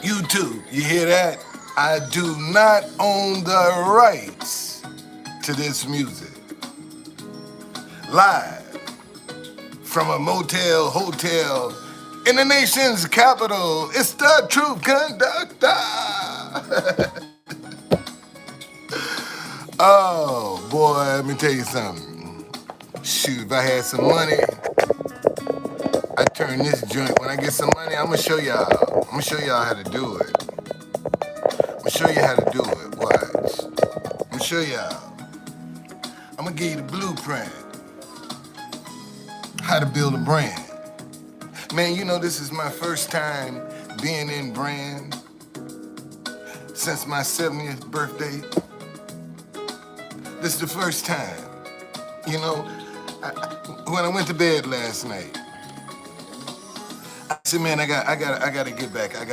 YouTube, you hear that? I do not own the rights to this music. Live from a motel hotel in the nation's capital, it's the Truth Conductor. Oh boy, let me tell you something. Shoot, if I had some money, I'd turn this joint. When I get some money, I'm gonna show y'all. I'm gonna show y'all how to do it. I'm gonna show you how to do it. Watch. I'm gonna show y'all. I'm gonna give you the blueprint. How to build a brand. Man, you know this is my first time being in brand since my 70th birthday. This is the first time. You know, when I went to bed last night, I said, man, I gotta get back. I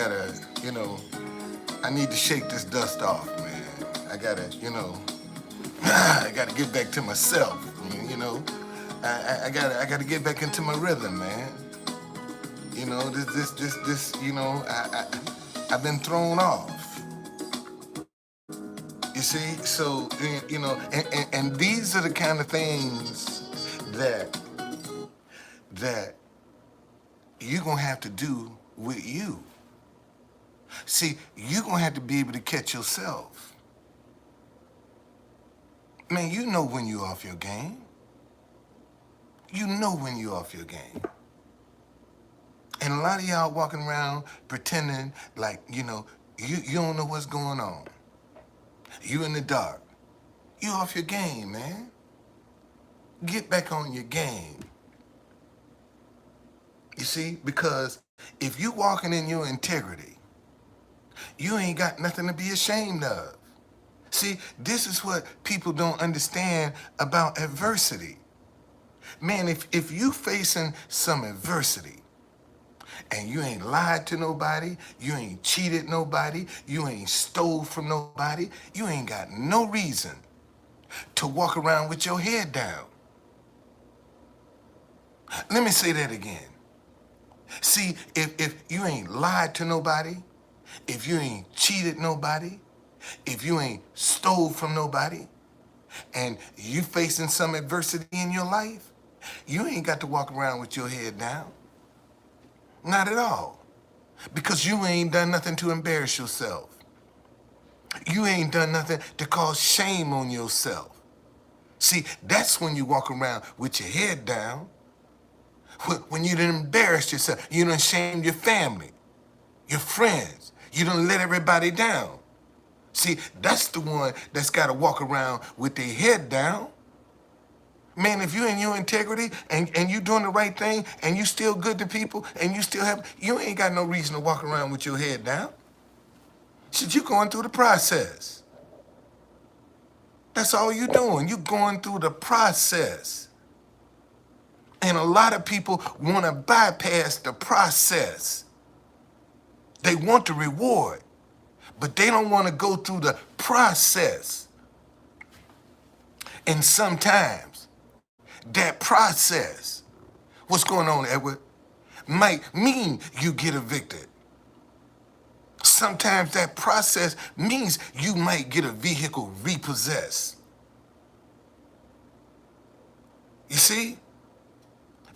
need to shake this dust off, man. I gotta get back to myself. You know, I gotta get back into my rhythm, man. You know, I've been thrown off. You see, so and these are the kind of things that that you're gonna have to do with you. See, you're gonna have to be able to catch yourself. Man, you know when you're off your game. You know when you're off your game. And a lot of y'all walking around pretending like, you don't know what's going on. You in the dark. You off your game, man. Get back on your game. You see, because if you walking in your integrity, you ain't got nothing to be ashamed of. See, this is what people don't understand about adversity. Man, if you facing some adversity and you ain't lied to nobody, you ain't cheated nobody, you ain't stole from nobody, you ain't got no reason to walk around with your head down. Let me say that again. See, if you ain't lied to nobody, if you ain't cheated nobody, if you ain't stole from nobody, and you facing some adversity in your life, you ain't got to walk around with your head down. Not at all. Because you ain't done nothing to embarrass yourself. You ain't done nothing to cause shame on yourself. See, that's when you walk around with your head down. When you done embarrassed yourself, you done shamed your family, your friends. You done let everybody down. See, that's the one that's got to walk around with their head down. Man, if you in your integrity and you doing the right thing and you still good to people and you ain't got no reason to walk around with your head down. Shit, you going through the process. That's all you doing. You going through the process. And a lot of people want to bypass the process. They want the reward, but they don't want to go through the process. And sometimes that process, what's going on, Edward, might mean you get evicted. Sometimes that process means you might get a vehicle repossessed. You see?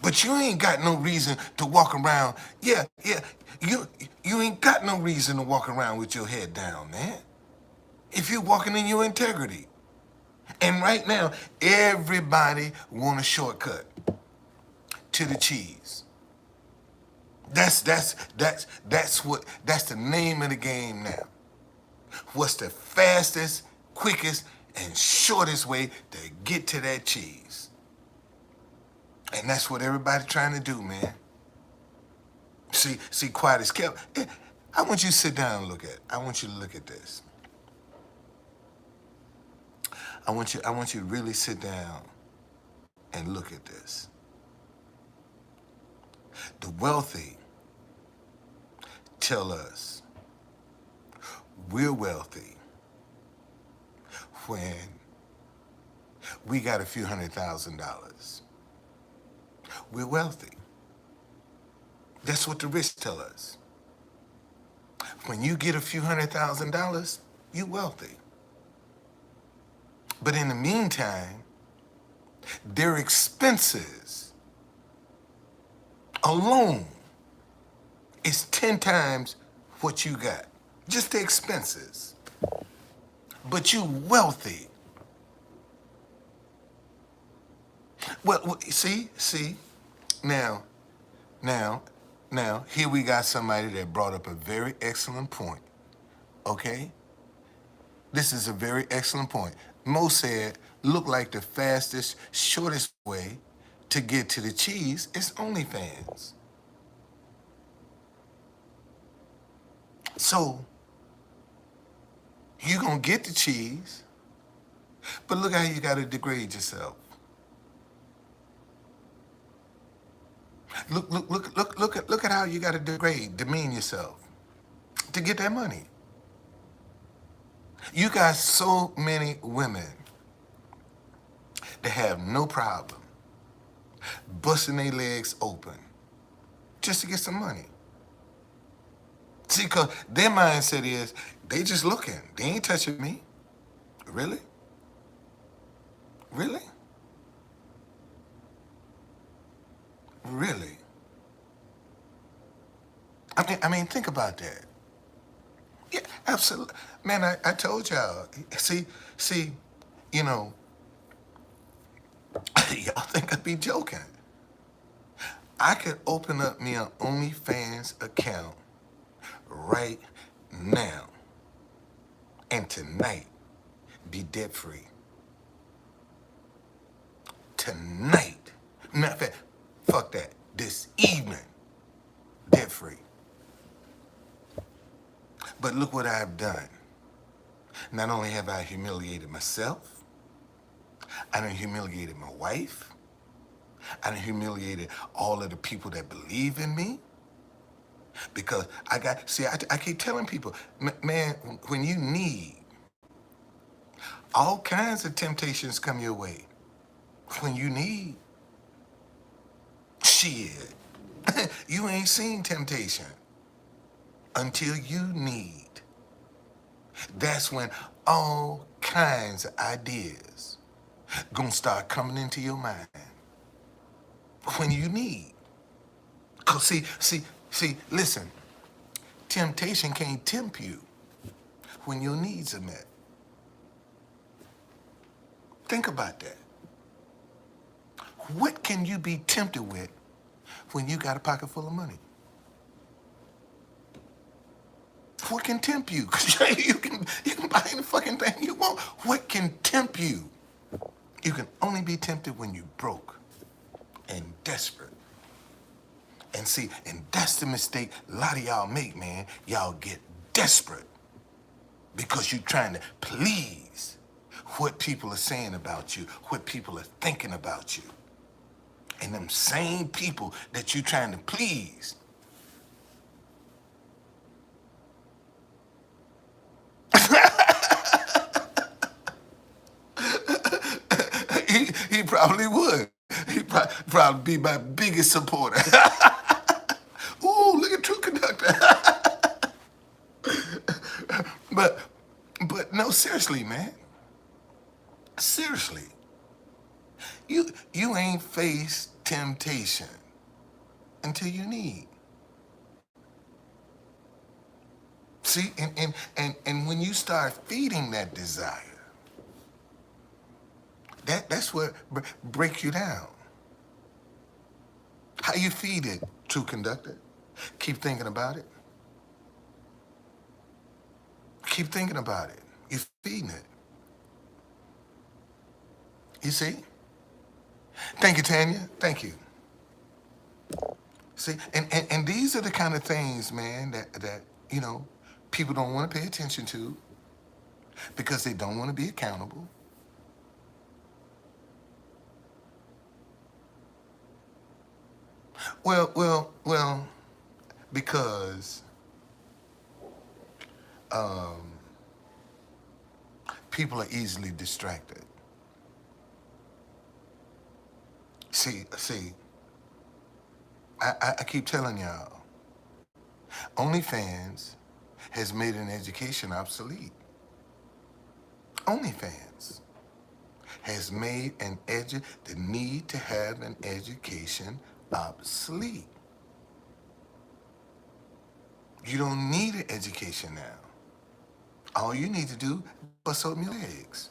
But you ain't got no reason to walk around. You ain't got no reason to walk around with your head down, man. If you're walking in your integrity. And right now, everybody want a shortcut to the cheese. That's the name of the game now. What's the fastest, quickest, and shortest way to get to that cheese? And that's what everybody trying to do, man. See, quiet as kept. I want you to sit down and look at it. I want you to look at this. I want you to really sit down and look at this. The wealthy tell us we're wealthy when we got a few $100,000. We're wealthy. That's what the rich tell us. When you get a few $100,000, you wealthy. But in the meantime, their expenses alone is 10 times what you got. Just the expenses. But you wealthy. Well, see, now, now, here we got somebody that brought up a very excellent point, okay? This is a very excellent point. Mo said, look like the fastest, shortest way to get to the cheese is OnlyFans. So, you gonna get the cheese, but look how you gotta degrade yourself. Look at how you gotta demean yourself to get that money. You got so many women that have no problem busting their legs open just to get some money. See, because their mindset is, they just looking. They ain't touching me. Really? Really? Really? I mean, think about that. Yeah, absolutely. Man, I told y'all. See, you know, y'all think I'd be joking. I could open up me an OnlyFans account right now and tonight be debt free. Tonight. Matter of fact, fuck that. This evening, debt free. But look what I've done. Not only have I humiliated myself, I done humiliated my wife, I done humiliated all of the people that believe in me. Because I keep telling people, man, when you need, all kinds of temptations come your way. When you need, shit, you ain't seen temptation until you need. That's when all kinds of ideas gonna start coming into your mind. When you need. Cause listen, temptation can't tempt you when your needs are met. Think about that. What can you be tempted with when you got a pocket full of money? What can tempt you? Cause you can buy any fucking thing you want. What can tempt you? You can only be tempted when you're broke and desperate. And that's the mistake a lot of y'all make, man. Y'all get desperate because you're trying to please what people are saying about you, what people are thinking about you. And them same people that you're trying to please, he probably would. He'd probably be my biggest supporter. Ooh, look at True Conductor. But no, seriously, man. Seriously. You ain't faced temptation until you need. See, and when you start feeding that desire, that's what breaks you down. How you feed it, True Conductor? Keep thinking about it. Keep thinking about it. You're feeding it. You see? Thank you, Tanya. Thank you. See, and these are the kind of things, man, that people don't want to pay attention to because they don't want to be accountable. Well, because people are easily distracted. See, I keep telling y'all, OnlyFans has made an education obsolete. OnlyFans has made the need to have an education obsolete. You don't need an education now. All you need to do is bust open your legs,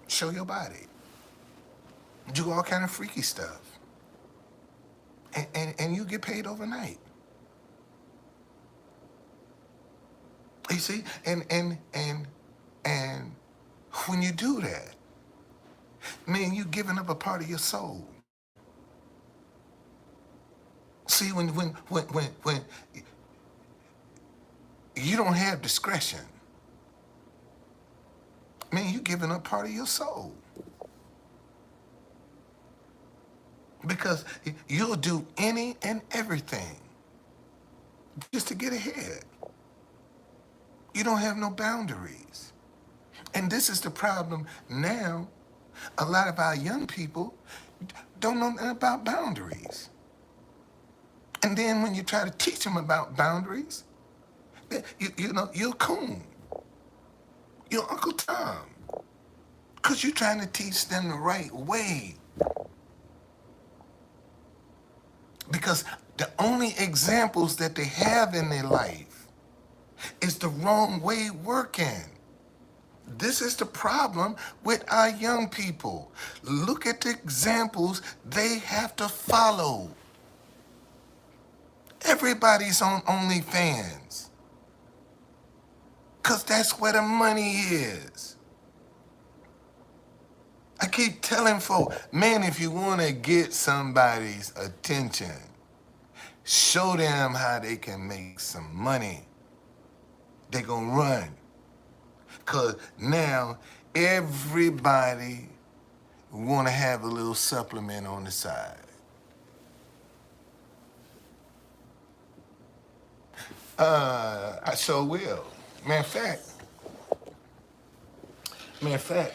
show your body, do all kind of freaky stuff, and you get paid overnight. You see, and when you do that, man, you're giving up a part of your soul. See, when you don't have discretion, man, you're giving up part of your soul. Because you'll do any and everything just to get ahead. You don't have no boundaries. And this is the problem now. A lot of our young people don't know nothing about boundaries. And then when you try to teach them about boundaries, you're a coon. You're Uncle Tom. Because you're trying to teach them the right way. Because the only examples that they have in their life is the wrong way working. This is the problem with our young people. Look at the examples they have to follow. Everybody's on OnlyFans. Because that's where the money is. I keep telling folks, man, if you want to get somebody's attention, show them how they can make some money. They're going to run. Because now everybody want to have a little supplement on the side. I sure will. Matter of fact,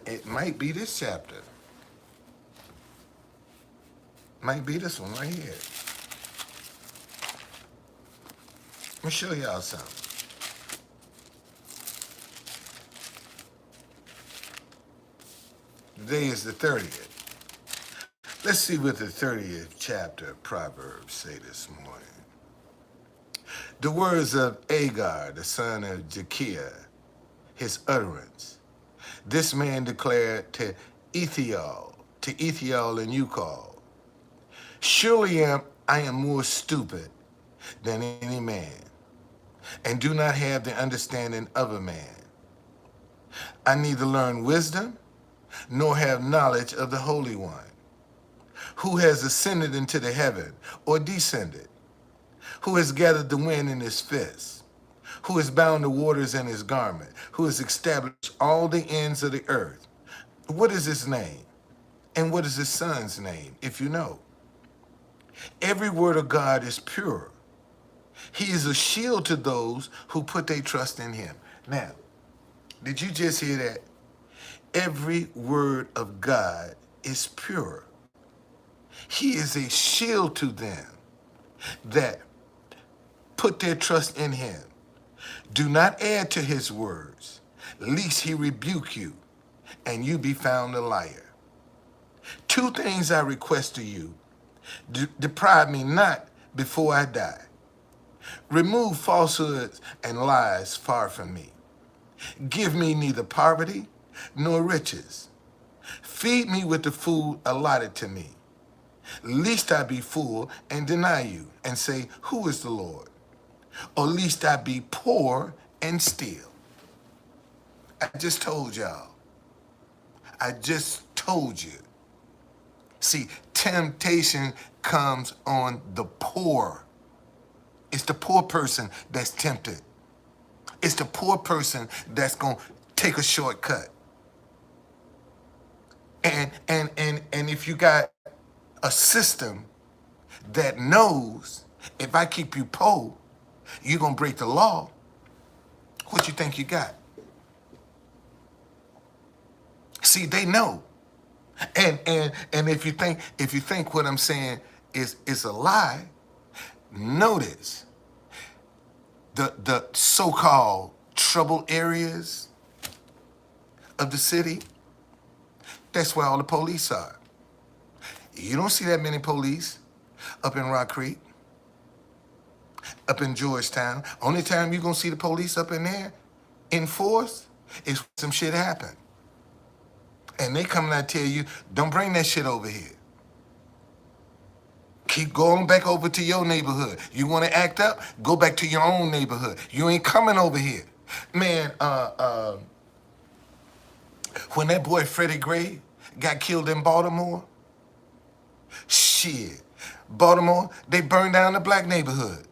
it might be this chapter. Might be this one right here. Let me show y'all something. Today is the 30th. Let's see what the 30th chapter of Proverbs say this morning. The words of Agar, the son of Jekiah, his utterance. This man declared to Ethiel and Ukal, surely I am more stupid than any man, and do not have the understanding of a man. I neither learn wisdom, nor have knowledge of the Holy One. Who has ascended into the heaven, or descended? Who has gathered the wind in his fist? Who has bound the waters in his garment? Who has established all the ends of the earth? What is his name? And what is his son's name, if you know? Every word of God is pure. He is a shield to those who put their trust in him. Now, did you just hear that? Every word of God is pure. He is a shield to them that put their trust in him. Do not add to his words, lest he rebuke you, and you be found a liar. Two things I request of you. Deprive me not before I die. Remove falsehoods and lies far from me. Give me neither poverty nor riches. Feed me with the food allotted to me, lest I be full and deny you and say, who is the Lord? Or lest I be poor and steal. I just told y'all. I just told you. See, temptation comes on the poor. It's the poor person that's tempted. It's the poor person that's going to take a shortcut. And if you got a system that knows if I keep you poor, you're going to break the law, what you think you got? See, they know. And if you think what I'm saying is a lie, notice the so-called trouble areas of the city, that's where all the police are. You don't see that many police up in Rock Creek, up in Georgetown. Only time you're gonna see the police up in there in force is when some shit happen. And they come and tell you, don't bring that shit over here. Keep going back over to your neighborhood. You want to act up? Go back to your own neighborhood. You ain't coming over here. Man, when that boy Freddie Gray got killed in Baltimore, shit, Baltimore, they burned down the black neighborhood.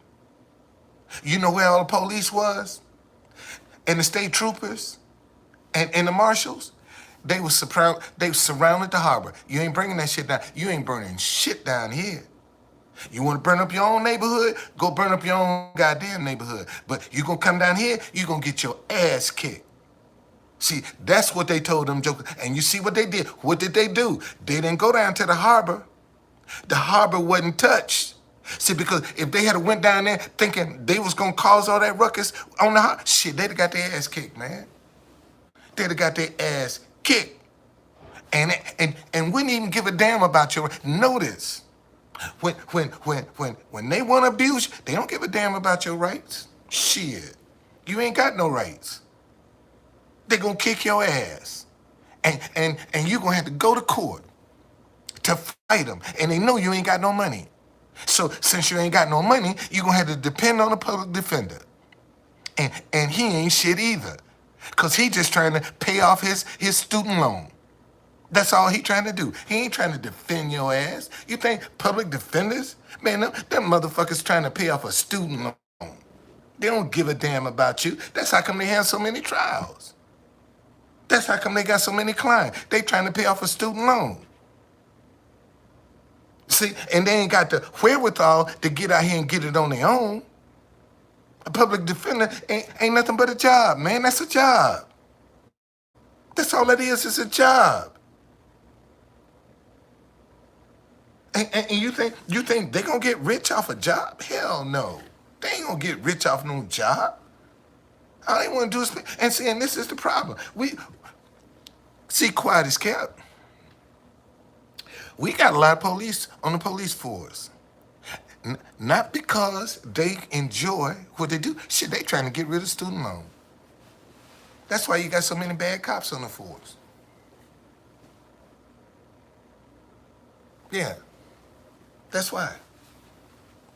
You know where all the police was? And the state troopers and the marshals? They surrounded the harbor. You ain't bringing that shit down. You ain't burning shit down here. You want to burn up your own neighborhood? Go burn up your own goddamn neighborhood. But you gonna come down here, you gonna get your ass kicked. See, that's what they told them jokers. And you see what they did. What did they do? They didn't go down to the harbor. The harbor wasn't touched. See, because if they had went down there thinking they was gonna cause all that ruckus on the harbor, shit, they'd have got their ass kicked, man. They'd have got their ass kicked. And wouldn't even give a damn about your notice. When they want to abuse you, they don't give a damn about your rights. Shit. You ain't got no rights. They gonna kick your ass. And you gonna have to go to court to fight them. And they know you ain't got no money. So since you ain't got no money, you gonna have to depend on a public defender. And he ain't shit either. Cause he just trying to pay off his student loan. That's all he trying to do. He ain't trying to defend your ass. You think public defenders? Man, them motherfuckers trying to pay off a student loan. They don't give a damn about you. That's how come they have so many trials. That's how come they got so many clients. They trying to pay off a student loan. See, and they ain't got the wherewithal to get out here and get it on their own. A public defender ain't nothing but a job, man. That's a job. That's all it is. It's a job. And you think they gonna get rich off a job? Hell no. They ain't gonna get rich off no job. All they wanna do is and this is the problem. We see quiet as kept. We got a lot of police on the police force. Not because they enjoy what they do. Shit, they trying to get rid of student loan. That's why you got so many bad cops on the force. Yeah. That's why.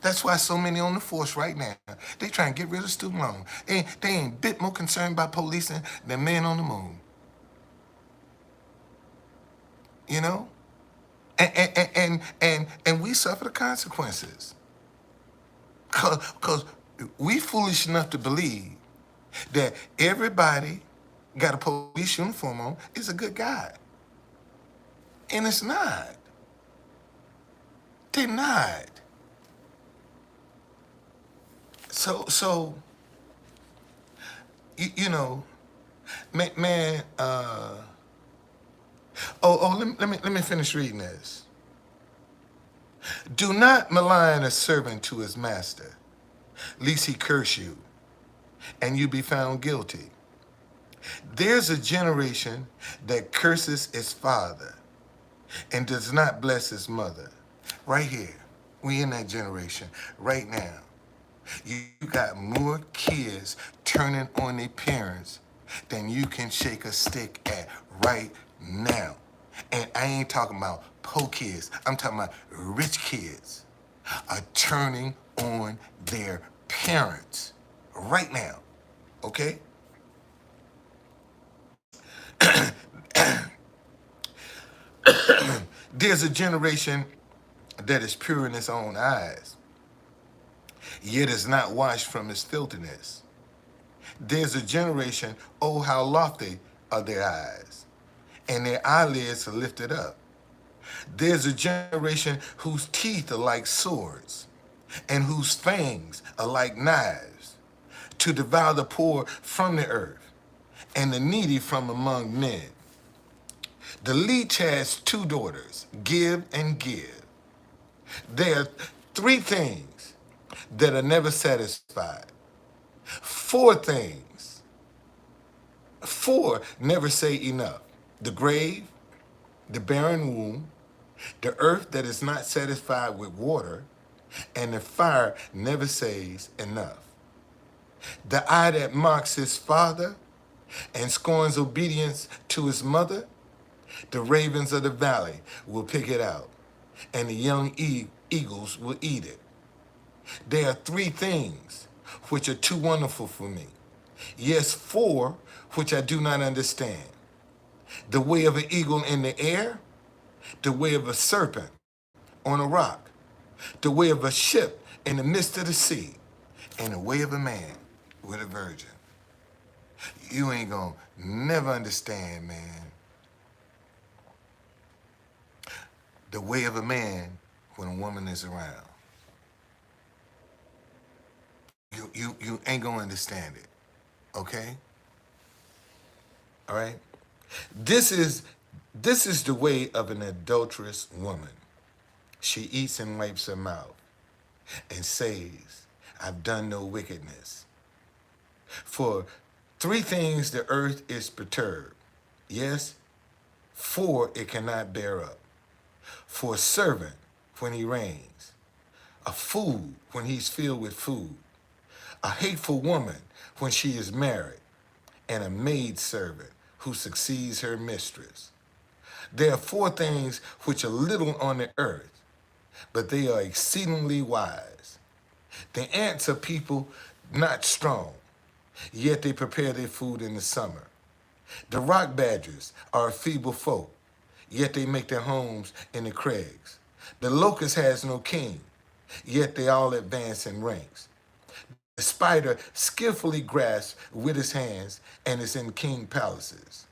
That's why so many on the force right now. They trying to get rid of student loan. They ain't a bit more concerned about policing than men on the moon. You know? And we suffer the consequences. Cause we foolish enough to believe that everybody got a police uniform on is a good guy. And it's not. They're not. So you know, man, let me finish reading this. Do not malign a servant to his master, lest he curse you, and you be found guilty. There's a generation that curses its father and does not bless his mother. Right here, we in that generation right now. You got more kids turning on their parents than you can shake a stick at right now. And I ain't talking about poor kids. I'm talking about rich kids are turning on their parents right now, okay? There's a generation that is pure in its own eyes, yet is not washed from its filthiness. There's a generation, oh, how lofty are their eyes, and their eyelids are lifted up. There's a generation whose teeth are like swords, and whose fangs are like knives, to devour the poor from the earth, and the needy from among men. The leech has two daughters, give and give. There are three things that are never satisfied: four things. Four never say enough. The grave, the barren womb, the earth that is not satisfied with water, and the fire never says enough. The eye that mocks his father and scorns obedience to his mother, the ravens of the valley will pick it out, and the young eagles will eat it. There are three things which are too wonderful for me. Yes, four which I do not understand. The way of an eagle in the air, the way of a serpent on a rock, the way of a ship in the midst of the sea, and the way of a man with a virgin. You ain't gonna never understand, man, the way of a man when a woman is around. You ain't gonna understand it, okay? All right? This is the way of an adulterous woman. She eats and wipes her mouth and says, I've done no wickedness. For three things the earth is perturbed. Yes, four it cannot bear up. For a servant when he reigns, a fool when he's filled with food, a hateful woman when she is married, and a maidservant who succeeds her mistress. There are four things which are little on the earth, but they are exceedingly wise. The ants are people not strong, yet they prepare their food in the summer. The rock badgers are a feeble folk, yet they make their homes in the crags. The locust has no king, yet they all advance in ranks. The spider skillfully grasps with his hands and is in king palaces.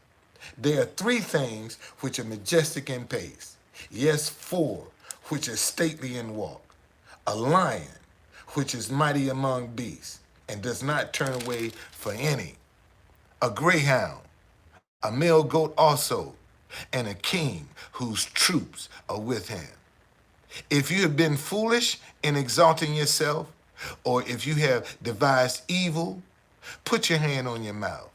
There are three things which are majestic in pace. Yes, four which are stately in walk. A lion which is mighty among beasts and does not turn away for any. A greyhound, a male goat also, and a king whose troops are with him. If you have been foolish in exalting yourself, or if you have devised evil, put your hand on your mouth.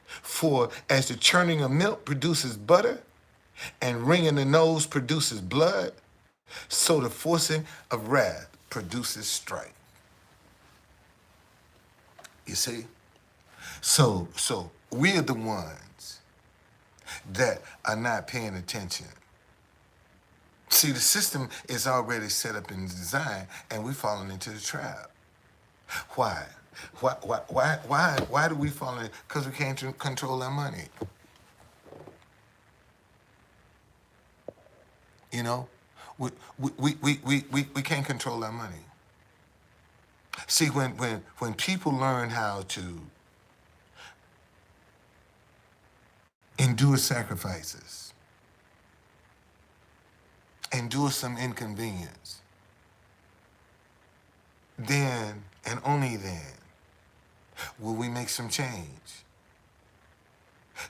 For as the churning of milk produces butter, and wringing the nose produces blood, so the forcing of wrath produces strife. You see? So we're the ones that are not paying attention. See, the system is already set up and designed, and we're falling into the trap. Why? Why do we fall in? Because we can't control our money. You know, we can't control our money. See, when people learn how to endure sacrifices, endure some inconvenience, then and only then will we make some change.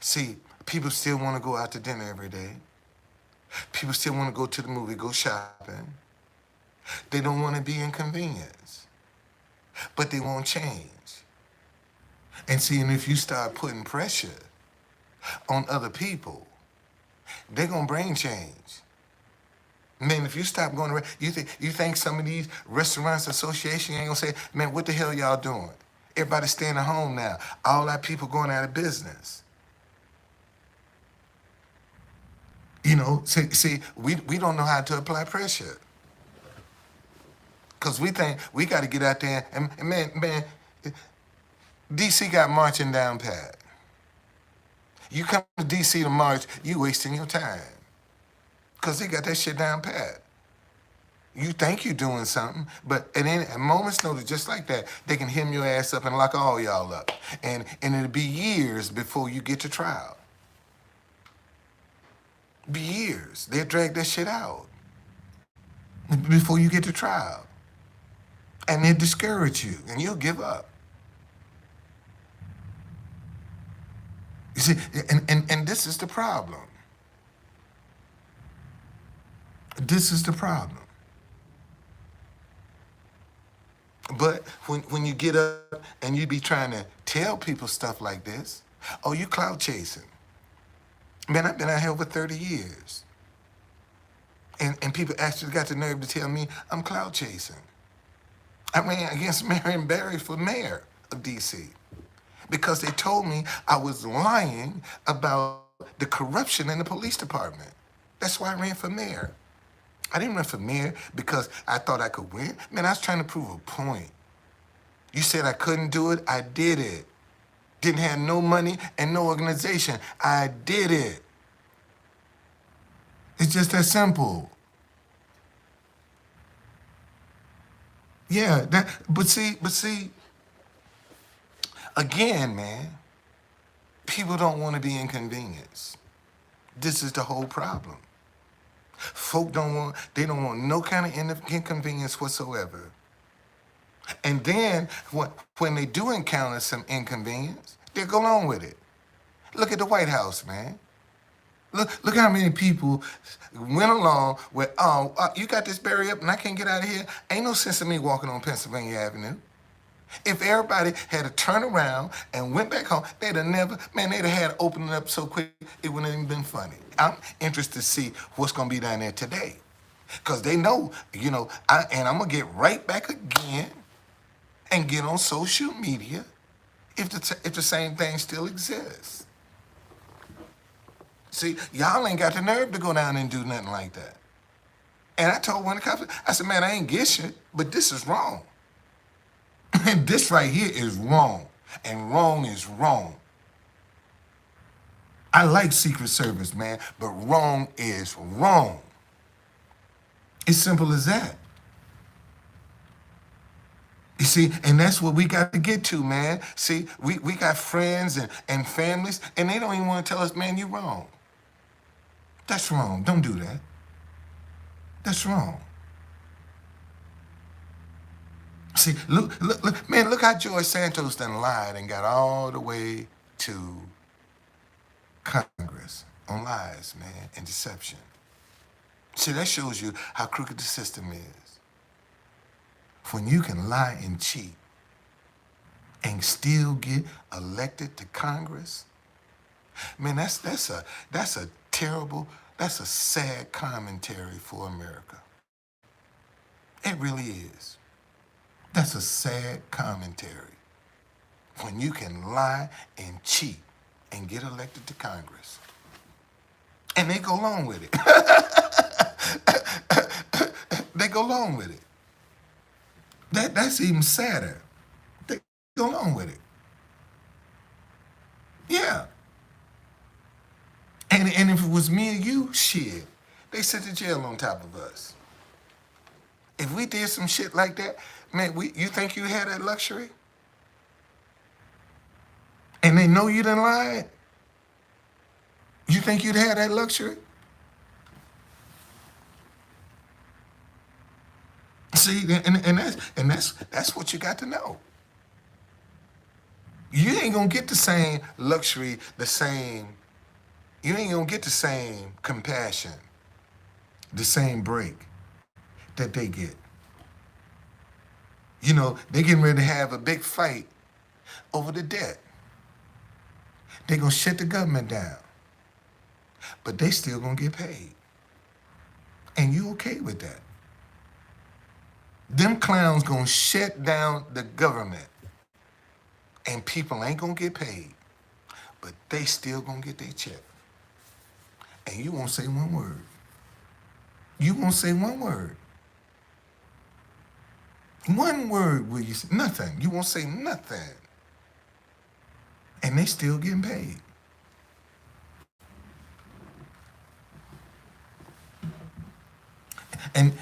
See, people still want to go out to dinner every day. People still want to go to the movie, go shopping. They don't want to be inconvenienced, but they won't change. And see, and if you start putting pressure on other people, they're going to bring change. Man, if you stop going to, you think some of these restaurants association ain't gonna say, man, what the hell y'all doing? Everybody's staying at home now. All our people going out of business. You know, see, we don't know how to apply pressure. Because we think we got to get out there and man, DC got marching down pat. You come to DC to march, you wasting your time. Because they got that shit down pat. You think you're doing something, but at moment's notice, just like that, they can hem your ass up and lock all y'all up. And it'll be years before you get to trial. Be years. They'll drag that shit out before you get to trial. And they'll discourage you, and you'll give up. You see, and this is the problem. This is the problem. But when you get up and you be trying to tell people stuff like this. Oh, you clout chasing. Man, I've been out here over 30 years. And people actually got the nerve to tell me I'm clout chasing. I ran against Marion Barry for mayor of D.C. because they told me I was lying about the corruption in the police department. That's why I ran for mayor. I didn't run for mayor because I thought I could win. Man, I was trying to prove a point. You said I couldn't do it, I did it. Didn't have no money and no organization, I did it. It's just that simple. Yeah, but see, again, man, people don't want to be inconvenienced. This is the whole problem. Folk they don't want no kind of inconvenience whatsoever. And then when they do encounter some inconvenience, they go along with it. Look at the White House, man. Look how many people went along with, you got this barrier up and I can't get out of here. Ain't no sense in me walking on Pennsylvania Avenue. If everybody had to turn around and went back home, they'd have had to open it up so quick it wouldn't have even been funny. I'm interested to see what's going to be down there today. Because they know, and I'm going to get right back again and get on social media if the same thing still exists. See, y'all ain't got the nerve to go down and do nothing like that. And I told one of the cops, I said, man, I ain't get shit, but this is wrong. And this right here is wrong. And wrong is wrong. I like Secret Service, man, but wrong is wrong. It's simple as that. You see, and that's what we got to get to, man. See, we got friends and families, and they don't even want to tell us, man, you're wrong. That's wrong. Don't do that. That's wrong. See, look, man, look how George Santos done lied and got all the way to Congress on lies, man, and deception. See, that shows you how crooked the system is. When you can lie and cheat and still get elected to Congress, man, that's a terrible, that's a sad commentary for America. It really is. That's a sad commentary. When you can lie and cheat and get elected to Congress. And they go along with it. They go along with it. That's even sadder. They go along with it. Yeah. And if it was me and you, shit, they sent to jail on top of us. If we did some shit like that, man, you think you had that luxury? And they know you done lied? You think you'd have that luxury? See, and that's what you got to know. You ain't gonna get the same luxury, you ain't gonna get the same compassion, the same break that they get. They getting ready to have a big fight over the debt. They gonna shut the government down, but they still gonna get paid. And you okay with that? Them clowns gonna shut down the government, and people ain't gonna get paid, but they still gonna get their check. And you won't say one word. You won't say one word. One word will you say? Nothing. You won't say nothing. And they still getting paid. And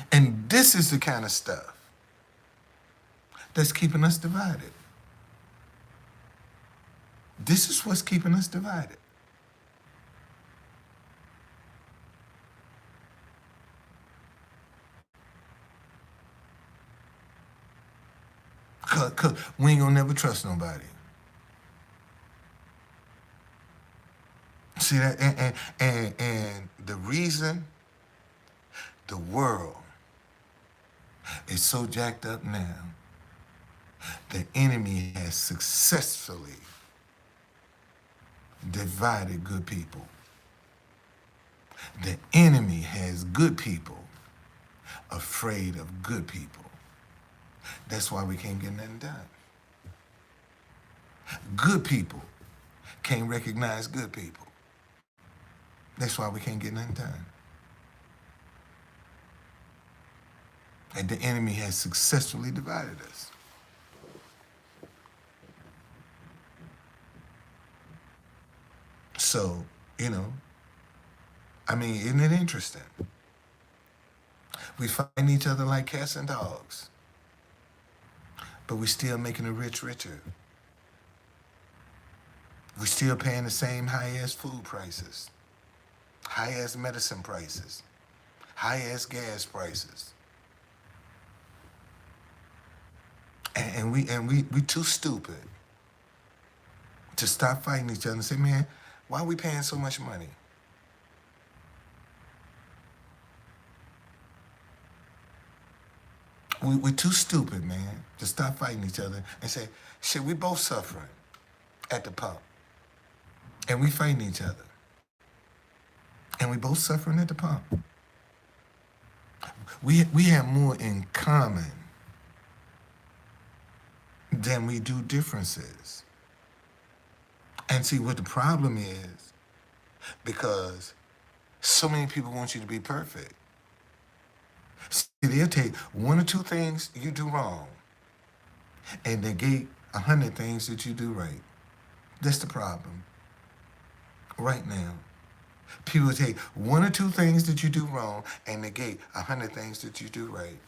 this is the kind of stuff that's keeping us divided. This is what's keeping us divided. Cause we ain't gonna never trust nobody. See that? And the reason the world is so jacked up now The enemy has successfully divided good people. The enemy has good people afraid of good people. That's why we can't get nothing done. Good people can't recognize good people. That's why we can't get nothing done. And the enemy has successfully divided us. So, isn't it interesting? We fight each other like cats and dogs, but we still making the rich richer. We still paying the same high-ass food prices, high-ass medicine prices, high-ass gas prices. And we too stupid to stop fighting each other and say, man, why are we paying so much money? We're too stupid, man, to stop fighting each other and say, shit, we both suffering at the pump. And we fighting each other. And we both suffering at the pump. We have more in common than we do differences. And see what the problem is, because so many people want you to be perfect. See, they'll take one or two things you do wrong and negate 100 things that you do right. That's the problem. Right now. People take one or two things that you do wrong and negate 100 things that you do right.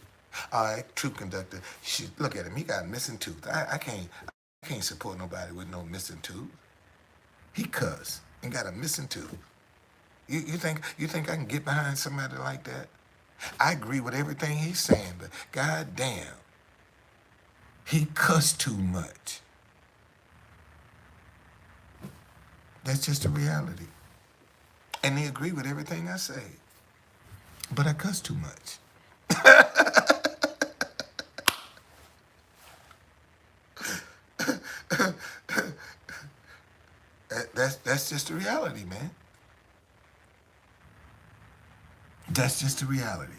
All right, troop conductor, look at him. He got a missing tooth. I can't support nobody with no missing tooth. He cuss and got a missing tooth. You think I can get behind somebody like that? I agree with everything he's saying, but god damn, he cussed too much. That's just the reality. And they agree with everything I say. But I cuss too much. That's just the reality, man. That's just the reality.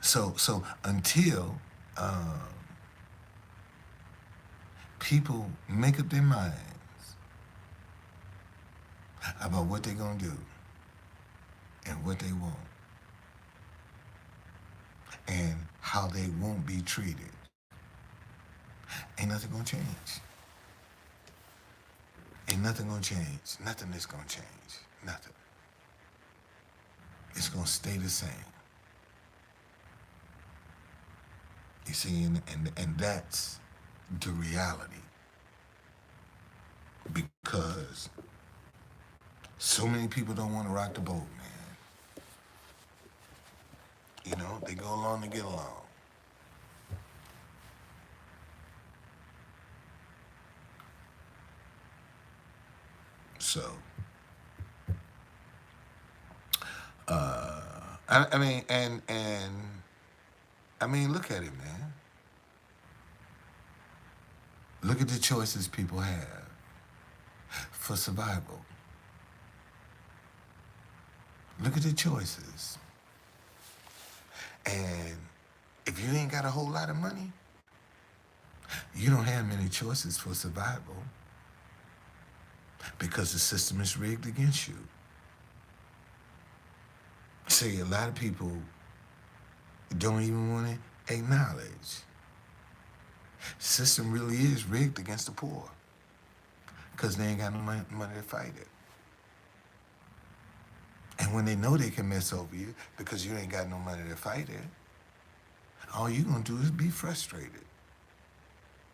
So until people make up their minds about what they're gonna do and what they want and how they won't be treated, ain't nothing gonna change. Ain't nothing gonna change. Nothing is gonna change. Nothing. It's gonna stay the same. You see, and that's the reality. Because so many people don't want to rock the boat, man. They go along to get along. So, look at it, man. Look at the choices people have for survival. Look at the choices. And if you ain't got a whole lot of money, you don't have many choices for survival because the system is rigged against you. See, a lot of people don't even want to acknowledge the system really is rigged against the poor because they ain't got no money to fight it. And when they know they can mess over you because you ain't got no money to fight it, all you're going to do is be frustrated.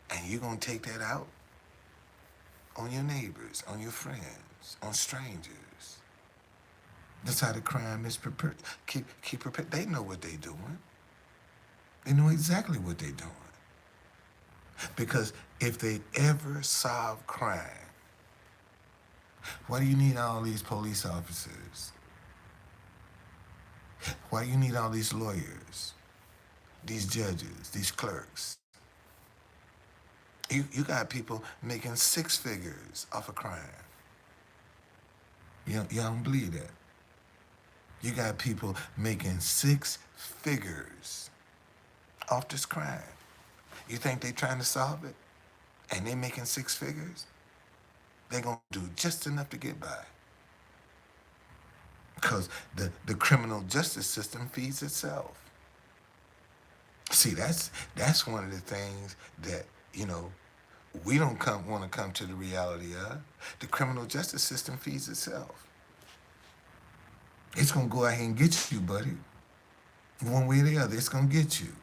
And you're going to take that out on your neighbors, on your friends, on strangers. That's how the crime is keep prepared. They know what they're doing. They know exactly what they're doing. Because if they ever solve crime, why do you need all these police officers? Why do you need all these lawyers? these judges, these clerks. You got people making six figures off a crime. You don't believe that. You got people making six figures off this crime. You think they trying to solve it? And they making six figures? They gonna do just enough to get by. Because the criminal justice system feeds itself. See, that's one of the things that, we don't want to come to the reality of. The criminal justice system feeds itself. It's gonna go out here and get you, buddy. One way or the other, it's gonna get you.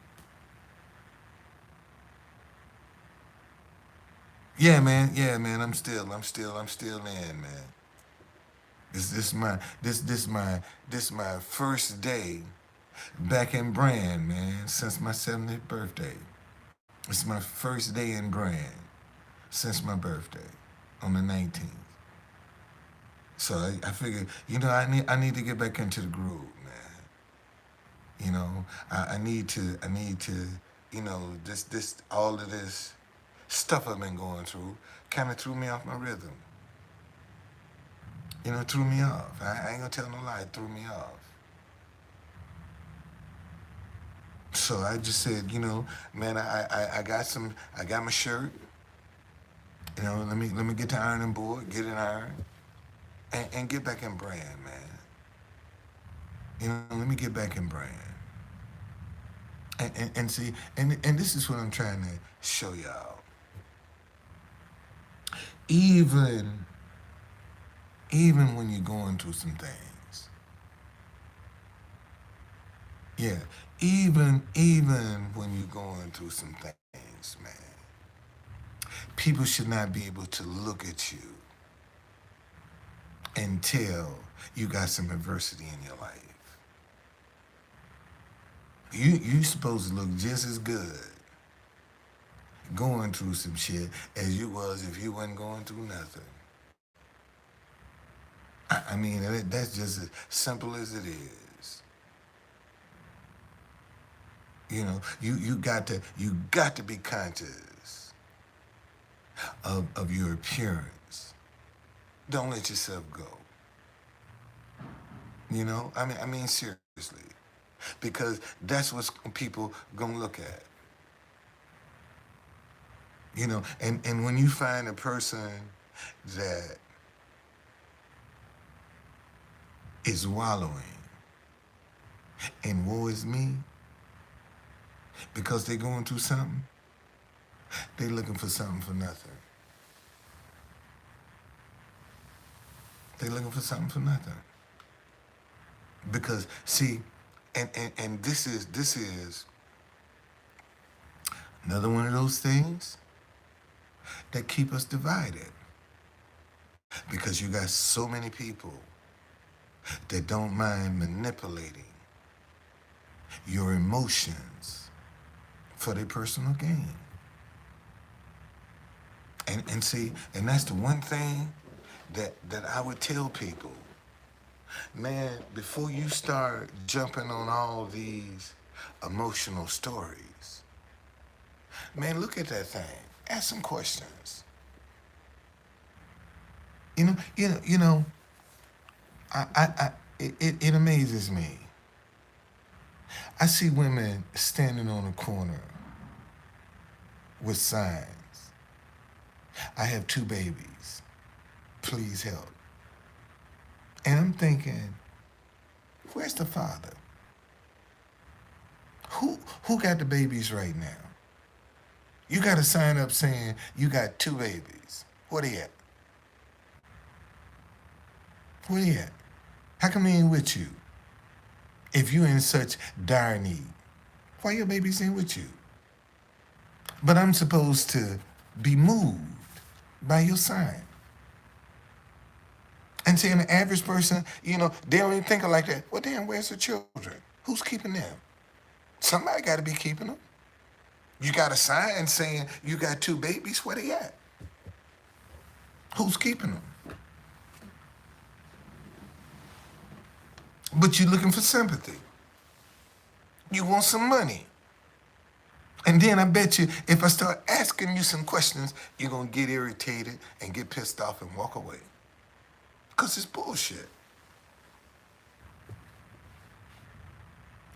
Yeah, man. Yeah, man. I'm still in, man. This my first day back in Brand, man, since my 70th birthday. It's my first day in Brand since my birthday on the 19th. So I figured, I need to get back into the groove, man. I need to, this all of this stuff I've been going through kind of threw me off my rhythm. Threw me off. I ain't gonna tell no lie, it threw me off. So I just said, man, I got my shirt. Let me get the ironing board, get it ironed, and get back in Brand, man. Let me get back in Brand. And see, and this is what I'm trying to show y'all. Even when you're going through some things, yeah, even when you're going through some things, man, people should not be able to look at you until you got some adversity in your life. You supposed to look just as good going through some shit as you was if you wasn't going through nothing. I mean, that's just as simple as it is. You got to be conscious of your appearance. Don't let yourself go. I mean seriously, because that's what people gonna look at. And when you find a person that is wallowing in woe is me because they're going through something, they looking for something for nothing. They looking for something for nothing. Because see, and this is another one of those things that keep us divided. Because you got so many people that don't mind manipulating your emotions for their personal gain. And see, and that's the one thing that I would tell people. Man, before you start jumping on all these emotional stories, man, look at that thing. Ask some questions. It amazes me. I see women standing on a corner with signs. I have 2 babies. Please help. And I'm thinking, where's the father? Who got the babies right now? You got to sign up saying you got 2 babies. Where they at? Where they at? How come he ain't with you? If you in such dire need, why your babies ain't with you? But I'm supposed to be moved by your sign. And saying the average person, they don't even think of like that. Well, damn, where's the children? Who's keeping them? Somebody got to be keeping them. You got a sign saying you got 2 babies. Where they at? Who's keeping them? But you're looking for sympathy. You want some money. And then I bet you if I start asking you some questions, you're going to get irritated and get pissed off and walk away. Because it's bullshit.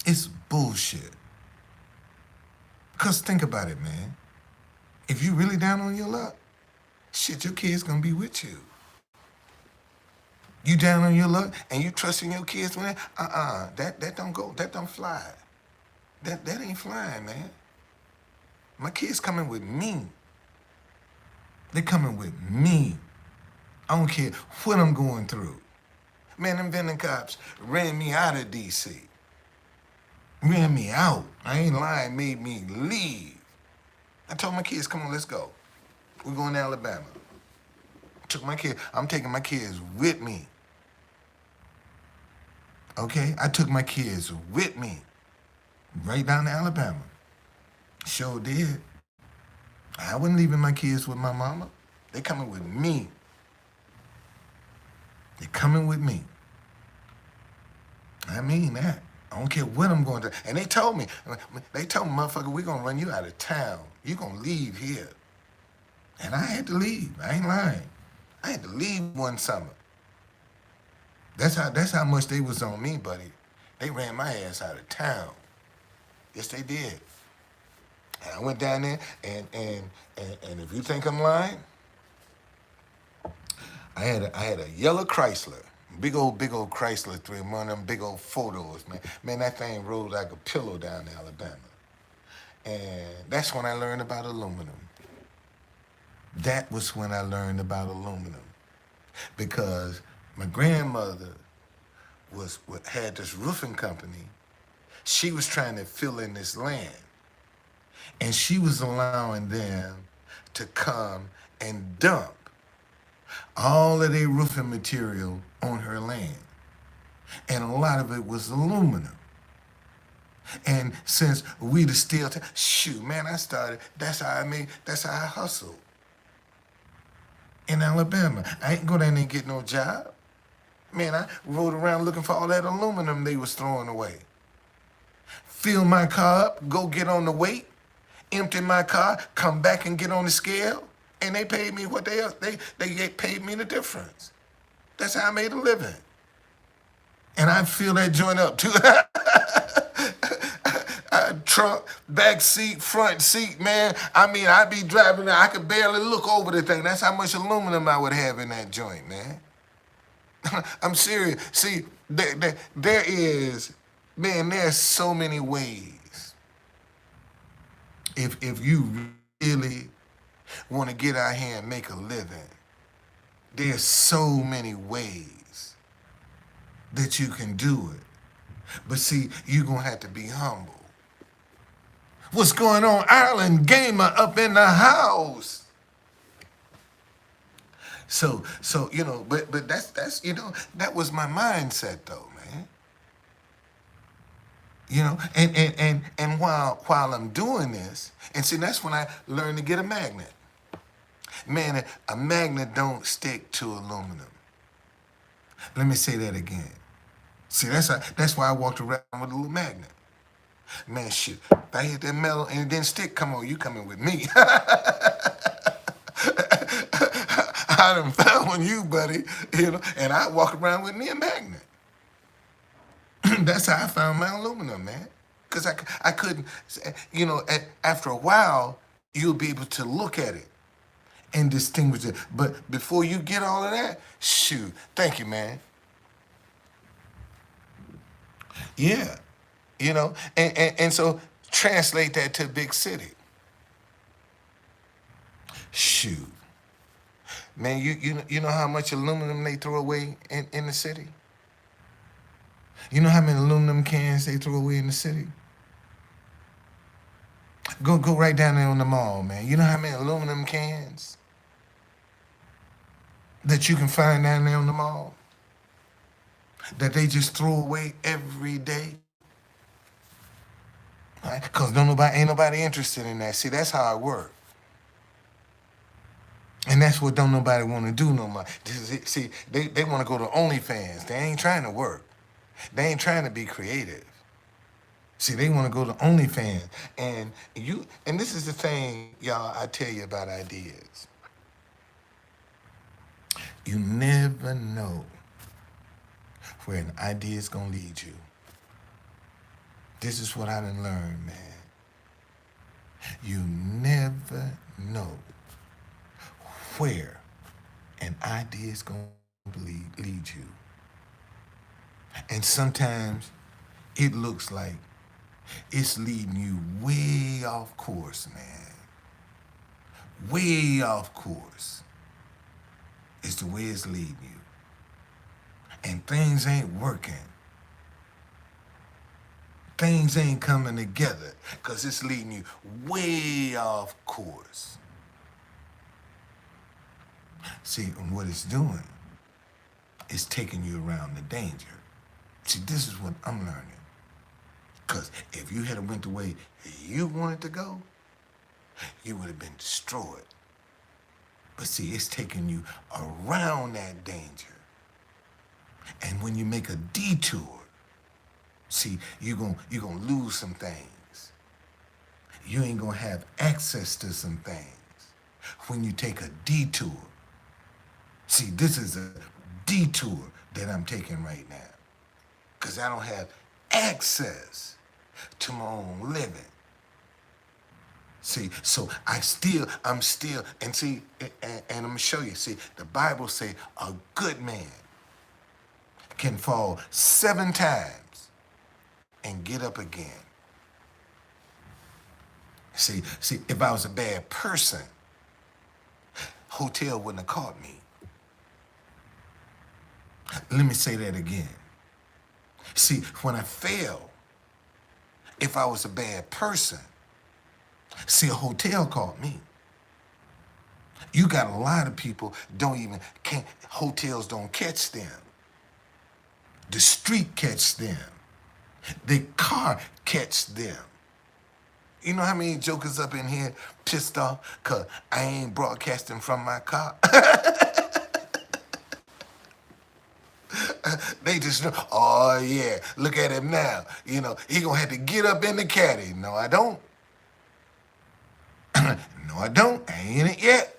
It's bullshit. Because think about it, man. If you really down on your luck, shit, your kid's going to be with you. You down on your luck and you trusting your kids when that don't go, that don't fly. That ain't flying, man. My kids coming with me. They coming with me. I don't care what I'm going through. Man, them vending cops ran me out of D.C. Ran me out. I ain't lying, made me leave. I told my kids, come on, let's go. We're going to Alabama. I'm taking my kids with me. Okay? I took my kids with me. Right down to Alabama. Sure did. I wasn't leaving my kids with my mama. They coming with me. They coming with me. I mean that. I don't care what I'm going to. And they told me, motherfucker, we're going to run you out of town. You're going to leave here. And I had to leave. I ain't lying. I had to leave one summer. That's how much they was on me, buddy. They ran my ass out of town. Yes, they did. And I went down there, and if you think I'm lying, I had a yellow Chrysler, big old Chrysler, one of them big old photos, man. Man, that thing rolled like a pillow down to Alabama. And that's when I learned about aluminum. That was when I learned about aluminum. Because my grandmother had this roofing company. She was trying to fill in this land. And she was allowing them to come and dump all of their roofing material on her land. And a lot of it was aluminum. And since we the steel, shoot, man, that's how I hustled. In Alabama. I ain't go down there and get no job. Man, I rode around looking for all that aluminum they was throwing away. Fill my car up, go get on the weight, empty my car, come back and get on the scale, and they paid me what they paid me the difference. That's how I made a living. And I fill that joint up too. Trunk, back seat, front seat, man. I mean, I'd be driving, I could barely look over the thing. That's how much aluminum I would have in that joint, man. I'm serious. See, there's so many ways. If you really want to get out here and make a living, there's so many ways that you can do it. But see, you're going to have to be humble. What's going on, Ireland Gamer up in the house? So but that's that was my mindset though, man. And while I'm doing this, and see that's when I learned to get a magnet. Man, a magnet don't stick to aluminum. Let me say that again. See, that's why I walked around with a little magnet. Man, shit, if I hit that metal and it didn't stick, come on, you coming with me. I done found you, buddy, and I walk around with me a magnet. That's how I found my aluminum, man. Because I couldn't, after a while, you'll be able to look at it and distinguish it. But before you get all of that, shoot, thank you, man. Yeah. And so translate that to a big city. Shoot. Man, you know how much aluminum they throw away in the city? You know how many aluminum cans they throw away in the city? Go right down there on the mall, man. You know how many aluminum cans that you can find down there on the mall that they just throw away every day? Right? Because ain't nobody interested in that. See, that's how it works. And that's what don't nobody want to do no more. See, they want to go to OnlyFans. They ain't trying to work. They ain't trying to be creative. See, they want to go to OnlyFans. And this is the thing, y'all, I tell you about ideas. You never know where an idea is going to lead you. This is what I done learned, man. You never know where an idea is going to lead you. And sometimes it looks like it's leading you way off course, man. Way off course is the way it's leading you. And things ain't working. Things ain't coming together because it's leading you way off course. See, and what it's doing is taking you around the danger. See, this is what I'm learning. Because if you had went the way you wanted to go, you would have been destroyed. But see, it's taking you around that danger. And when you make a detour, see, you're gonna lose some things. You ain't gonna have access to some things when you take a detour. See, this is a detour that I'm taking right now. Because I don't have access to my own living. See, so I'm still, and see, and I'm gonna show you, see, the Bible say a good man can fall 7 times and get up again. See, if I was a bad person, hotel wouldn't have caught me. Let me say that again. See, when I fell, if I was a bad person, see, a hotel caught me. You got a lot of people hotels don't catch them. The street catch them. The car catch them. You know how many jokers up in here pissed off because I ain't broadcasting from my car? They just know, oh yeah, look at him now. You know, he gonna have to get up in the caddy. No, I don't. No, I don't. I ain't in it yet.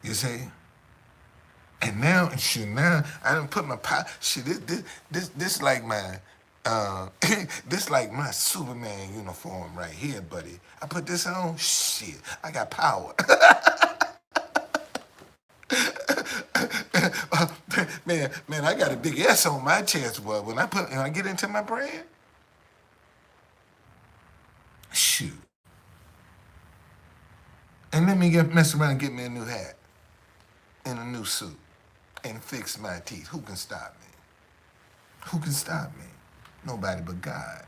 You see? And now I done put my this like my this like my Superman uniform right here, buddy. I put this on, shit, I got power. man, I got a big S on my chest, but when I get into my brand, shoot. And let me mess around and get me a new hat and a new suit and fix my teeth. Who can stop me? Who can stop me? Nobody but God.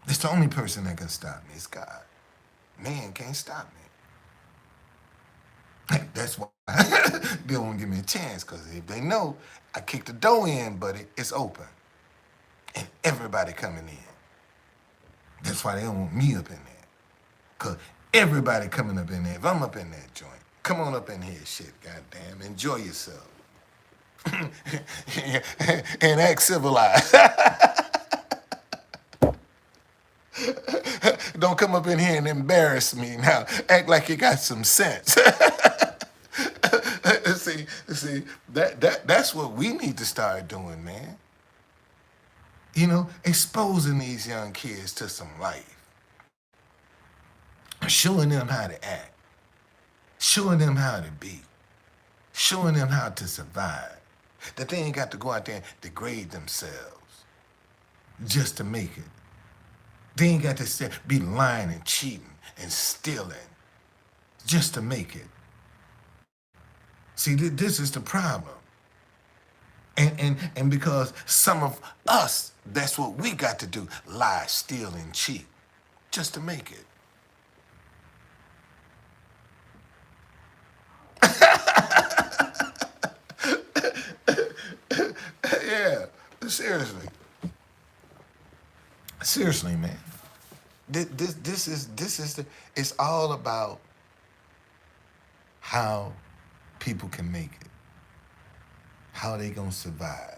It's the only person that can stop me. It's God. Man can't stop me. That's why they won't give me a chance, because if they know I kicked the door in, buddy, it's open. And everybody coming in. That's why they don't want me up in there. Because everybody coming up in there. If I'm up in that joint, come on up in here, shit, goddamn. Enjoy yourself. And act civilized. Don't come up in here and embarrass me now. Act like you got some sense. see, that's what we need to start doing, man. You know, exposing these young kids to some life. Showing them how to act. Showing them how to be. Showing them how to survive. That they ain't got to go out there and degrade themselves just to make it. They ain't got to be lying and cheating and stealing just to make it. See, this is the problem. And because some of us, that's what we got to do, lie, steal, and cheat just to make it. Yeah, seriously. Seriously, man. It's all about how people can make it, how they gonna survive,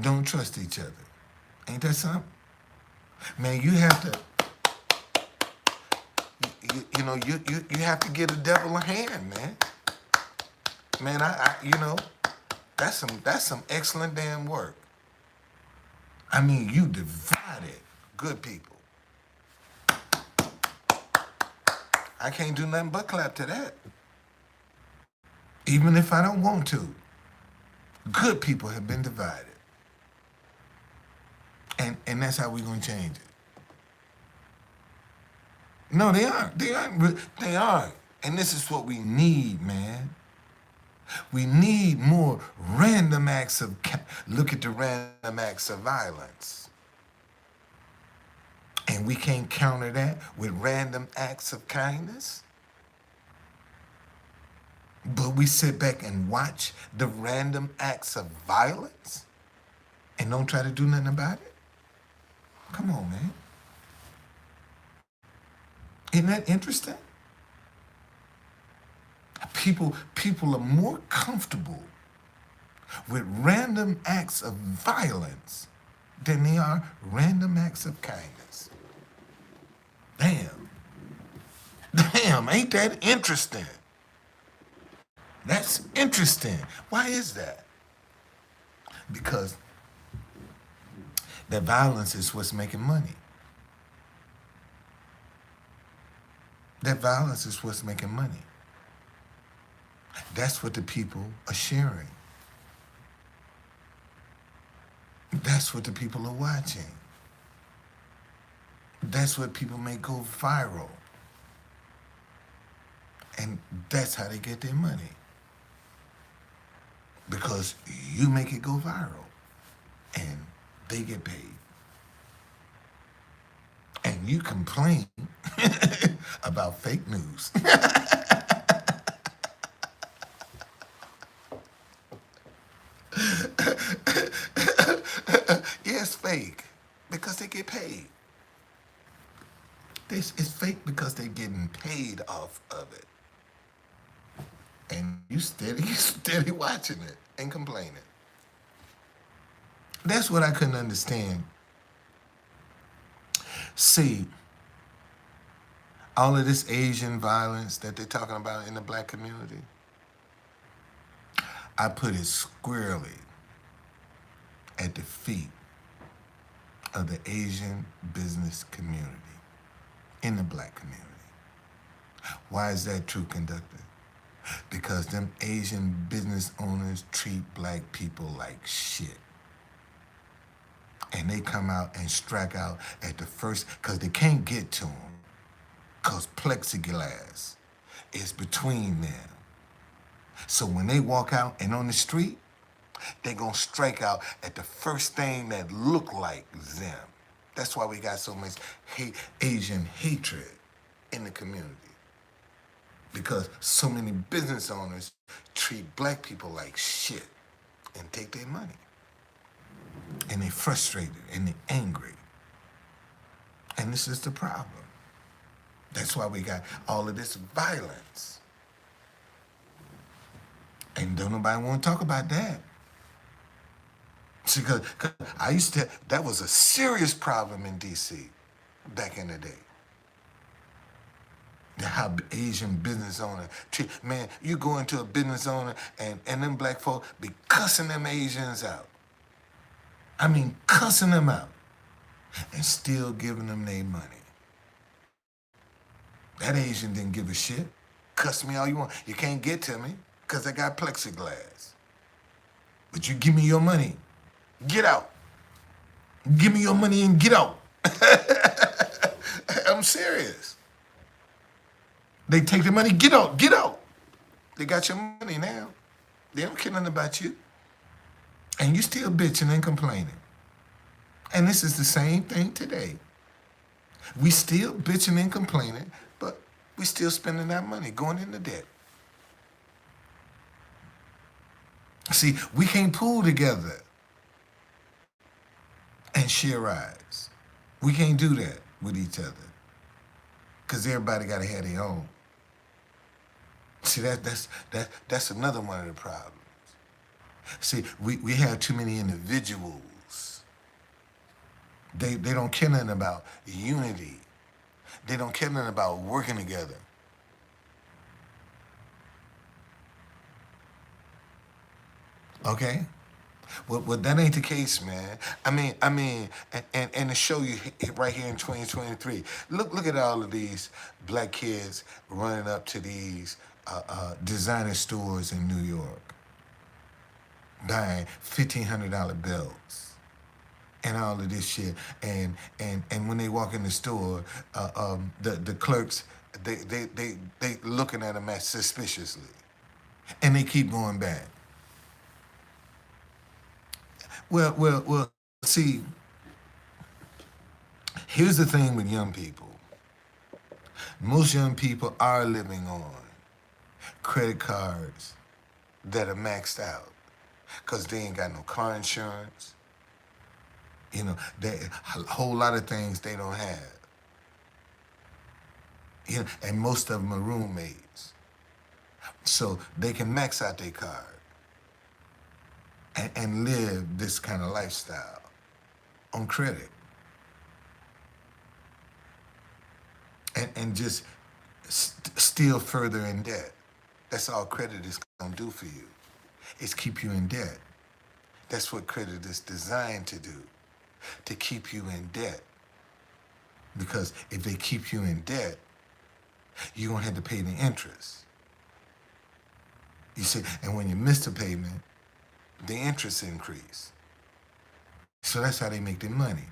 don't trust each other. Ain't that something? Man, you have to, you have to give the devil a hand, man. Man, that's some excellent damn work. I mean, you divided good people. I can't do nothing but clap to that. Even if I don't want to. Good people have been divided. And that's how we're going to change it. No, they aren't. They aren't. And this is what we need, man. We need more random acts of, look at the random acts of violence. And we can't counter that with random acts of kindness. But we sit back and watch the random acts of violence and don't try to do nothing about it. Come on, man. Isn't that interesting? People are more comfortable with random acts of violence than they are random acts of kindness. Damn. Damn, ain't that interesting? That's interesting. Why is that? Because that violence is what's making money. That violence is what's making money. That's what the people are sharing. That's what the people are watching. That's what people make go viral. And that's how they get their money. Because you make it go viral and they get paid. And you complain about fake news. It's fake because they get paid. It's fake because they're getting paid off of it. And you steady watching it and complaining. That's what I couldn't understand. See, all of this Asian violence that they're talking about in the black community, I put it squarely at the feet of the Asian business community, in the black community. Why is that true, conductor? Because them Asian business owners treat black people like shit. And they come out and strike out at the first, because they can't get to them, because plexiglass is between them. So when they walk out and on the street, they're going to strike out at the first thing that look like them. That's why we got so much Asian hatred in the community. Because so many business owners treat black people like shit and take their money. And they're frustrated and they're angry. And this is the problem. That's why we got all of this violence. And don't nobody want to talk about that. See, cause that was a serious problem in D.C. back in the day. How Asian business owner man, you go into a business owner and them black folk be cussing them Asians out. I mean, cussing them out and still giving them their money. That Asian didn't give a shit. Cuss me all you want. You can't get to me because I got plexiglass. But you give me your money. Get out. Give me your money and get out. I'm serious. They take the money, get out, get out. They got your money now. They don't care nothing about you. And you still bitching and complaining. And this is the same thing today. We still bitching and complaining, but we still spending our money, going into debt. See, we can't pool together and share rides. We can't do that with each other because everybody got to have their own. See, that's another one of the problems. See, we have too many individuals. They don't care nothing about unity. They don't care nothing about working together. Okay? Well, that ain't the case, man. And to show you right here in 2023, look at all of these black kids running up to these designer stores in New York, buying $1,500 belts and all of this shit. And when they walk in the store, the clerks they looking at them suspiciously, and they keep going back. Well. See, here's the thing with young people. Most young people are living on credit cards that are maxed out because they ain't got no car insurance. You know, a whole lot of things they don't have. You know, and most of them are roommates. So they can max out their card and live this kind of lifestyle on credit. And just still further in debt. That's all credit is gonna do for you. Is keep you in debt. That's what credit is designed to do, to keep you in debt. Because if they keep you in debt, you're gonna have to pay the interest. You see, and when you miss the payment, the interest increase. So that's how they make their money.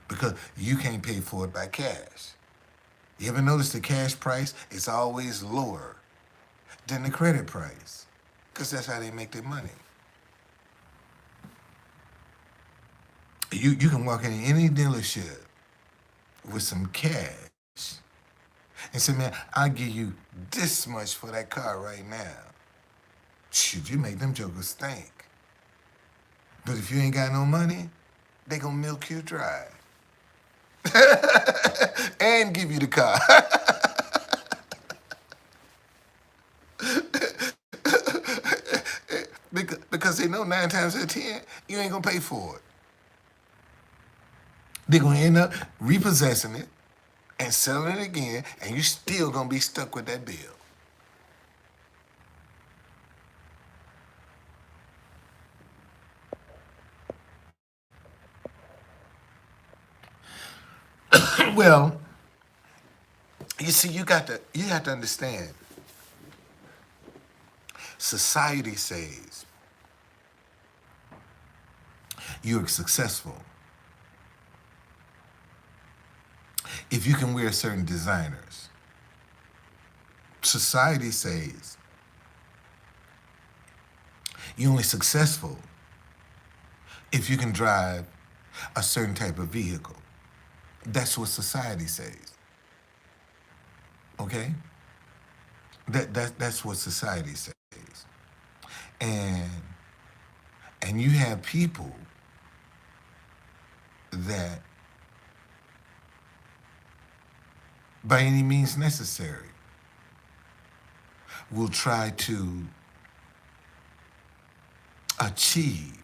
Because you can't pay for it by cash. You ever notice the cash price is always lower than the credit price? Because that's how they make their money. You can walk in any dealership with some cash and say, man, I'll give you this much for that car right now. Shoot, you make them jokers stink. But if you ain't got no money, they gonna milk you dry. And give you the car. Because they know 9 times out of 10, you ain't gonna pay for it. They're gonna end up repossessing it and selling it again, and you still gonna be stuck with that bill. Well, you see, you have to understand. Society says you're successful if you can wear certain designers. Society says you're only successful if you can drive a certain type of vehicle. That's what society says. Okay? That's what society says. And you have people that by any means necessary will try to achieve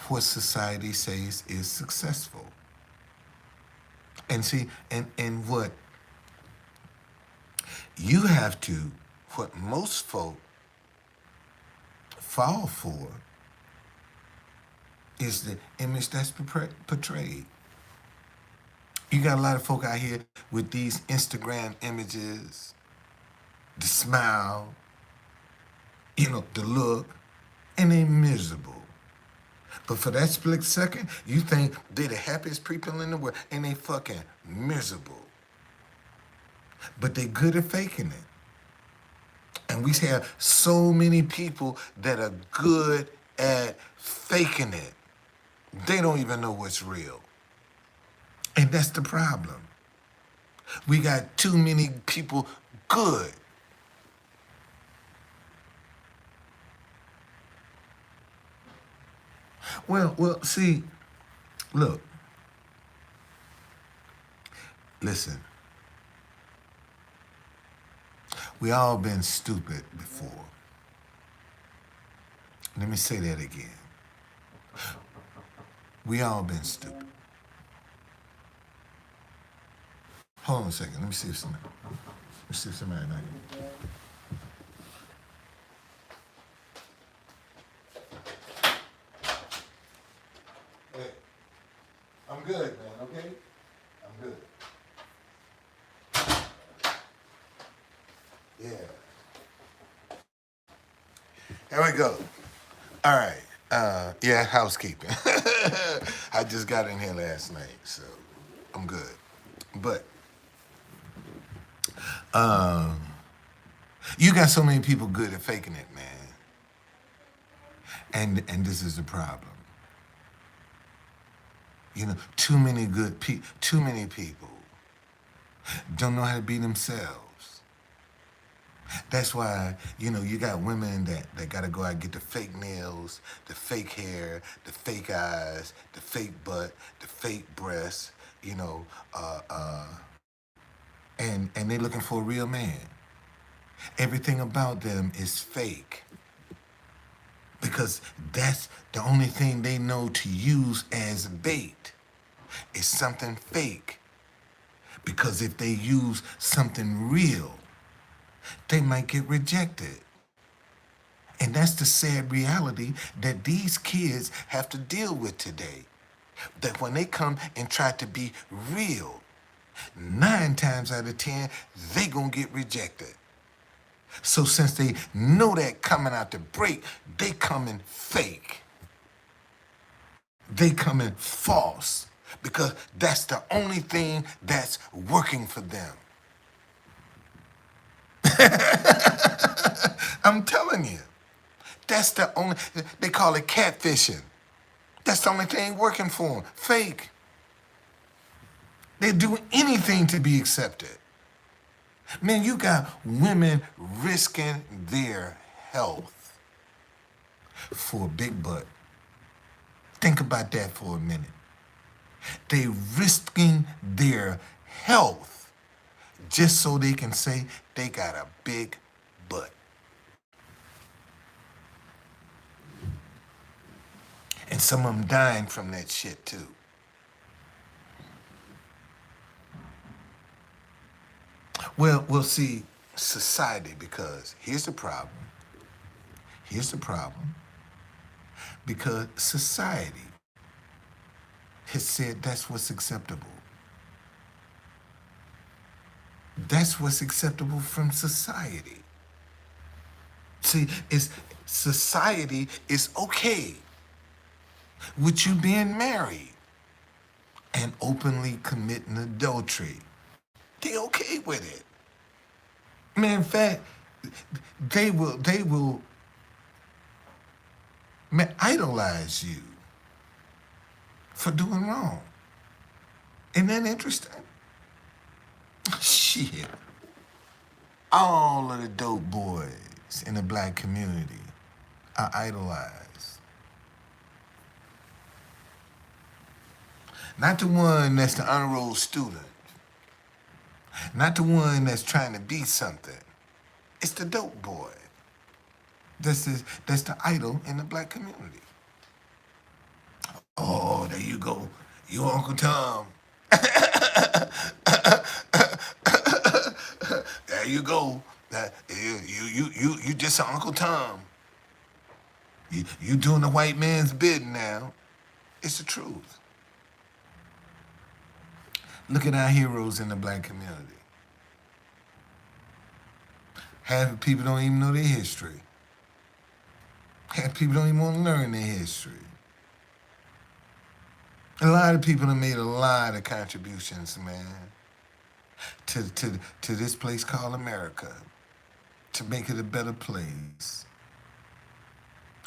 what society says is successful. And see, and what you have to, what most folk fall for is the image that's portrayed. You got a lot of folk out here with these Instagram images, the smile, the look, and they miserable. But for that split second, you think they the happiest people in the world, and they fucking miserable. But they good at faking it. And we have so many people that are good at faking it. They don't even know what's real. And that's the problem. We got too many people good. Well, see, look, listen. We all been stupid before. Let me say that again. We all been stupid. Hold on a second. Let me see if somebody like it. Hey, I'm good, man. Okay, I'm good. Yeah. There we go. All right. Yeah, housekeeping. I just got in here last night, so I'm good. But you got so many people good at faking it, man. And this is the problem. You know, too many people don't know how to be themselves. That's why, you got women that gotta go out and get the fake nails, the fake hair, the fake eyes, the fake butt, the fake breasts, you know, uh, uh, and they're looking for a real man. Everything about them is fake because that's the only thing they know to use as bait is something fake. Because if they use something real, they might get rejected. And that's the sad reality that these kids have to deal with today. That when they come and try to be real, 9 times out of 10, they gonna get rejected. So since they know that coming out the break, they coming fake. They coming false. Because that's the only thing that's working for them. I'm telling you. That's the only, they call it catfishing. That's the only thing working for them. Fake. They do anything to be accepted. Man, you got women risking their health for a big butt. Think about that for a minute. They risking their health just so they can say they got a big butt. And some of them dying from that shit too. Well, we'll see society because here's the problem. Here's the problem. Because society has said that's what's acceptable. That's what's acceptable from society. See, it's society is okay with you being married and openly committing adultery. They okay with it. Man, in fact, they will man, idolize you for doing wrong. Isn't that interesting? Shit. All of the dope boys in the black community are idolized. Not the one that's the honor roll student. Not the one that's trying to be something. It's the dope boy. That's the idol in the black community. Oh, there you go. You Uncle Tom. There you go. You just an Uncle Tom. You doing the white man's bidding now. It's the truth. Look at our heroes in the black community. Half the people don't even know their history. Half people don't even want to learn their history. A lot of people have made a lot of contributions, man, to this place called America, to make it a better place.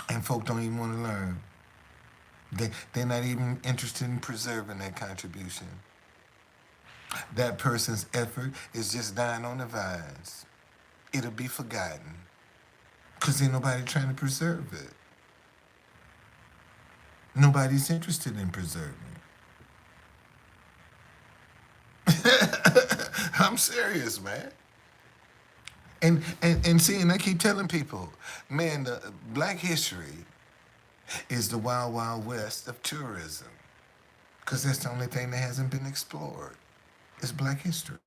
And folk don't even want to learn. They're not even interested in preserving that contribution. That person's effort is just dying on the vines. It'll be forgotten because ain't nobody trying to preserve it. Nobody's interested in preserving it. I'm serious, man. And see, and I keep telling people, man, the black history is the wild, wild west of tourism. Because that's the only thing that hasn't been explored. It's Black history.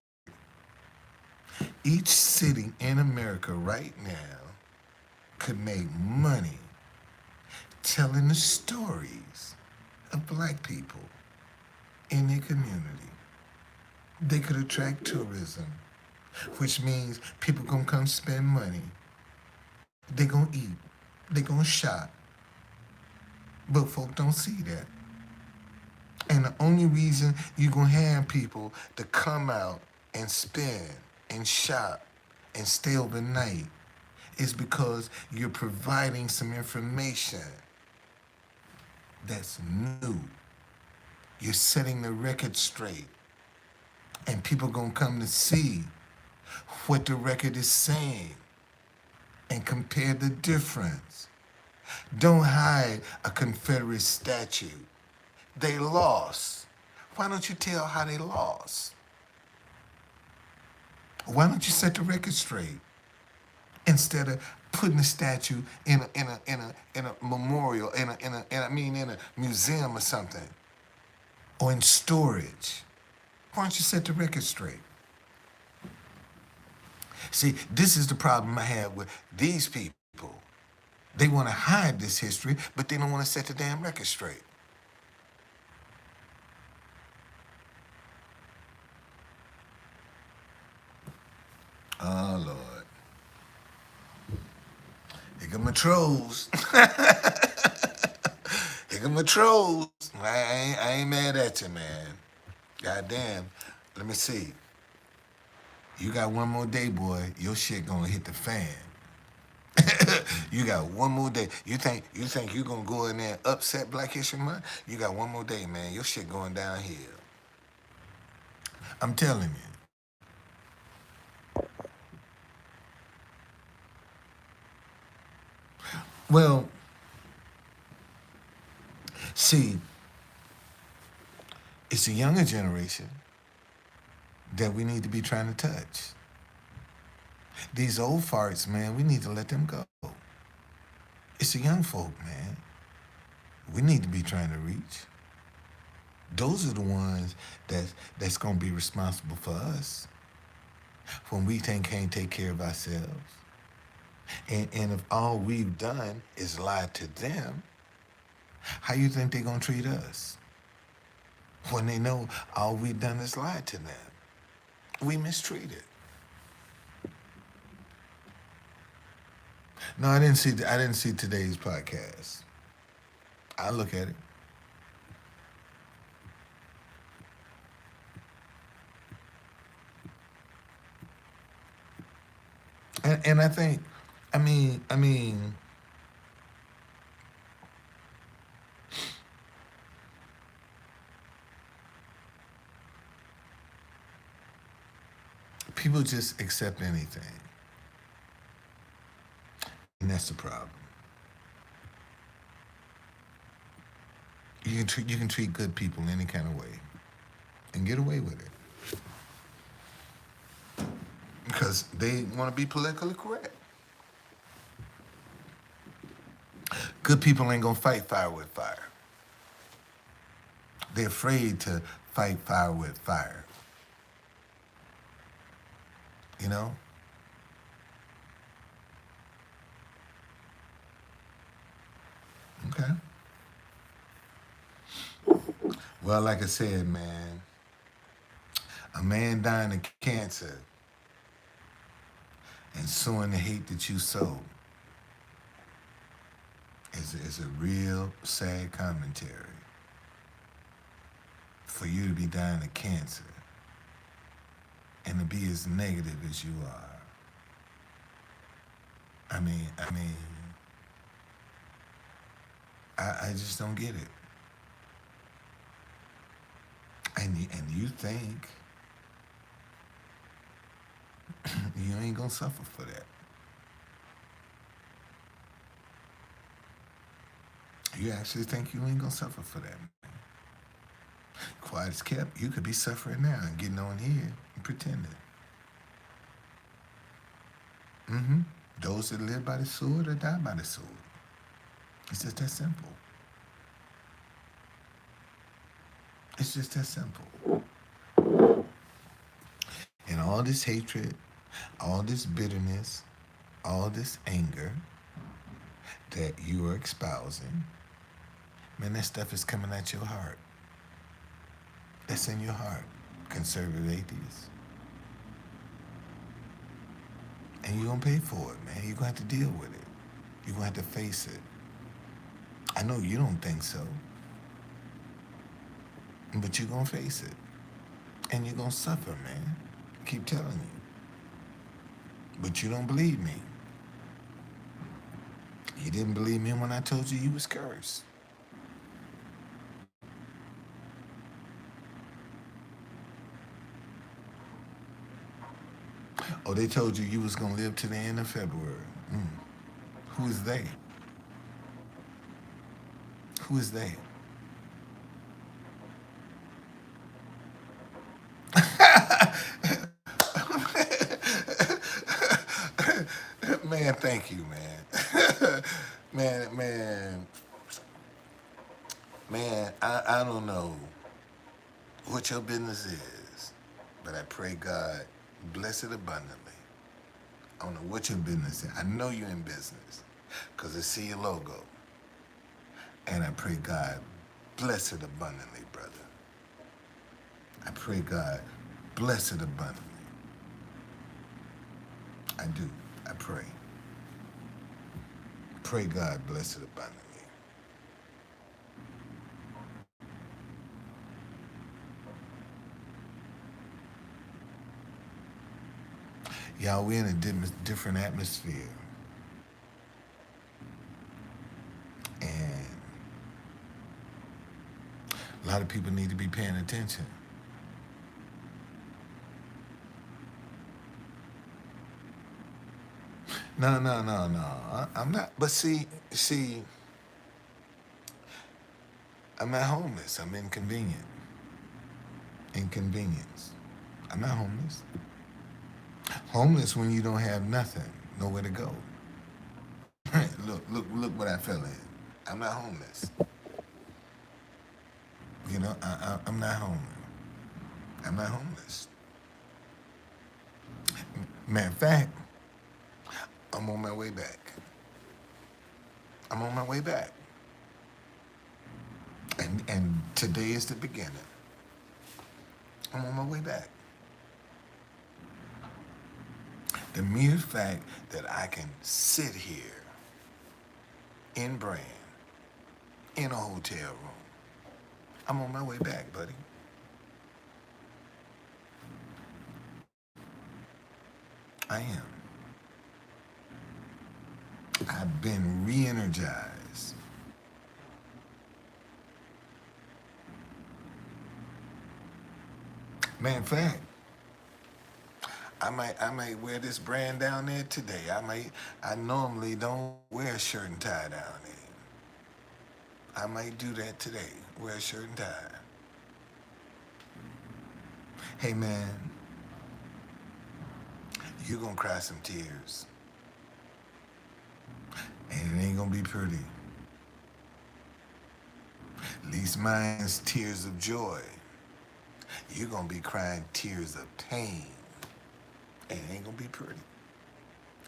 Each city in America right now could make money telling the stories of Black people in their community. They could attract tourism, which means people gonna come spend money. They gonna eat. They gonna shop. But folk don't see that. And the only reason you gonna have people to come out and spend and shop and stay overnight is because you're providing some information that's new. You're setting the record straight. And people gonna come to see what the record is saying and compare the difference. Don't hide a Confederate statue. They lost. Why don't you tell how they lost? Why don't you set the record straight instead of putting a statue in a memorial in a museum or something or in storage? Why don't you set the record straight? See, this is the problem I have with these people. They want to hide this history, but they don't want to set the damn record straight. Oh, Lord. Here come my trolls. Here come my trolls. I ain't mad at you, man. Goddamn. Let me see. You got one more day, boy. Your shit gonna hit the fan. You got one more day. You think you gonna go in there and upset Black History Month? You got one more day, man. Your shit going downhill. I'm telling you. Well, see, it's a younger generation that we need to be trying to touch. These old farts, man, we need to let them go. It's the young folk, man. We need to be trying to reach. Those are the ones that's gonna be responsible for us when we can't take care of ourselves. And if all we've done is lie to them, how you think they're gonna treat us? When they know all we've done is lie to them. We mistreated. No, I didn't see today's podcast. I look at it. And I think, I mean, people just accept anything, and that's the problem. You can treat good people any kind of way and get away with it because they want to be politically correct. Good people ain't gonna fight fire with fire. They're afraid to fight fire with fire. You know? Okay. Well, like I said, man, a man dying of cancer and sowing the hate that you sow is a real sad commentary for you to be dying of cancer and to be as negative as you are. I just don't get it. And you think you ain't gonna suffer for that. You actually think you ain't gonna suffer for that. Quiet as kept, you could be suffering now and getting on here and pretending. Mm-hmm. Those that live by the sword or die by the sword. It's just that simple. It's just that simple. And all this hatred, all this bitterness, all this anger that you are espousing, man, that stuff is coming at your heart. That's in your heart, conservative atheists. And you're going to pay for it, man. You're going to have to deal with it. You're going to have to face it. I know you don't think so, but you're going to face it. And you're going to suffer, man. I keep telling you. But you don't believe me. You didn't believe me when I told you was cursed. Oh, they told you was going to live to the end of February. Mm. Who is they? Who is they? Man, thank you, man. Man, I don't know what your business is, but I pray God bless it abundantly. I don't know what your business is. I know you're in business because I see your logo. And I pray God bless it abundantly, brother. I pray God bless it abundantly. I do. I pray. Pray God bless it abundantly. Y'all, we're in a different atmosphere. And a lot of people need to be paying attention. No. I'm not. But see, I'm not homeless. I'm inconvenient. Inconvenience. I'm not homeless. Homeless when you don't have nothing, nowhere to go. Look what I fell in. I'm not homeless. You know, I'm not homeless. I'm not homeless. Matter of fact, I'm on my way back. I'm on my way back. And today is the beginning. I'm on my way back. The mere fact that I can sit here in Brand, in a hotel room, I'm on my way back, buddy. I am. I've been re-energized. Man, fact, I might wear this brand down there today. I normally don't wear a shirt and tie down there. I might do that today. Wear a shirt and tie. Hey man, you're gonna cry some tears. And it ain't gonna be pretty. At least mine's tears of joy. You're gonna be crying tears of pain. And it ain't gonna be pretty.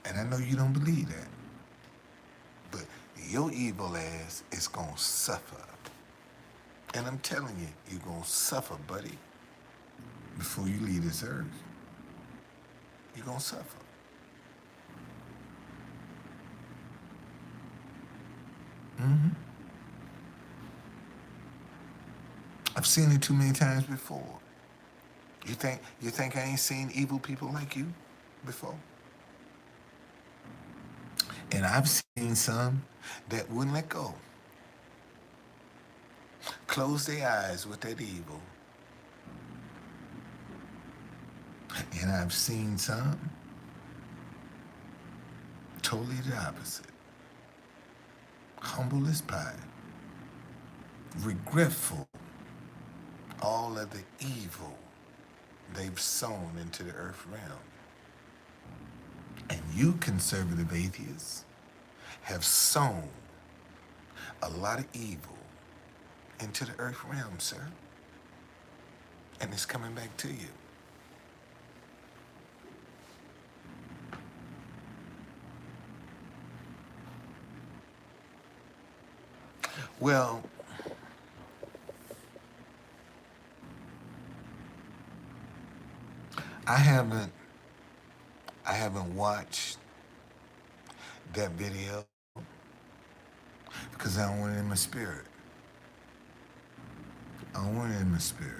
And I know you don't believe that. But your evil ass is gonna suffer. And I'm telling you, you're gonna suffer, buddy, before you leave this earth. You're gonna suffer. Mm-hmm. I've seen it too many times before. You think I ain't seen evil people like you before? And I've seen some that wouldn't let go. Close their eyes with that evil. And I've seen some totally the opposite. Humble as pie. Regretful. All of the evil they've sown into the earth realm. And you conservative atheists have sown a lot of evil into the earth realm, sir. And it's coming back to you. Well, I haven't I haven't watched that video because I don't want it in my spirit. I don't want it in my spirit.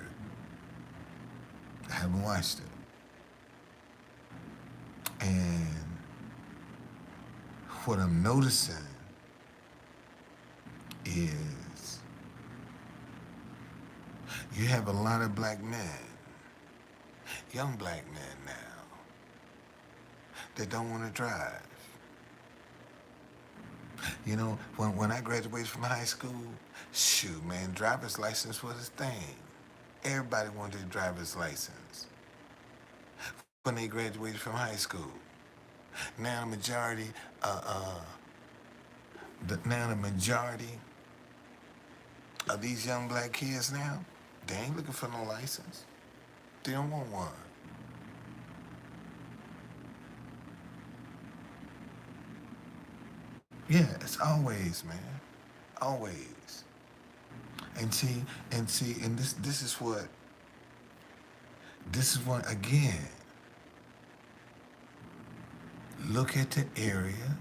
I haven't watched it. And what I'm noticing is you have a lot of black men, young black men now, that don't want to drive. You know, when I graduated from high school, shoot, man, driver's license was a thing. Everybody wanted a driver's license when they graduated from high school. Now the majority, now the majority of these young black kids now, they ain't looking for no license. They don't want one. Yeah, it's always, man, always. And this is what again. Look at the area,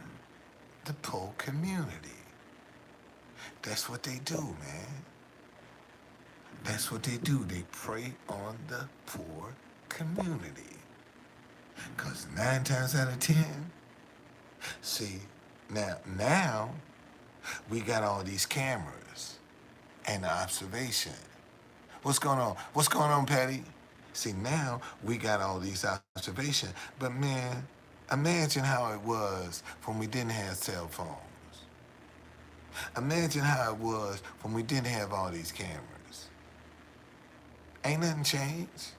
the poor community. That's what they do, man. That's what they do. They prey on the poor community. Cause 9 times out of 10, see, now we got all these cameras and the observation. What's going on? What's going on, Patty? See, now we got all these observations. But man, imagine how it was when we didn't have cell phones. Imagine how it was when we didn't have all these cameras. Ain't nothing changed.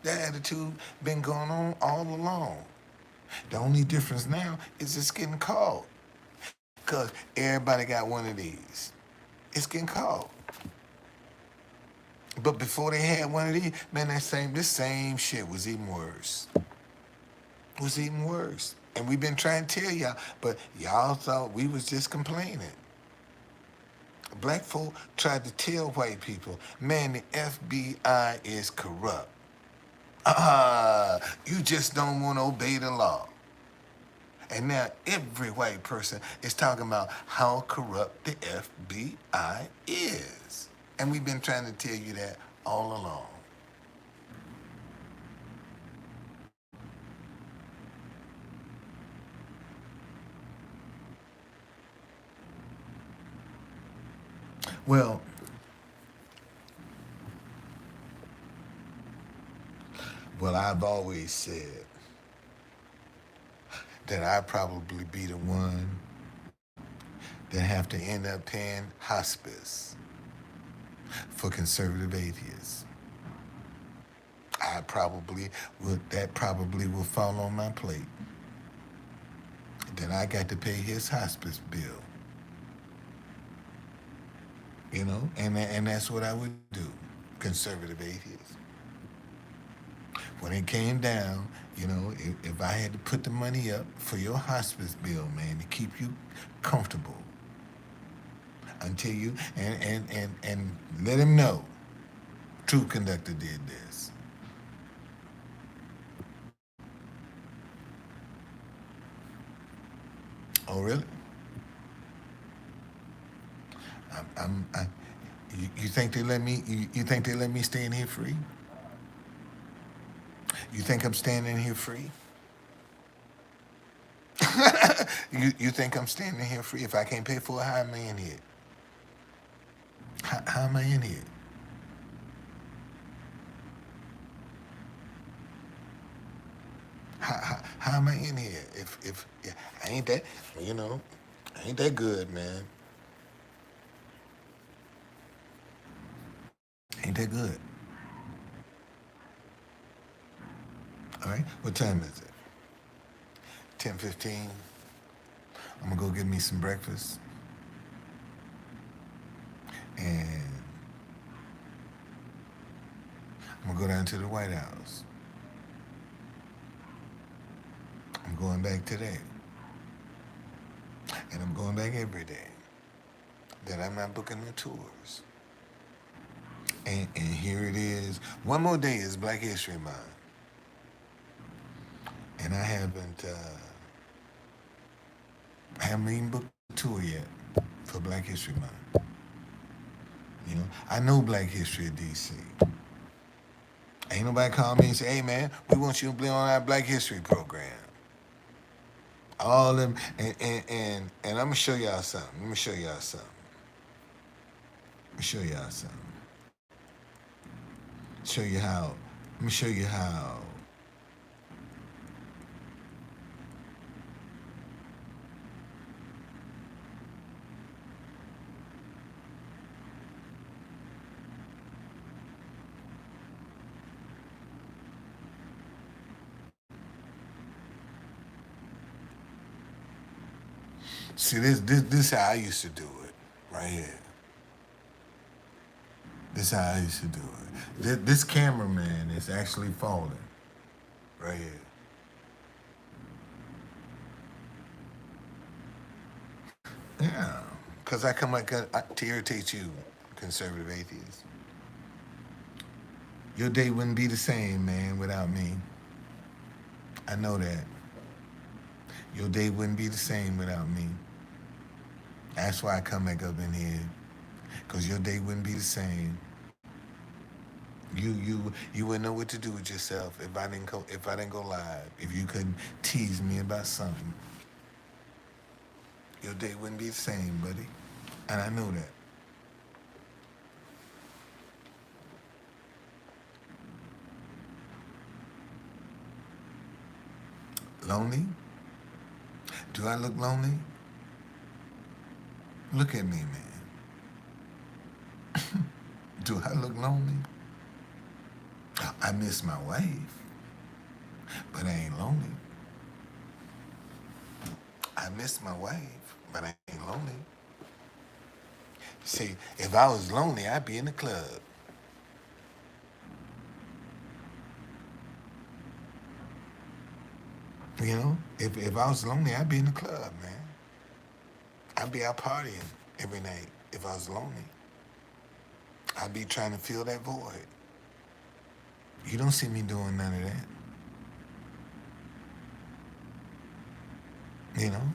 That attitude been going on all along. The only difference now is it's getting caught. Because everybody got one of these. It's getting caught. But before they had one of these, man, this same shit was even worse. Was even worse. And we've been trying to tell y'all, but y'all thought we was just complaining. Black folk tried to tell white people, man, the FBI is corrupt. You just don't want to obey the law. And now every white person is talking about how corrupt the FBI is. And we've been trying to tell you that all along. Well, I've always said that I'd probably be the one that have to end up paying hospice for conservative atheists. That probably will fall on my plate. Then I got to pay his hospice bill. You know, and that's what I would do, conservative atheists. When it came down, you know, if I had to put the money up for your hospice bill, man, to keep you comfortable until you, and let him know, True Conductor did this. Oh, really? I, you think they let me? You think they let me stay in here free? You think I'm staying in here free? You think I'm staying in here free? If I can't pay for it, how am I in here? How am I in here? How am I in here? If yeah, I ain't that, you know, I ain't that good, man. Ain't that good. All right. What time is it? 10:15. I'm gonna go get me some breakfast. And I'm gonna go down to the White House. I'm going back today. And I'm going back every day. That I'm not booking no tours. And here it is. One more day is Black History Month. And I haven't even booked a tour yet for Black History Month. You know, I know Black History of DC. Ain't nobody call me and say, hey man, we want you to be on our Black History program. All them and I'm gonna show y'all something. Let me show y'all something. Let me show y'all something. Show you how. Let me show you how. See this how I used to do it right here. This how I used to do it. This cameraman is actually falling right here. Yeah, because I come like to irritate you, conservative atheists. Your day wouldn't be the same, man, without me. I know that. Your day wouldn't be the same without me. That's why I come back up in here, because your day wouldn't be the same. You wouldn't know what to do with yourself if I didn't go live. If you couldn't tease me about something, your day wouldn't be the same, buddy. And I know that. Lonely? Do I look lonely? Look at me, man. Do I look lonely? I miss my wife, but I ain't lonely. I miss my wife, but I ain't lonely. See, if I was lonely, I'd be in the club. You know, if I was lonely, I'd be in the club, man. I'd be out partying every night if I was lonely. I'd be trying to fill that void. You don't see me doing none of that. You know?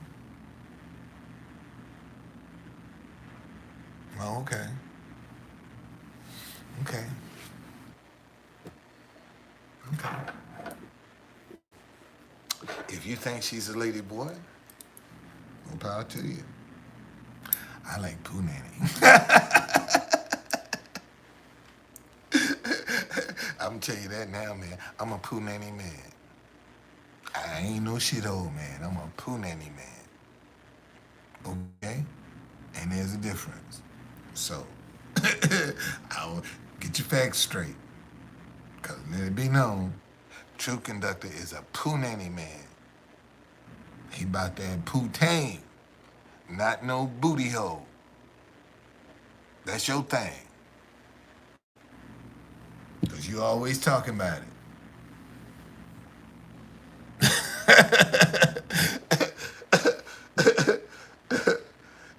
Oh, okay. Okay. Okay. If you think she's a lady boy, more power to you. I like poo nanny. I'm gonna tell you that now, man. I'm a poo nanny man. I ain't no shit old man. I'm a poo nanny man. Okay? And there's a difference. So, I'll get your facts straight. Because let it be known, True Conductor is a poo nanny man. He about that poo tame, not no booty hole. That's your thing. Because you always talking about it.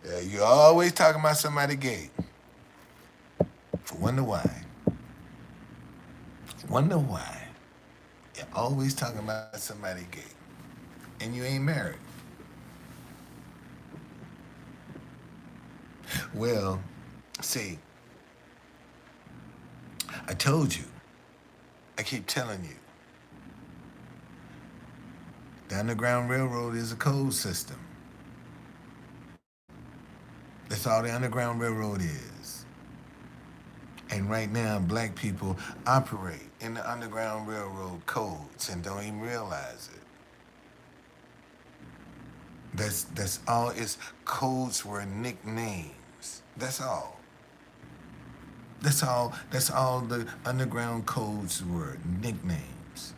Yeah, you always talking about somebody gay. Wonder why. Wonder why. You're always talking about somebody gay. And you ain't married. Well, see, I told you. I keep telling you. The Underground Railroad is a code system. That's all the Underground Railroad is. And right now, black people operate in the Underground Railroad codes and don't even realize it. That's all. Its codes were nicknames. That's all. That's all. That's all the underground codes were, nicknames.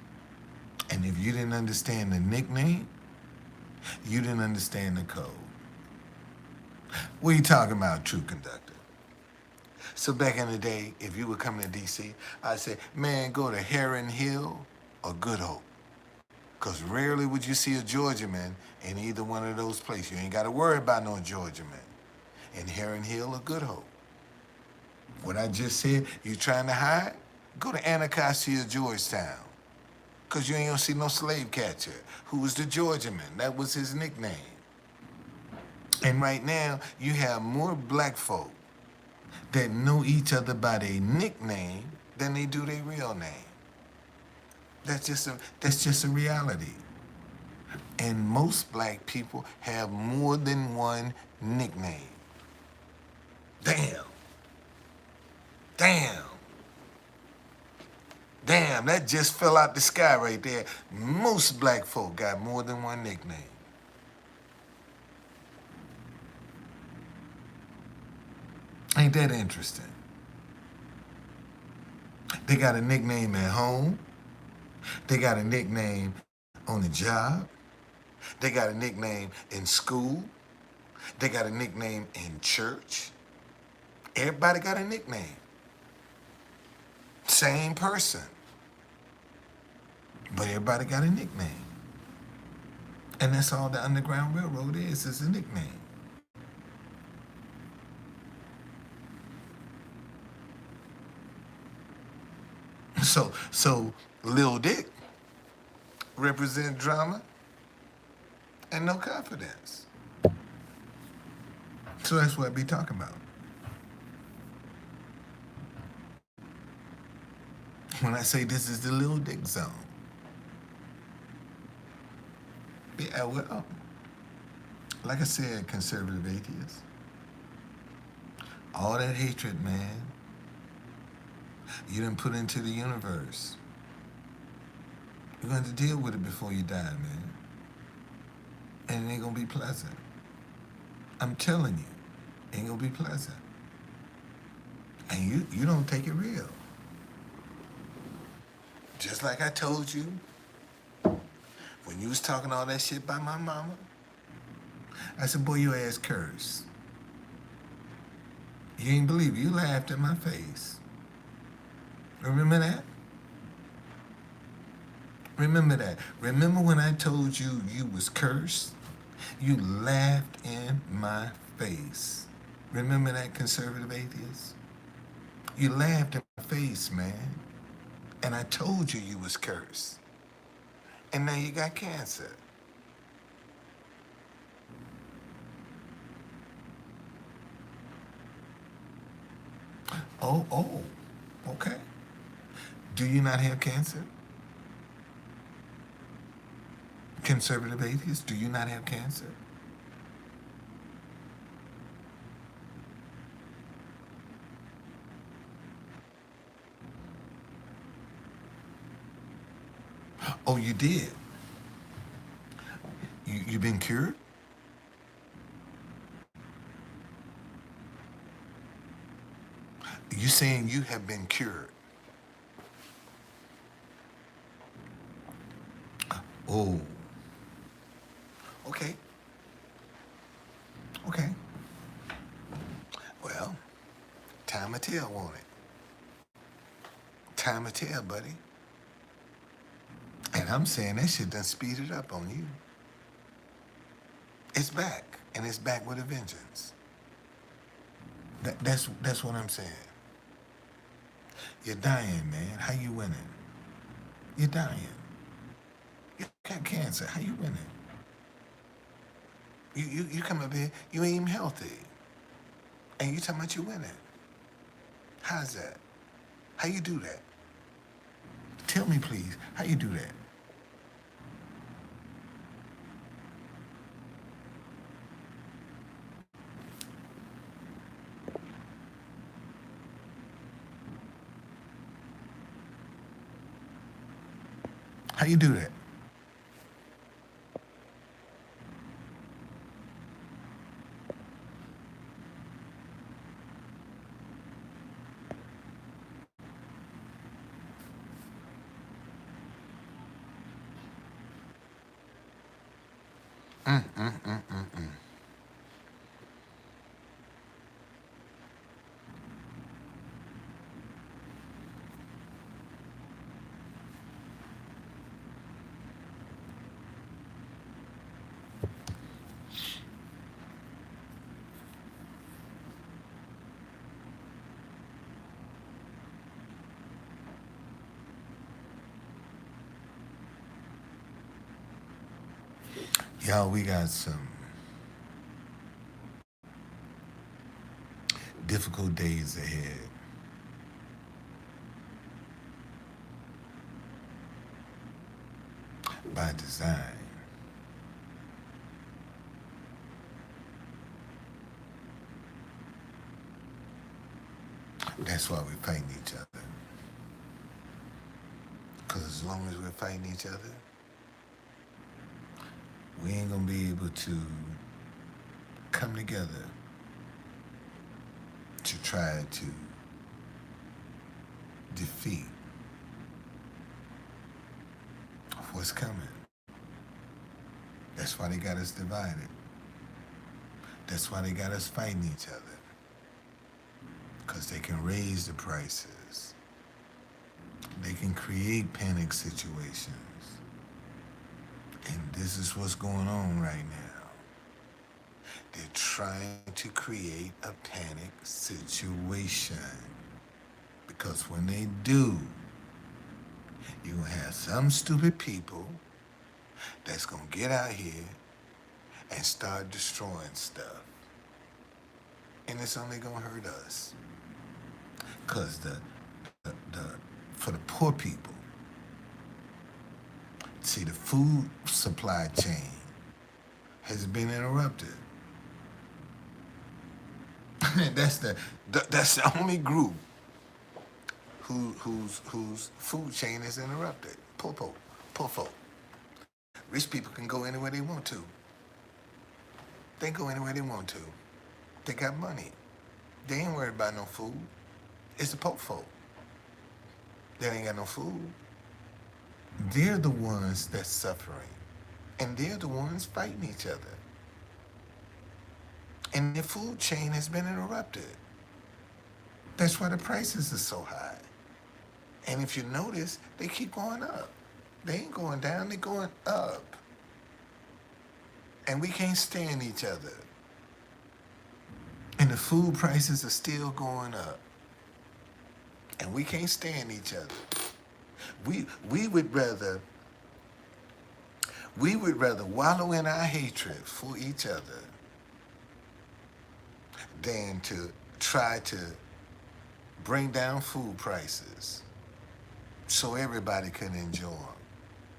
And if you didn't understand the nickname, you didn't understand the code. What are you talking about, True Conductor? So back in the day, if you were coming to D.C., I'd say, man, go to Heron Hill or Good Hope. Because rarely would you see a Georgia man in either one of those places. You ain't got to worry about no Georgia man in Heron Hill or Good Hope. What I just said, you trying to hide? Go to Anacostia, Georgetown. Because you ain't going to see no slave catcher who was the Georgia man. That was his nickname. And right now, you have more black folk that know each other by their nickname than they do their real name. That's just a reality. And most black people have more than one nickname. Damn. Damn. Damn, that just fell out the sky right there. Most black folk got more than one nickname. Ain't that interesting? They got a nickname at home. They got a nickname on the job. They got a nickname in school. They got a nickname in church. Everybody got a nickname. Same person. But everybody got a nickname. And that's all the Underground Railroad is a nickname. So Lil Dick represent drama and no confidence. So that's what I be talking about. When I say this is the Lil Dick zone. Yeah, well, like I said, conservative atheists, all that hatred, man, you done put into the universe. You're going to deal with it before you die, man. And it ain't going to be pleasant. I'm telling you, it ain't going to be pleasant. And you don't take it real. Just like I told you when you was talking all that shit about my mama. I said, boy, your ass cursed. You ain't believe it. You laughed in my face. Remember that? Remember that. Remember when I told you you was cursed? You laughed in my face. Remember that, conservative atheist? You laughed in my face, man. And I told you you was cursed. And now you got cancer. Oh, okay. Do you not have cancer? Conservative atheists, do you not have cancer? Oh, you did? You been cured? You saying you have been cured? Oh, okay, okay. Well, time will tell, won't it? Time will tell, buddy. And I'm saying that shit done speeded up on you. It's back, and it's back with a vengeance. That's what I'm saying. You're dying, man. How you winning? You're dying. You got cancer. How you winning? You come up here, you ain't even healthy. And you talking about you winning. How's that? How you do that? Tell me, please, how you do that? How you do that? Y'all, we got some difficult days ahead. By design. That's why we're fighting each other. Because as long as we're fighting each other, we ain't going to be able to come together to try to defeat what's coming. That's why they got us divided. That's why they got us fighting each other. Because they can raise the prices. They can create panic situations. And this is what's going on right now. They're trying to create a panic situation. Because when they do, you're going to have some stupid people that's going to get out here and start destroying stuff. And it's only going to hurt us. Because for the poor people, see, the food supply chain has been interrupted. that's the only group whose food chain is interrupted. Poor folk. Rich people can go anywhere they want to. They go anywhere they want to. They got money. They ain't worried about no food. It's the poor folk that ain't got no food. They're the ones that's suffering. And they're the ones fighting each other. And the food chain has been interrupted. That's why the prices are so high. And if you notice, they keep going up. They ain't going down, they're going up. And we can't stand each other. And the food prices are still going up. And we can't stand each other. We would rather wallow in our hatred for each other than to try to bring down food prices so everybody can enjoy them.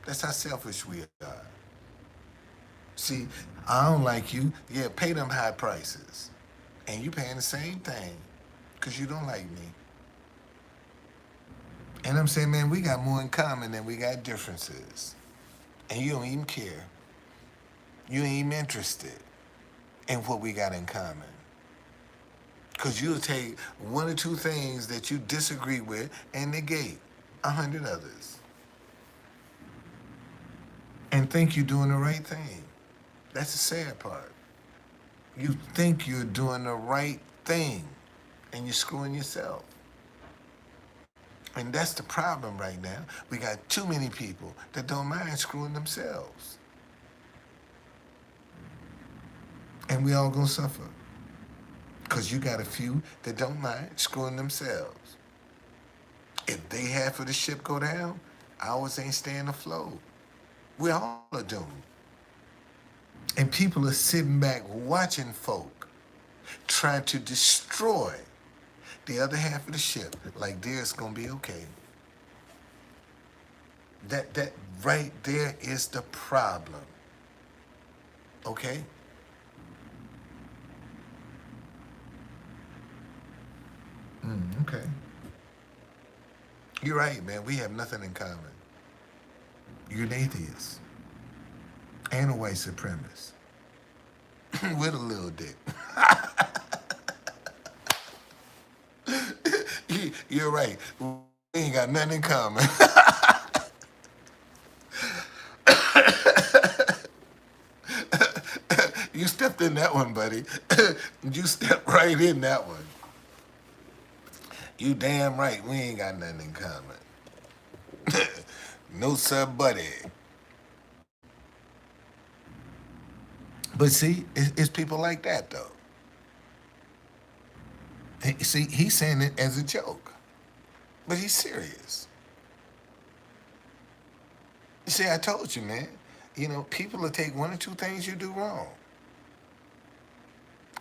That's how selfish we are. See, I don't like you. Yeah, pay them high prices. And you paying the same thing because you don't like me. And I'm saying, man, we got more in common than we got differences. And you don't even care. You ain't even interested in what we got in common. Because you'll take one or two things that you disagree with and negate 100 others. And think you're doing the right thing. That's the sad part. You think you're doing the right thing and you're screwing yourself. And that's the problem right now. We got too many people that don't mind screwing themselves. And we all gonna suffer. Because you got a few that don't mind screwing themselves. If they half of the ship go down, ours ain't staying afloat. We all are doomed. And people are sitting back watching folk trying to destroy the other half of the ship like theirs gonna be okay. That right there is the problem. Okay? Okay. You're right, man. We have nothing in common. You're an atheist and a white supremacist with a little dick. You're right. We ain't got nothing in common. You stepped in that one, buddy. You stepped right in that one. You damn right. We ain't got nothing in common. No, sir, buddy. But see, it's people like that, though. See, he's saying it as a joke, but he's serious. You see, I told you, man. People will take one or two things you do wrong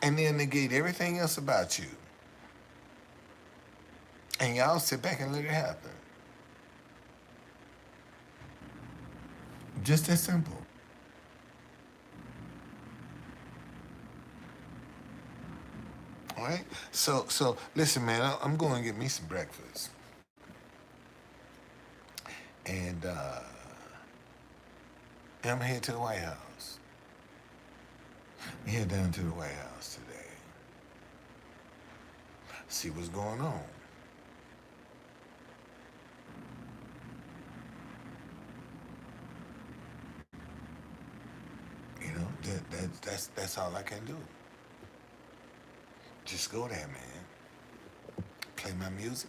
and then negate everything else about you. And y'all sit back and let it happen. Just that simple. All right. So listen, man. I'm going to get me some breakfast, and I'm head to the White House. Head down to the White House today. See what's going on. That's all I can do. Just go there, man. Play my music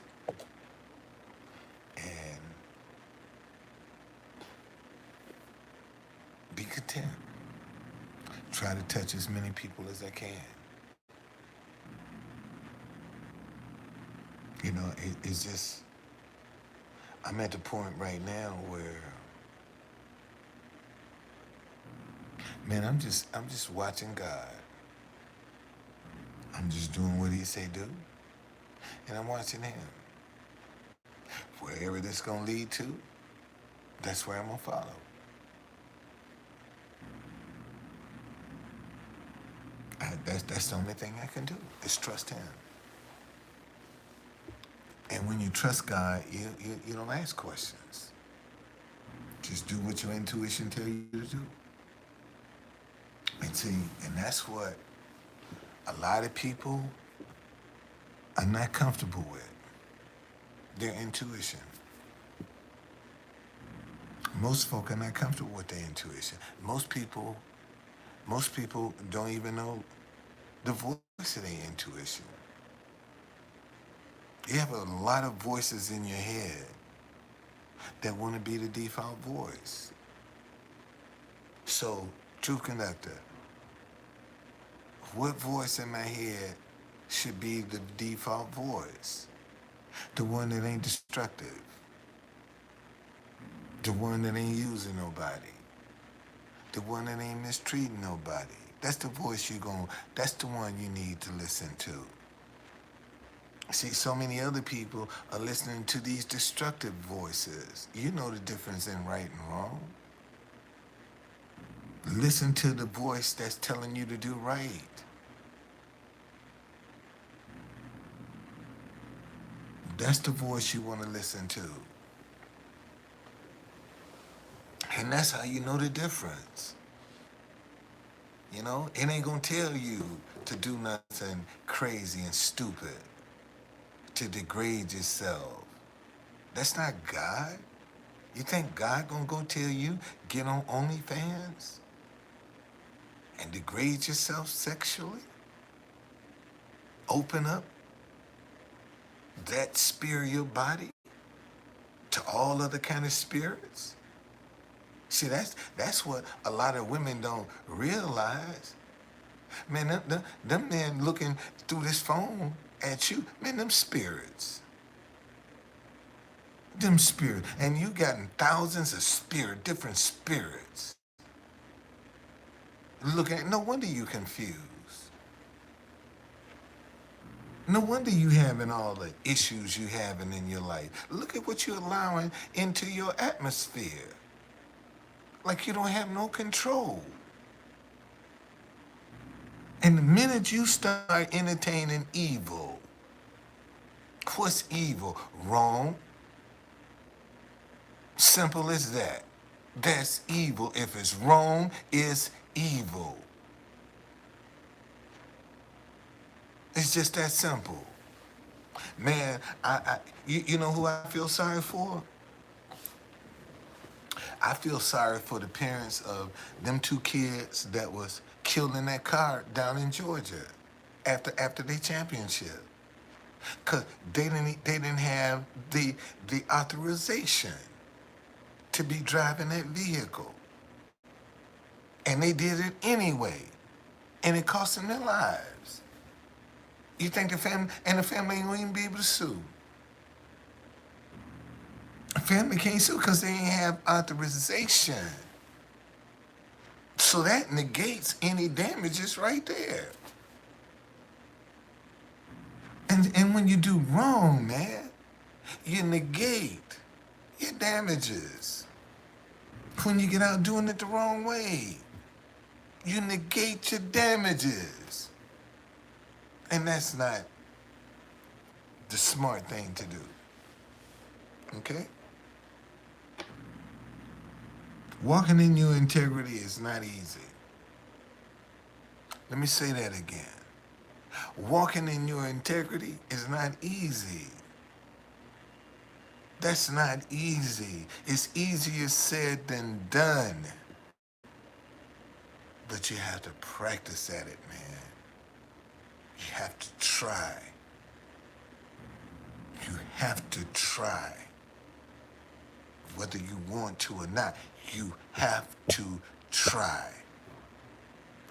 and be content. Try to touch as many people as I can. It's just I'm at the point right now where, man, I'm just watching God. I'm just doing what He say do, and I'm watching Him. Wherever this gonna lead to, that's where I'm gonna follow. That's the only thing I can do is trust Him. And when you trust God, you don't ask questions. Just do what your intuition tells you to do. And see, and that's what a lot of people are not comfortable with. Their intuition. Most folk are not comfortable with their intuition. Most people don't even know the voice of their intuition. You have a lot of voices in your head that want to be the default voice. So, truth conductor, what voice in my head should be the default voice? The one that ain't destructive. The one that ain't using nobody. The one that ain't mistreating nobody. That's the voice that's the one you need to listen to. See, so many other people are listening to these destructive voices. You know the difference in right and wrong. Listen to the voice that's telling you to do right. That's the voice you want to listen to. And that's how you know the difference. It ain't gonna tell you to do nothing crazy and stupid, to degrade yourself. That's not God. You think God gonna go tell you, get on OnlyFans and degrade yourself sexually? Open up that spiritual body to all other kind of spirits? See, that's what a lot of women don't realize. Man, them men looking through this phone at you, man, them spirits. Them spirits. And you gotten thousands of different spirits. No wonder you confused. No wonder you having all the issues you having in your life. Look at what you're allowing into your atmosphere. Like you don't have no control. And the minute you start entertaining evil, what's evil? Wrong. Simple as that. That's evil. If it's wrong, it's evil. It's just that simple. Man, you know who I feel sorry for? I feel sorry for the parents of them two kids that was killed in that car down in Georgia after their championship. Cause they didn't have the authorization to be driving that vehicle. And they did it anyway. And it cost them their lives. You think the family ain't gonna even be able to sue? The family can't sue because they ain't have authorization. So that negates any damages right there. And when you do wrong, man, you negate your damages. When you get out doing it the wrong way, you negate your damages. And that's not the smart thing to do. Okay? Walking in your integrity is not easy. Let me say that again. Walking in your integrity is not easy. That's not easy. It's easier said than done. But you have to practice at it, man. You have to try. You have to try. Whether you want to or not, you have to try.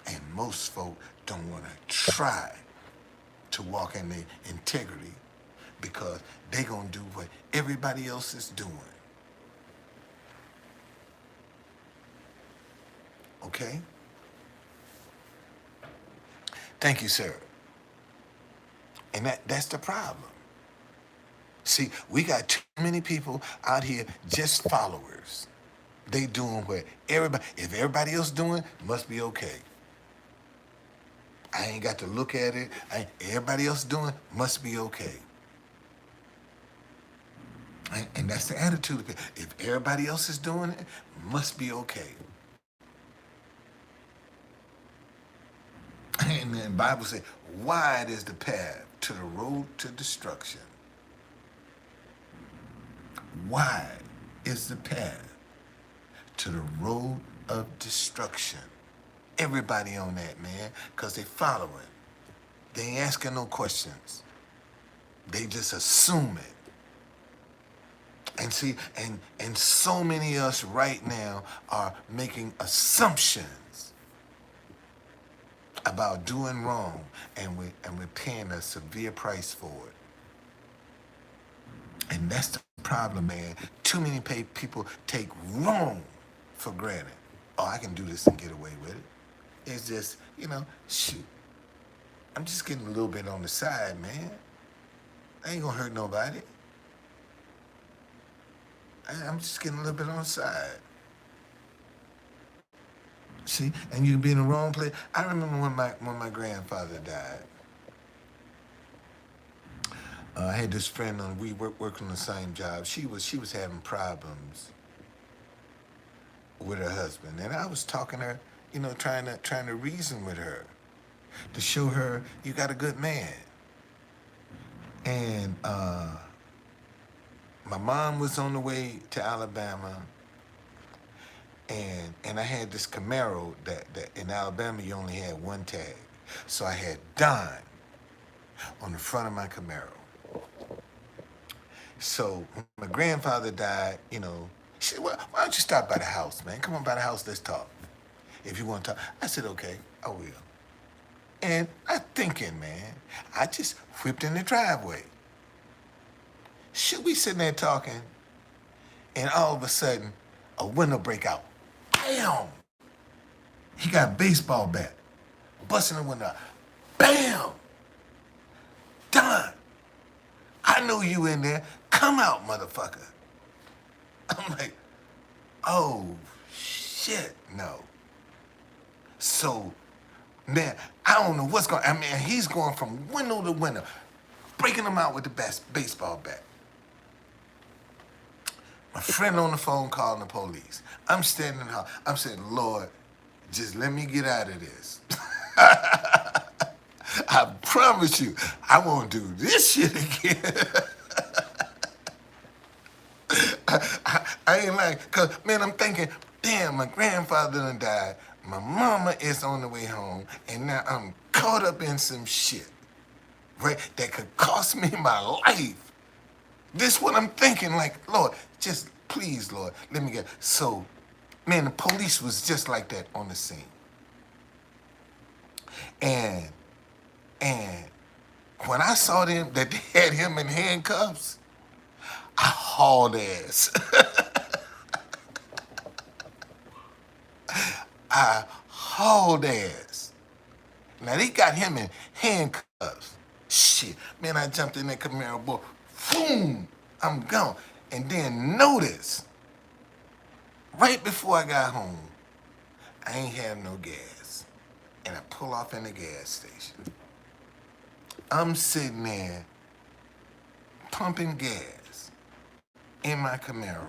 And most folk don't want to try to walk in their integrity because they gonna do what everybody else is doing. Okay? Thank you, sir. And that's the problem. See, we got too many people out here just followers. They doing what everybody, if everybody else doing, must be okay. I ain't got to look at it. Everybody else doing, must be okay. And that's the attitude of people. If everybody else is doing it, must be okay. And then the Bible says, wide is the path to the road to destruction. Wide is the path to the road of destruction. Everybody on that, man, because they following. They ain't asking no questions. They just assume it. And see, and so many of us right now are making assumptions about doing wrong, and we're paying a severe price for it. And that's the problem, man. Too many people take wrong for granted. Oh, I can do this and get away with it. It's just, shoot. I'm just getting a little bit on the side, man. I ain't gonna hurt nobody. I'm just getting a little bit on the side. See, and you can be in the wrong place. I remember when my grandfather died. I had this friend we worked on the same job. She was having problems with her husband, and I was talking to her, trying to reason with her, to show her you got a good man. And my mom was on the way to Alabama, and I had this Camaro that in Alabama you only had one tag, so I had Don on the front of my Camaro. So when my grandfather died, she said, well, why don't you stop by the house, man? Come on by the house, let's talk. If you want to talk. I said, okay, I will. And I'm thinking, man, I just whipped in the driveway. Should we sitting there talking, and all of a sudden, a window break out. Bam! He got a baseball bat, busting the window out. Bam! Don, I know you in there. Come out, motherfucker. I'm like, oh, shit, no. So, man, I don't know what's going on. I mean, he's going from window to window, breaking them out with the baseball bat. My friend on the phone calling the police. I'm standing in the house. I'm saying, Lord, just let me get out of this. I promise you, I won't do this shit again. I ain't lying, because, man, I'm thinking, damn, my grandfather done died, my mama is on the way home, and now I'm caught up in some shit, right, that could cost me my life. This what I'm thinking, like, Lord, just please, Lord, let me get. So, man, the police was just like that on the scene. And when I saw them, that they had him in handcuffs, I hauled ass. I hauled ass. Now they got him in handcuffs. Shit, man, I jumped in that Camaro, boy. Boom, I'm gone. And then notice, right before I got home, I ain't have no gas. And I pull off in the gas station. I'm sitting there pumping gas in my Camaro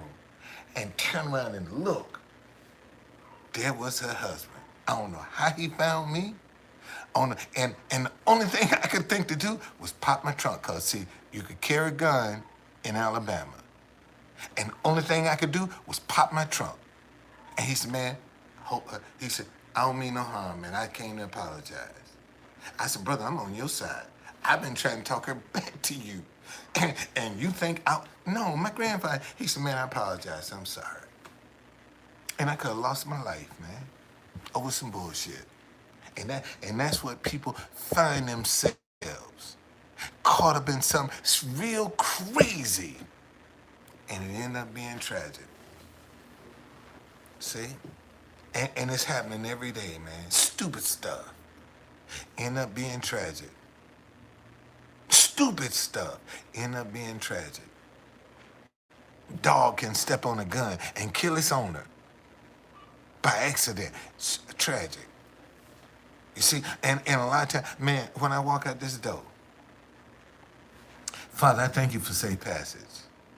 and turn around and look. There was her husband. I don't know how he found me. And the only thing I could think to do was pop my trunk, cause see, you could carry a gun in Alabama. And the only thing I could do was pop my trunk. And he said, man, he said, I don't mean no harm, man. I came to apologize. I said, brother, I'm on your side. I've been trying to talk her back to you. And you think no, my grandfather, he said, man, I apologize. I'm sorry. And I could have lost my life, man, over some bullshit. And that's what people find themselves caught up in something real crazy, and it end up being tragic. See? And it's happening every day, man. Stupid stuff end up being tragic. Stupid stuff end up being tragic. Dog can step on a gun and kill its owner by accident. It's tragic. You see, and a lot of times, man, when I walk out this door, Father, I thank you for safe passage.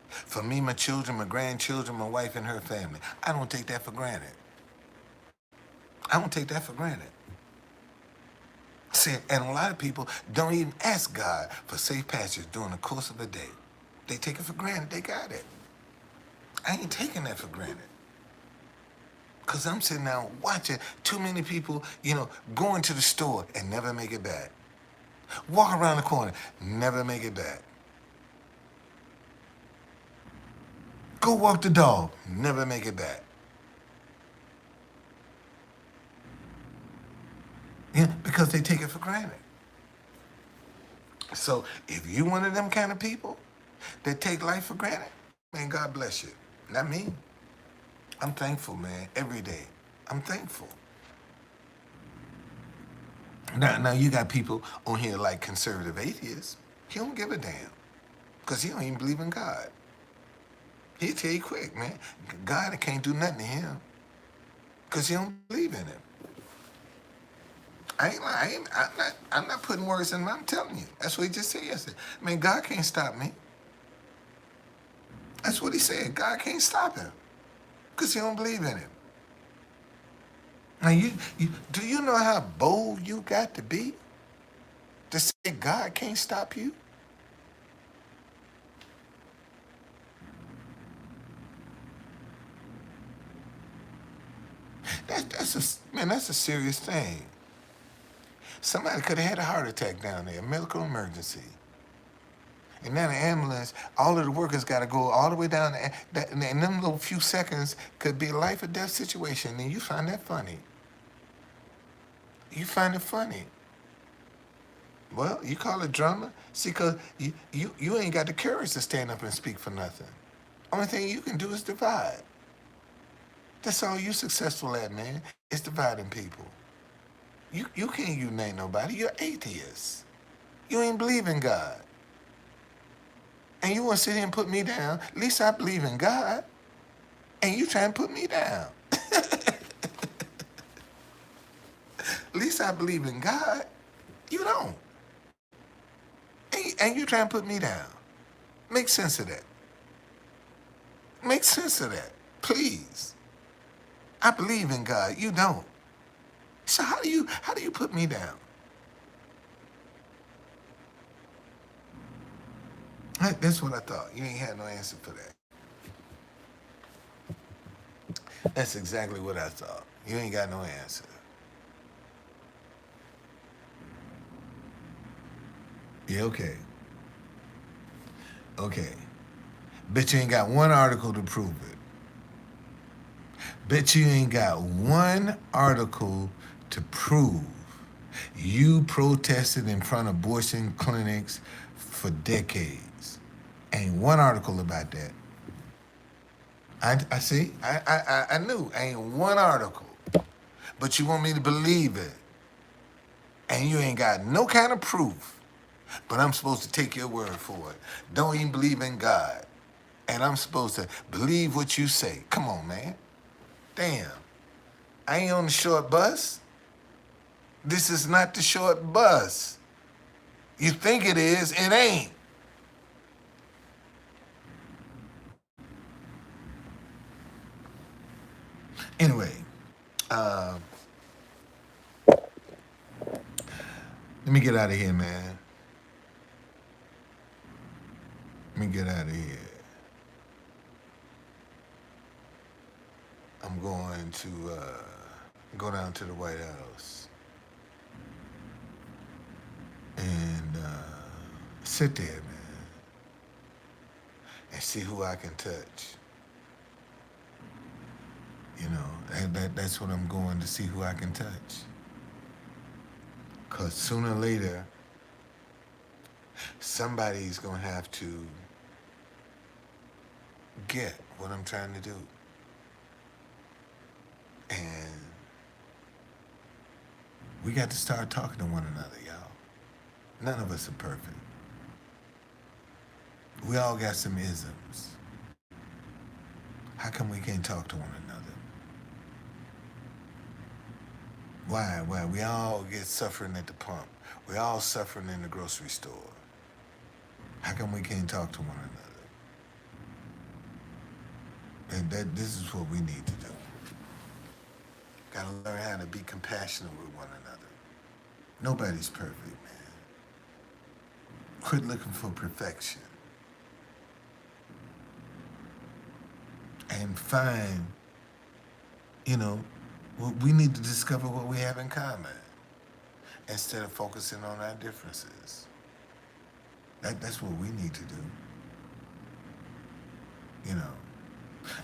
For me, my children, my grandchildren, my wife and her family. I don't take that for granted. I don't take that for granted. See, and a lot of people don't even ask God for safe passage during the course of a day. They take it for granted. They got it. I ain't taking that for granted. Because I'm sitting down watching too many people, going to the store and never make it back. Walk around the corner, never make it back. Go walk the dog, never make it back. Because they take it for granted. So if you one of them kind of people that take life for granted, man, God bless you. Not me. I'm thankful, man, every day. I'm thankful. Now you got people on here like conservative atheists. He don't give a damn because he don't even believe in God. He'll tell you quick, man. God can't do nothing to him because he don't believe in him. I ain't lying. I'm not putting words in him. I'm telling you. That's what he just said yesterday. Man, God can't stop me. That's what he said. God can't stop him because he don't believe in him. Now, do you know how bold you got to be to say God can't stop you? That's a serious thing. Somebody could have had a heart attack down there, a medical emergency. And now the ambulance, all of the workers got to go all the way down there. And them little few seconds could be a life or death situation. And you find that funny. You find it funny. Well, you call it drama. See, because you ain't got the courage to stand up and speak for nothing. Only thing you can do is divide. That's all you successful at, man, is dividing people. You can't unite nobody. You're atheist. You ain't believe in God. And you want to sit here and put me down. At least I believe in God. And you try and put me down. At least I believe in God. You don't. And you try and put me down. Make sense of that. Make sense of that. Please. I believe in God. You don't. So how do you put me down? That's what I thought. You ain't had no answer for that. That's exactly what I thought. You ain't got no answer. Yeah, okay. Okay. Bet you ain't got one article to prove it. Bet you ain't got one article to prove you protested in front of abortion clinics for decades. Ain't one article about that. I see. I knew. Ain't one article. but you want me to believe it. And you ain't got no kind of proof, but I'm supposed to take your word for it. Don't even believe in God. And I'm supposed to believe what you say. Come on, man. Damn. I ain't on the short bus. This is not the short bus. You think it is, it ain't. Anyway, let me get out of here, man. Let me get out of here. I'm going to go down to the White House and sit there, man, and see who I can touch. You know, that's what I'm going to see, who I can touch. Because sooner or later, somebody's going to have to get what I'm trying to do. And we got to start talking to one another, y'all. None of us are perfect. We all got some isms. How come we can't talk to one another? Why? We all get suffering at the pump. We all suffering in the grocery store. How come we can't talk to one another? And this is what we need to do. Gotta learn how to be compassionate with one another. Nobody's perfect, man. Quit looking for perfection. And find, we need to discover what we have in common instead of focusing on our differences. That's what we need to do.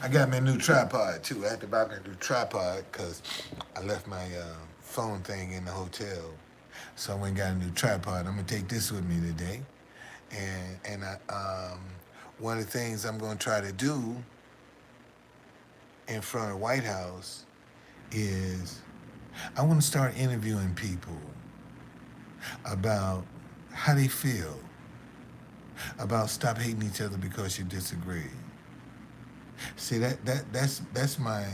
I got me a new tripod too. I had to buy me a new tripod because I left my phone thing in the hotel. So I went and got a new tripod. I'm gonna take this with me today. And one of the things I'm gonna try to do in front of the White House is I want to start interviewing people about how they feel about stop hating each other because you disagree. See, that's my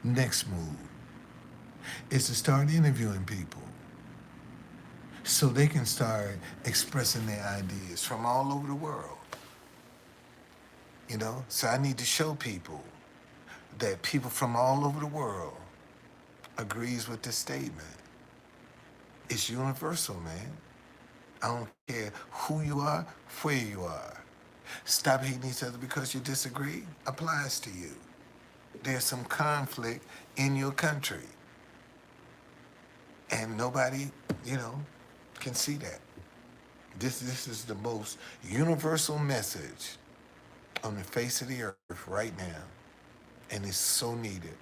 next move, is to start interviewing people so they can start expressing their ideas from all over the world. So I need to show people that people from all over the world agrees with this statement. It's universal, man. I don't care who you are, where you are. Stop hating each other because you disagree applies to you. There's some conflict in your country. And nobody, can see that. This is the most universal message on the face of the earth right now. And it's so needed.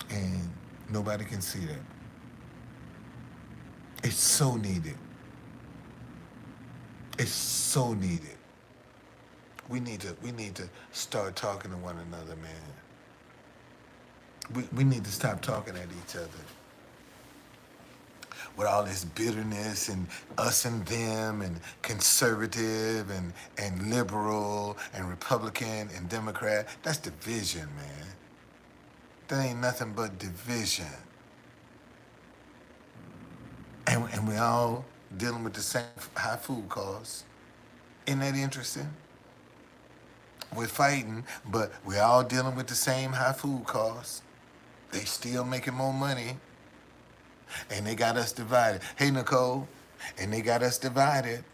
And nobody can see that. It's so needed. It's so needed. We need to start talking to one another, man. We need to stop talking at each other with all this bitterness and us and them and conservative and liberal and Republican and Democrat. That's division, man. That ain't nothing but division. And we all dealing with the same high food costs. Isn't that interesting? We're fighting, but we're all dealing with the same high food costs. They still making more money. And they got us divided. Hey, Nicole, and they got us divided.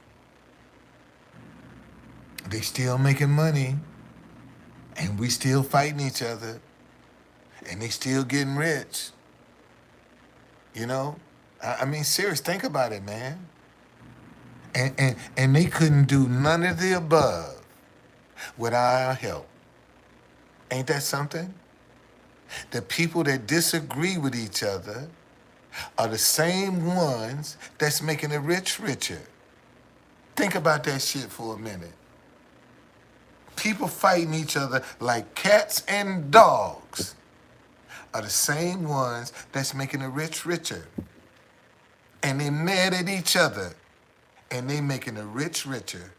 They still making money. And we still fighting each other. And they still getting rich. I mean, serious, think about it, man. And they couldn't do none of the above without our help. Ain't that something? The people that disagree with each other are the same ones that's making the rich richer. Think about that shit for a minute. People fighting each other like cats and dogs are the same ones that's making the rich richer. And they mad at each other. And they making the rich richer.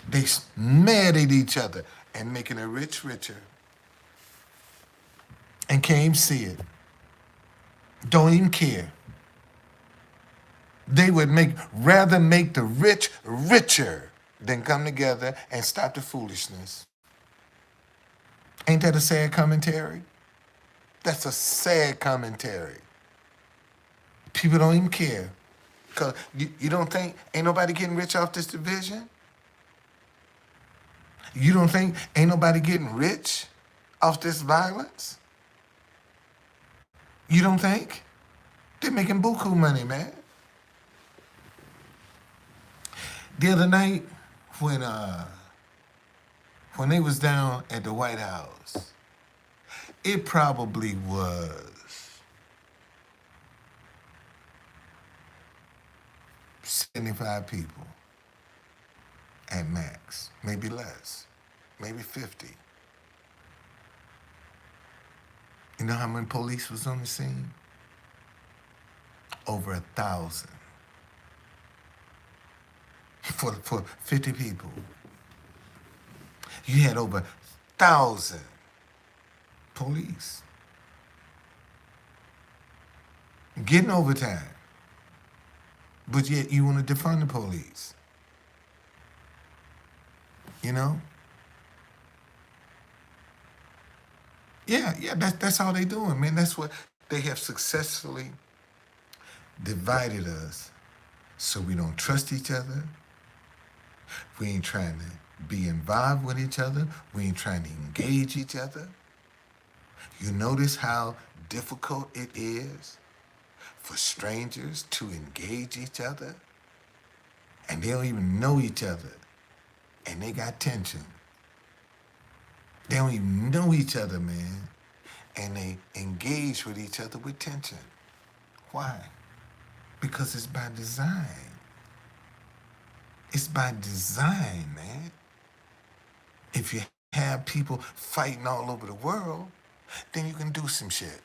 They mad at each other and making the rich richer. And can't even see it. Don't even care. They would rather make the rich richer than come together and stop the foolishness. Ain't that a sad commentary? That's a sad commentary. People don't even care. Because you don't think ain't nobody getting rich off this division? You don't think ain't nobody getting rich off this violence? You don't think? They're making buku money, man. The other night, when they was down at the White House, it probably was 75 people at max, maybe less, maybe 50. You know how many police was on the scene? Over 1,000 for 50 people. You had over 1,000 police getting overtime, but yet you want to defund the police. You know? Yeah, that's all they doing, man. That's what they have successfully divided us so we don't trust each other. We ain't trying to be involved with each other. We ain't trying to engage each other. You notice how difficult it is for strangers to engage each other? And they don't even know each other. And they got tension. They don't even know each other, man. And they engage with each other with tension. Why? Because it's by design. It's by design, man. If you have people fighting all over the world, then you can do some shit.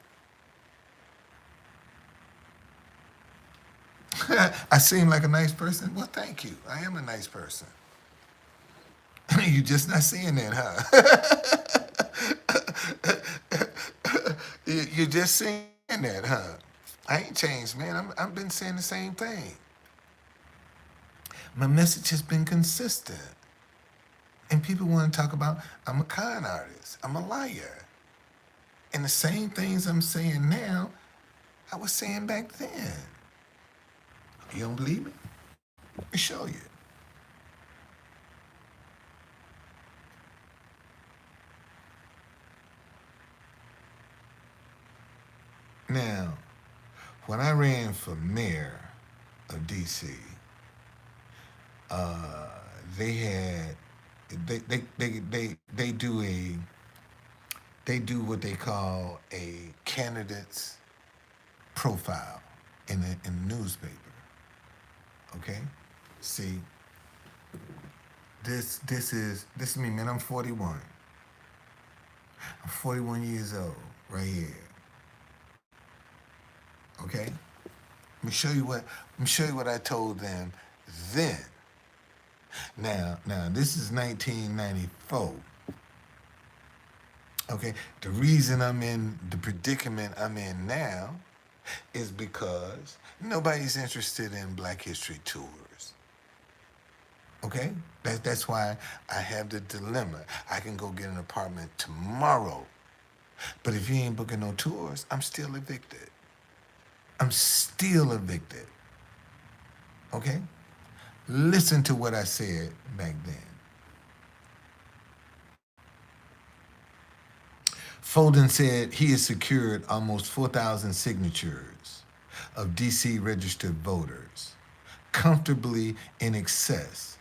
I seem like a nice person? Well, thank you. I am a nice person. You just not seeing that, huh? You're just seeing that, huh? I ain't changed, man. I've been saying the same thing. My message has been consistent. And people want to talk about, I'm a con artist. I'm a liar. And the same things I'm saying now, I was saying back then. You don't believe me? Let me show you. Now, when I ran for mayor of D.C., they had they do what they call a candidate's profile in the newspaper. Okay, see, this is me, man. I'm 41. I'm 41 years old right here. Okay, let me show you what I told them then. Now, this is 1994. Okay, the reason I'm in the predicament I'm in now is because nobody's interested in Black History tours. Okay, that's why I have the dilemma. I can go get an apartment tomorrow, but if you ain't booking no tours, I'm still evicted. I'm still evicted. Okay? Listen to what I said back then. Foden said he has secured almost 4,000 signatures of D.C. registered voters, comfortably in excess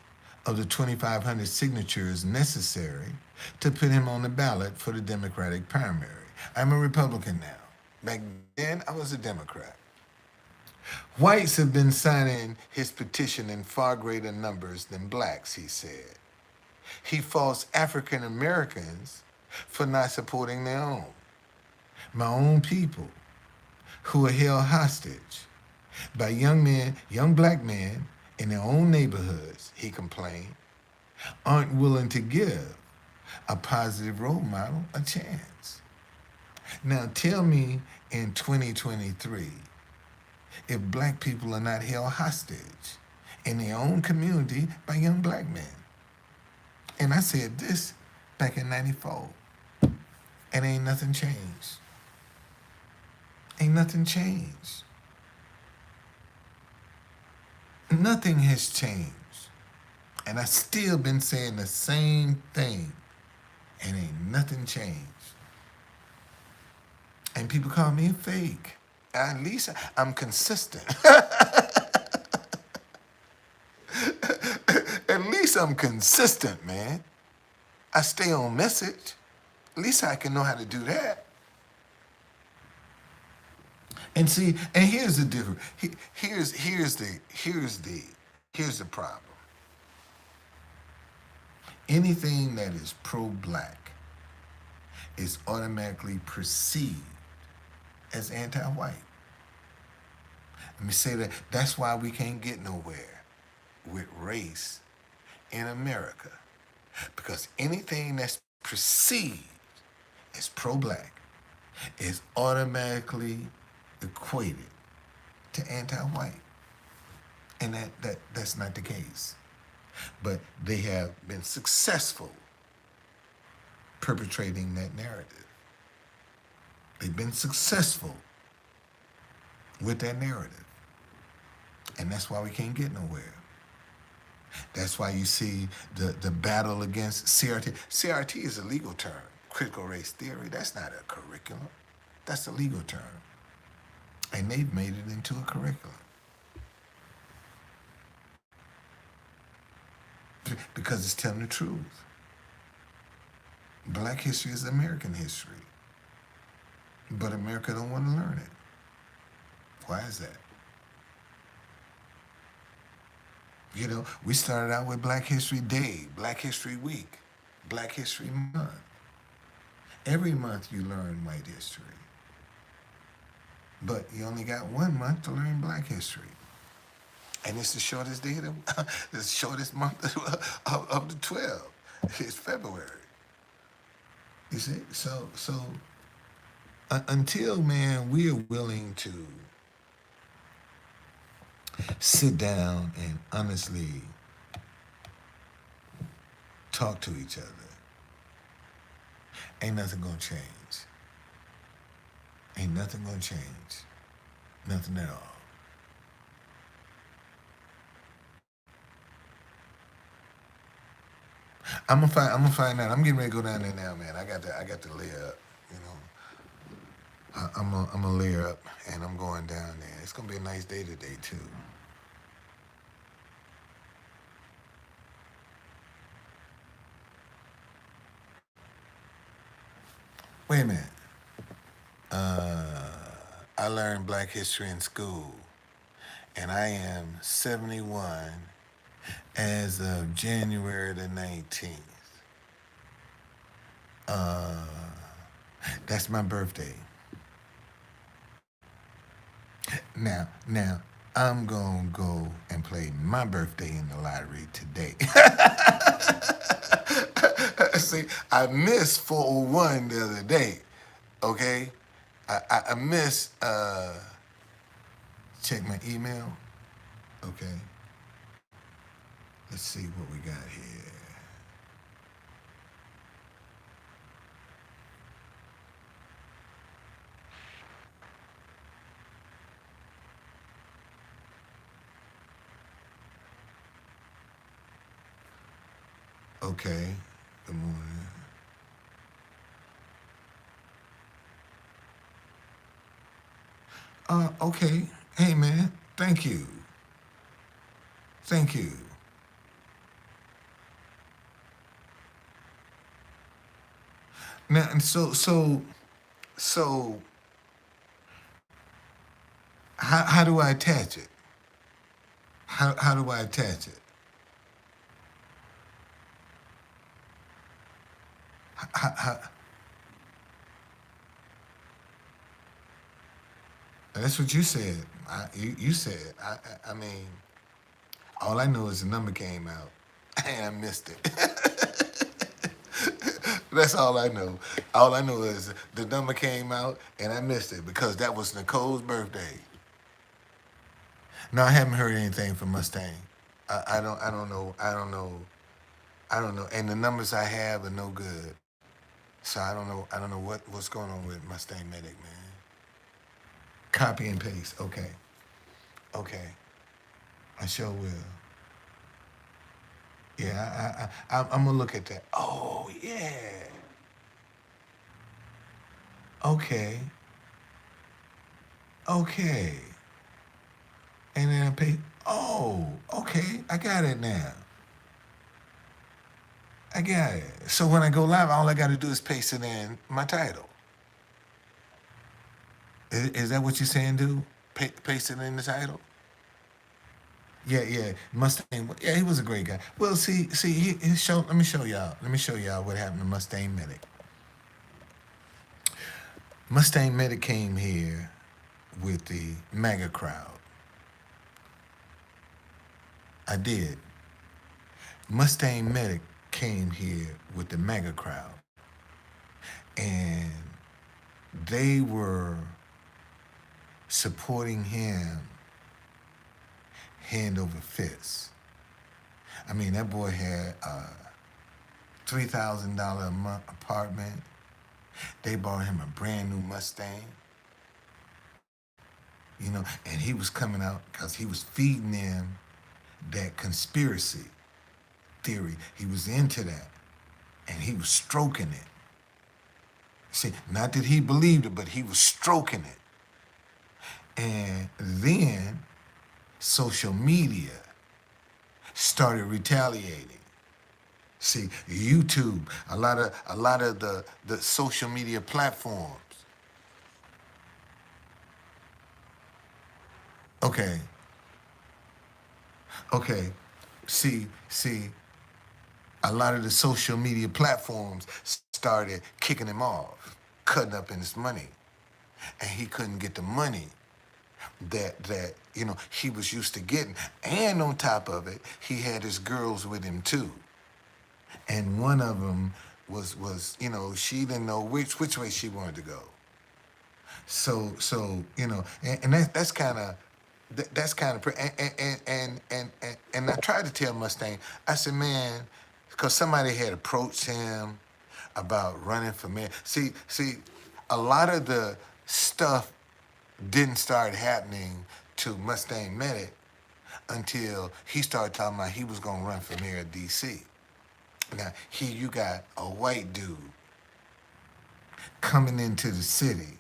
of the 2,500 signatures necessary to put him on the ballot for the Democratic primary. I'm a Republican now. Back then, I was a Democrat. Whites have been signing his petition in far greater numbers than blacks, he said. He faults African Americans for not supporting their own. my own people, who are held hostage by young men, young black men in their own neighborhoods, he complained, aren't willing to give a positive role model a chance. Now tell me in 2023 if black people are not held hostage in their own community by young black men. And I said this back in 94, and ain't nothing changed. Ain't nothing changed. Nothing has changed. And I still been saying the same thing, and ain't nothing changed. And people call me fake. At least I'm consistent. At least I'm consistent, man. I stay on message. At least I can know how to do that. And see, and here's the difference. Here's the problem. Anything that is pro-black is automatically perceived as anti-white. Let me say that. That's why we can't get nowhere with race in America. Because anything that's perceived as pro-black is automatically equated to anti-white. And that's not the case. But they have been successful perpetrating that narrative. They've been successful with that narrative. And that's why we can't get nowhere. That's why you see the battle against CRT. CRT is a legal term, critical race theory. That's not a curriculum. That's a legal term. And they've made it into a curriculum. Because it's telling the truth. Black history is American history. But America don't want to learn it. Why is that? You know, we started out with Black History Day, Black History Week, Black History Month. Every month you learn white history. But you only got 1 month to learn Black history. And it's the shortest day, the shortest month of the 12. It's February. You see? So until, man, we are willing to sit down and honestly talk to each other, ain't nothing gonna change. Ain't nothing gonna change. Nothing at all. I'm gonna find out. I'm getting ready to go down there now, man. I got to layer up, you know. I'm gonna layer up, and I'm going down there. It's gonna be a nice day today too. Wait a minute. I learned Black history in school, and I am 71 as of January the 19th. That's my birthday. Now, I'm gonna go and play my birthday in the lottery today. See, I missed 401 the other day. Okay, I missed. Check my email. Okay, let's see what we got here. Okay, good morning. Okay. Hey, man. Thank you. Thank you. Now, and so, how do I attach it? How do I attach it? How, That's what you said. You said. I mean, all I know is the number came out, and I missed it. That's all I know. All I know is the number came out, and I missed it because that was Nicole's birthday. No, I haven't heard anything from Mustang. I don't. I don't know. I don't know. I don't know. And the numbers I have are no good. So I don't know. I don't know what's going on with Mustang Medic, man. Copy and paste. Okay. Okay. I sure will. Yeah, I'm gonna look at that. Oh yeah. Okay. Okay. And then I pay. Oh, okay. I got it now. I got it. So when I go live, all I got to do is paste it in my title. Is that what you're saying, dude? Paste it in the title? Yeah, yeah. Mustang. Yeah, he was a great guy. Well, see, he show. Let me show y'all. Let me show y'all what happened to Mustang Medic. Mustang Medic came here with the MAGA crowd. I did. Mustang Medic came here with the MAGA crowd, and they were supporting him hand over fist. I mean, that boy had a $3,000 a month apartment. They bought him a brand new Mustang, and he was coming out because he was feeding them that conspiracy theory. He was into that, and he was stroking it. See, not that he believed it, but he was stroking it. And then social media started retaliating. See, YouTube, a lot of the social media platforms. Okay. Okay. See, a lot of the social media platforms started kicking him off, cutting up in his money. And he couldn't get the money that he was used to getting. And on top of it, he had his girls with him too. And one of them was she didn't know which way she wanted to go. So and that's kind of and I tried to tell Mustang. I said, man, because somebody had approached him about running for mayor. See, a lot of the stuff didn't start happening to Mustang Medic until he started talking about he was gonna run for mayor of DC. Now here you got a white dude coming into the city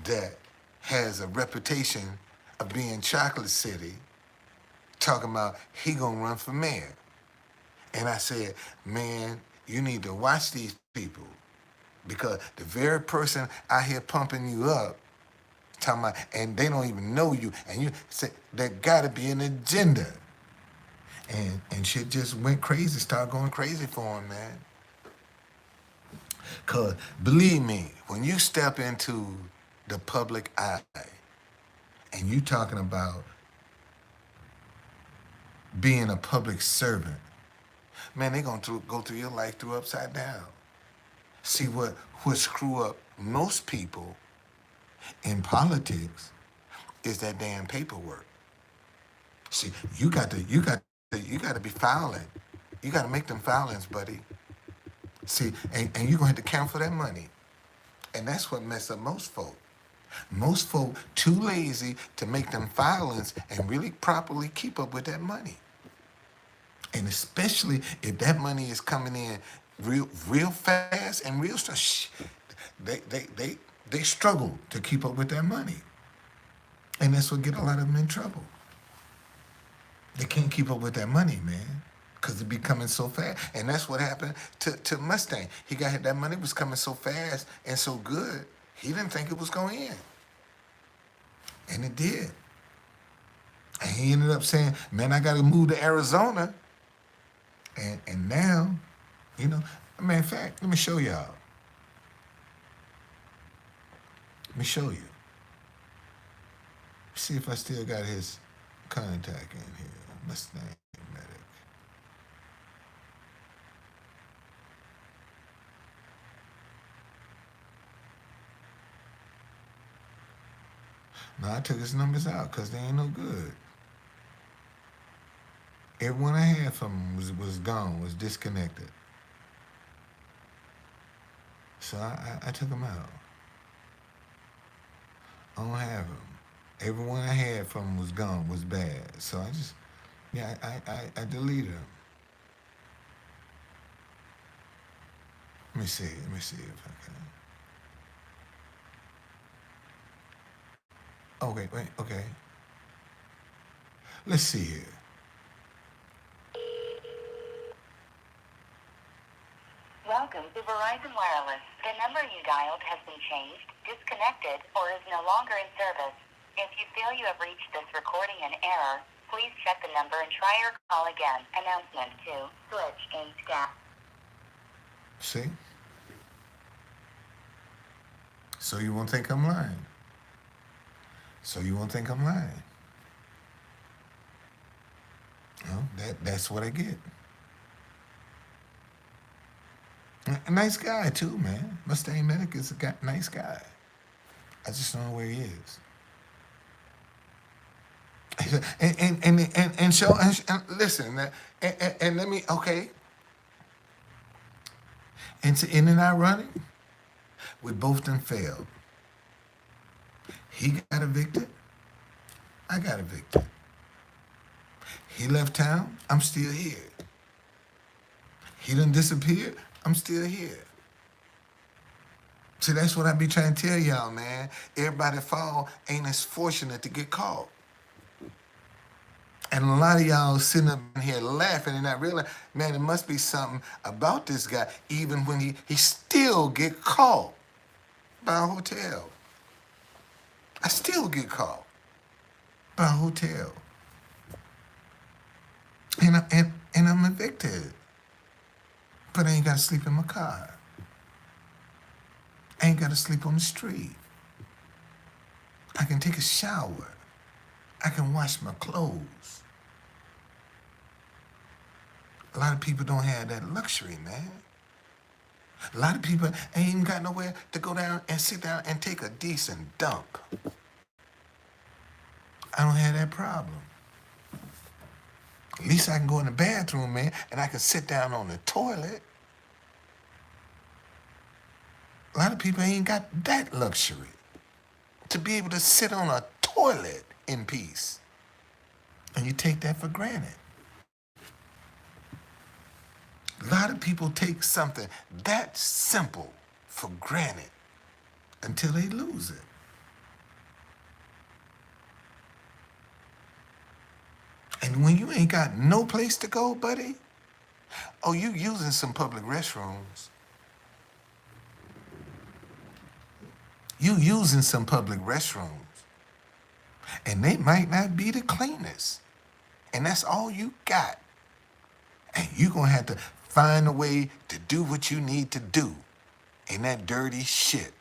that has a reputation of being Chocolate City, talking about he gonna run for mayor. And I said, man, you need to watch these people because the very person out here pumping you up, talking about, and they don't even know you, and you say there gotta be an agenda. And shit just went crazy, started going crazy for him, man. Cause believe me, when you step into the public eye and you talking about being a public servant, man, they gonna go through your life through upside down. See what screw up most people in politics is that damn paperwork. See, you got to be filing. You got to make them filings, buddy. See, and you're gonna have to count for that money, and that's what mess up most folk. Most folk too lazy to make them filings and really properly keep up with that money. And especially if that money is coming in real fast and real stuff, they struggle to keep up with that money. And that's what get a lot of them in trouble. They can't keep up with that money, man, because it be coming so fast. And that's what happened to Mustang. That money was coming so fast and so good, he didn't think it was going in. And it did. And he ended up saying, man, I got to move to Arizona. And now, matter of fact, let me show y'all. Let me show you. See if I still got his contact in here. Mustang Medic. No, I took his numbers out because they ain't no good. Everyone I had from him was gone, was disconnected. So I took him out. I don't have him. Everyone I had from him was gone, was bad. So I just, yeah, I deleted him. Let me see if I can. Okay, wait, okay. Let's see here. Welcome to Verizon Wireless. The number you dialed has been changed, disconnected, or is no longer in service. If you feel you have reached this recording in error, please check the number and try your call again. Announcement 2. Switch in staff. See? So you won't think I'm lying. So you won't think I'm lying. Well, that's what I get. A nice guy too, man. Mustang Medic is a nice guy. I just don't know where he is. And so and listen, and let me okay. And in our running, we both done failed. He got evicted. I got evicted. He left town. I'm still here. He done disappeared. I'm still here. See, that's what I be trying to tell y'all, man. Everybody fall ain't as fortunate to get caught. And a lot of y'all sitting up in here laughing and not realizing, man, there must be something about this guy, even when he still get caught by a hotel. I still get caught by a hotel. And I'm evicted. But I ain't got to sleep in my car. I ain't got to sleep on the street. I can take a shower. I can wash my clothes. A lot of people don't have that luxury, man. A lot of people ain't even got nowhere to go down and sit down and take a decent dump. I don't have that problem. At least I can go in the bathroom, man, and I can sit down on the toilet. A lot of people ain't got that luxury to be able to sit on a toilet in peace. And you take that for granted. A lot of people take something that simple for granted until they lose it. And when you ain't got no place to go, buddy, oh, you using some public restrooms. You using some public restrooms. And they might not be the cleanest. And that's all you got. And you're going to have to find a way to do what you need to do in that dirty shit.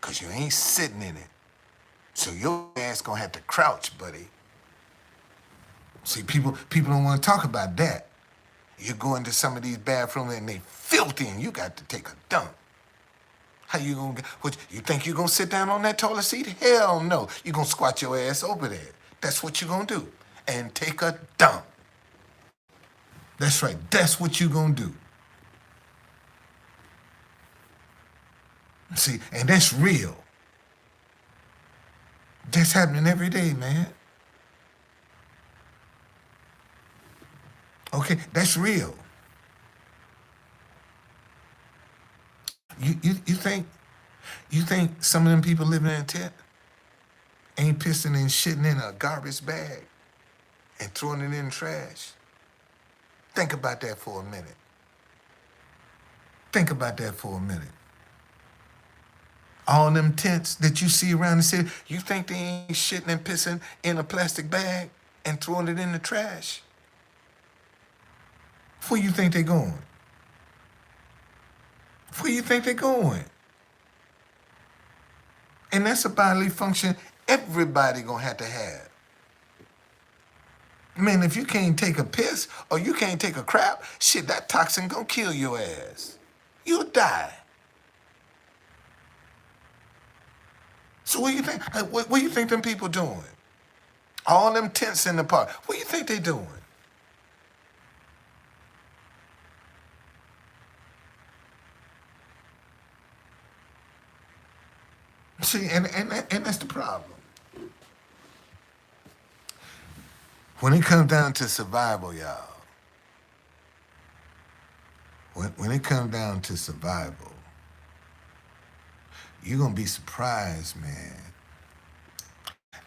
Because you ain't sitting in it. So your ass going to have to crouch, buddy. See, people don't want to talk about that. You go into some of these bathrooms and they filthy and you got to take a dump. How you gonna get, what, you think you gonna sit down on that toilet seat? Hell no. You gonna squat your ass over there. That's what you gonna do. And take a dump. That's right. That's what you gonna do. See, and that's real. That's happening every day, man. Okay, that's real. You think some of them people living in a tent ain't pissing and shitting in a garbage bag and throwing it in the trash? Think about that for a minute. Think about that for a minute. All them tents that you see around the city, you think they ain't shitting and pissing in a plastic bag and throwing it in the trash? Where you think they going? Where you think they going? And that's a bodily function Everybody gonna have to have. Man, if you can't take a piss or you can't take a crap, shit, that toxin gonna kill your ass. You'll die. So what do you think? What do you think them people doing? All them tents in the park. What do you think they doing? See, and that's the problem. When it comes down to survival, y'all, when it comes down to survival, you're going to be surprised, man,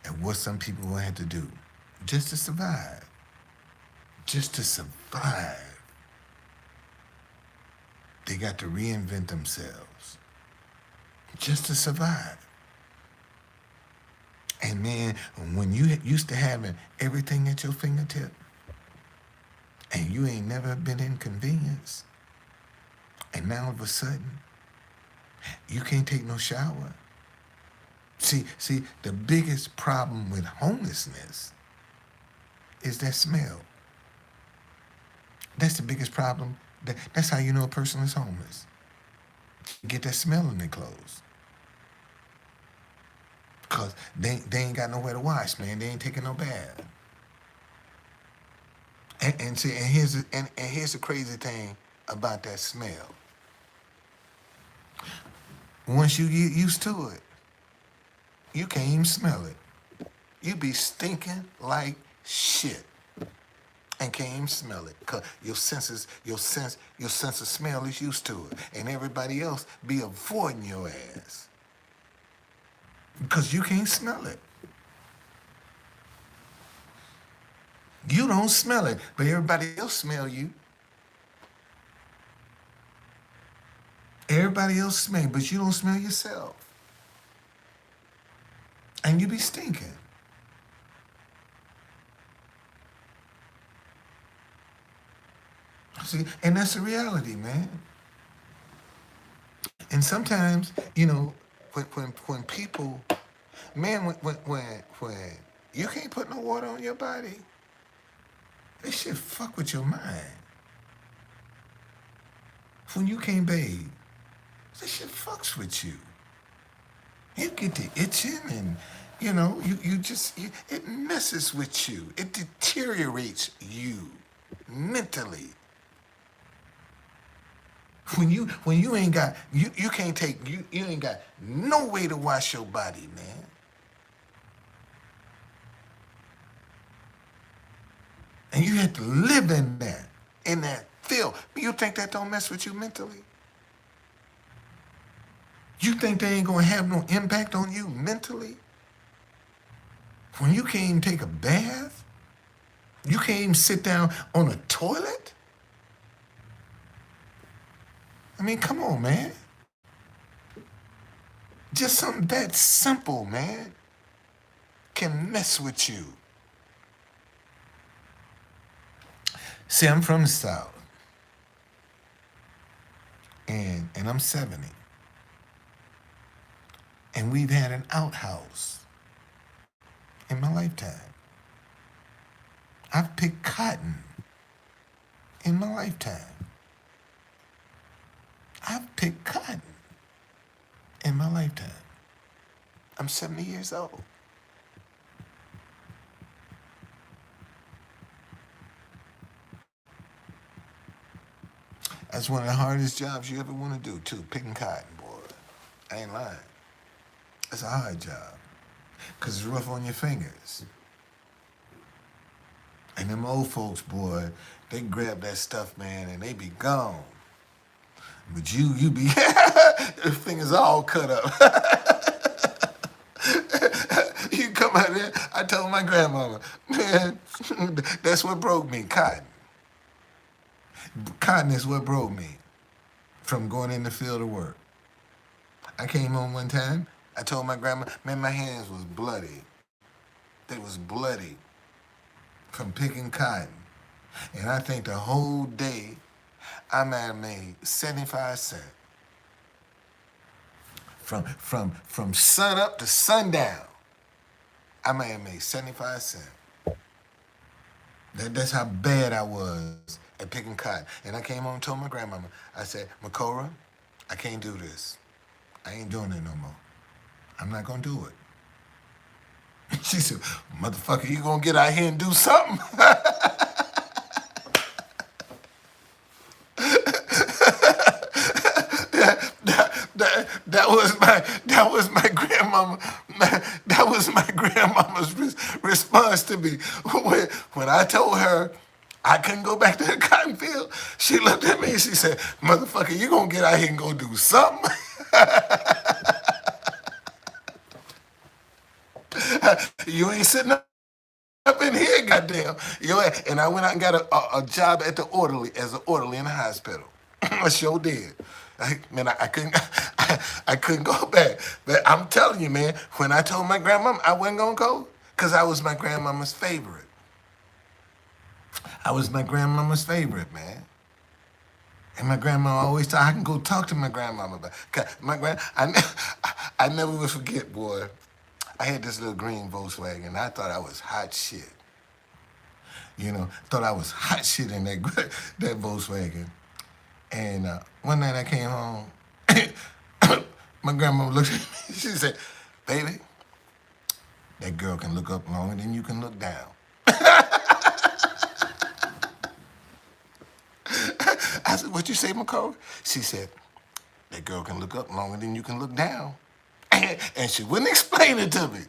at what some people will have to do just to survive. Just to survive. They got to reinvent themselves just to survive. And man, when you used to having everything at your fingertip and you ain't never been inconvenienced, and now all of a sudden, you can't take no shower. See, the biggest problem with homelessness is that smell. That's the biggest problem. That's how you know a person is homeless. Get that smell in their clothes. Because they ain't got nowhere to wash, man. They ain't taking no bath. And here's the crazy thing about that smell. Once you get used to it, you can't even smell it. You be stinking like shit and can't even smell it. Cause your sense of smell is used to it. And everybody else be avoiding your ass. Because you can't smell it. You don't smell it, but everybody else smell you. Everybody else smell, but you don't smell yourself. And you be stinking. See, and that's the reality, man. And sometimes, when people, man, when you can't put no water on your body, this shit fuck with your mind. When you can't bathe, this shit fucks with you. You get the itching and, it messes with you. It deteriorates you mentally. When you ain't got, you can't take, you ain't got no way to wash your body, man. And you have to live in that filth. You think that don't mess with you mentally? You think they ain't gonna have no impact on you mentally? When you can't even take a bath? You can't even sit down on a toilet? I mean, come on, man. Just something that simple, man, can mess with you. See, I'm from the South. And I'm 70. And we've had an outhouse in my lifetime. I've picked cotton in my lifetime. I've picked cotton in my lifetime. I'm 70 years old. That's one of the hardest jobs you ever want to do, too, picking cotton, boy. I ain't lying. It's a hard job, because it's rough on your fingers. And them old folks, boy, they grab that stuff, man, and they be gone. But you be, your fingers all cut up. You come out there, I told my grandmama, man, that's what broke me, cotton. Cotton is what broke me from going in the field of work. I came home one time, I told my grandma, man, my hands was bloody. They was bloody from picking cotton. And I think the whole day, I might have made 75 cents. From sun up to sundown. I might have made 75 cents. That's how bad I was at picking cotton. And I came home and told my grandmama, I said, Makora, I can't do this. I ain't doing it no more. I'm not gonna do it. She said, motherfucker, you gonna get out here and do something? That was my grandmama. That was my grandmama's response to me when I told her I couldn't go back to the cotton field. She looked at me and she said, "Motherfucker, you gonna get out here and go do something? You ain't sitting up in here, goddamn." And I went out and got a job at the orderly as an orderly in the hospital. I sure did. I couldn't I couldn't go back. But I'm telling you, man, when I told my grandmama I wasn't gonna go, because I was my grandmama's favorite. I was my grandmama's favorite, man. And my grandma always thought I can go talk to my grandmama about. 'Cause I never will forget, boy. I had this little green Volkswagen. And I thought I was hot shit. You know, thought I was hot shit in that Volkswagen. And one night I came home. My grandma looked at me. She said, "Baby, that girl can look up longer than you can look down." I said, "What you say, McCall?" She said, "That girl can look up longer than you can look down." And she wouldn't explain it to me.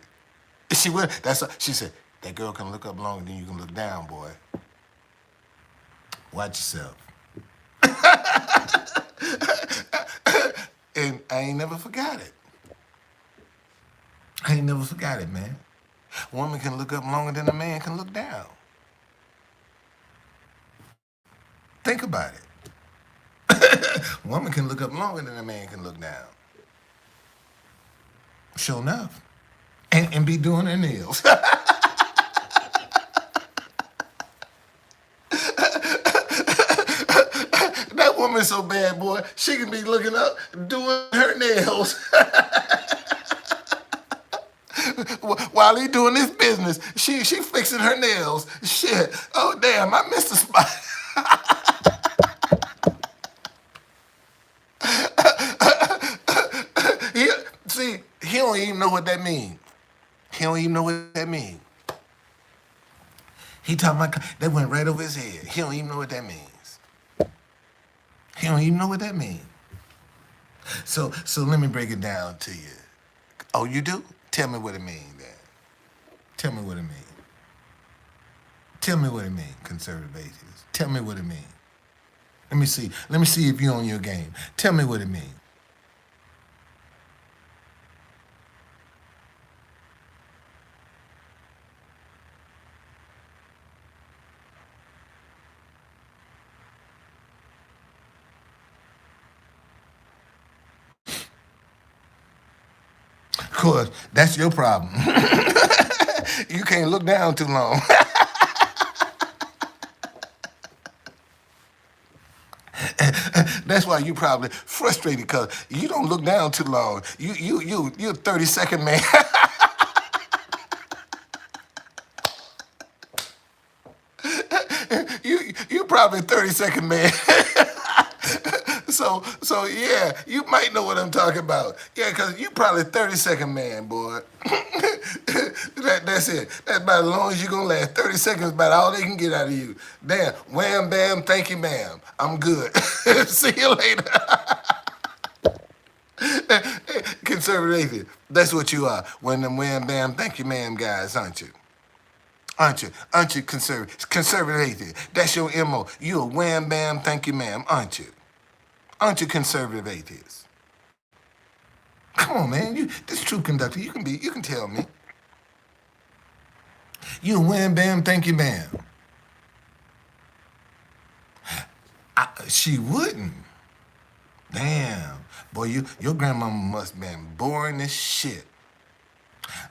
She would. She said, "That girl can look up longer than you can look down, boy. Watch yourself." And I ain't never forgot it. I ain't never forgot it, man. A woman can look up longer than a man can look down. Think about it. A woman can look up longer than a man can look down. Sure enough. And be doing their nails. That woman's so bad, boy. She can be looking up, doing her nails. While he doing his business, she fixing her nails. Shit. Oh, damn, I missed a spot. he, See, he don't even know what that means. He don't even know what that means. He talking about, that went right over his head. He don't even know what that means. He don't even know what that means. So let me break it down to you. Oh, you do? Tell me what it means then. Tell me what it means. Tell me what it means, conservative atheists. Tell me what it means. Let me see. Let me see if you're on your game. Tell me what it means. Of course, that's your problem. You can't look down too long. That's why you probably frustrated because you don't look down too long. You're a 30-second man. You probably a 30-second man. So yeah, you might know what I'm talking about. Yeah, because you probably 30-second man, boy. That's it. That's about as long as you're going to last. 30 seconds is about all they can get out of you. Damn, wham, bam, thank you, ma'am. I'm good. See you later. Conservative atheist. That's what you are. One of them wham, bam, thank you, ma'am guys, aren't you? Aren't you? Aren't you conservative atheist? That's your MO. You a wham, bam, thank you, ma'am, aren't you? Aren't you conservative atheists? Come on, man. This true conductor. You can tell me. You wham bam, thank you, ma'am. She wouldn't. Damn. Boy, your grandmama must have been boring as shit.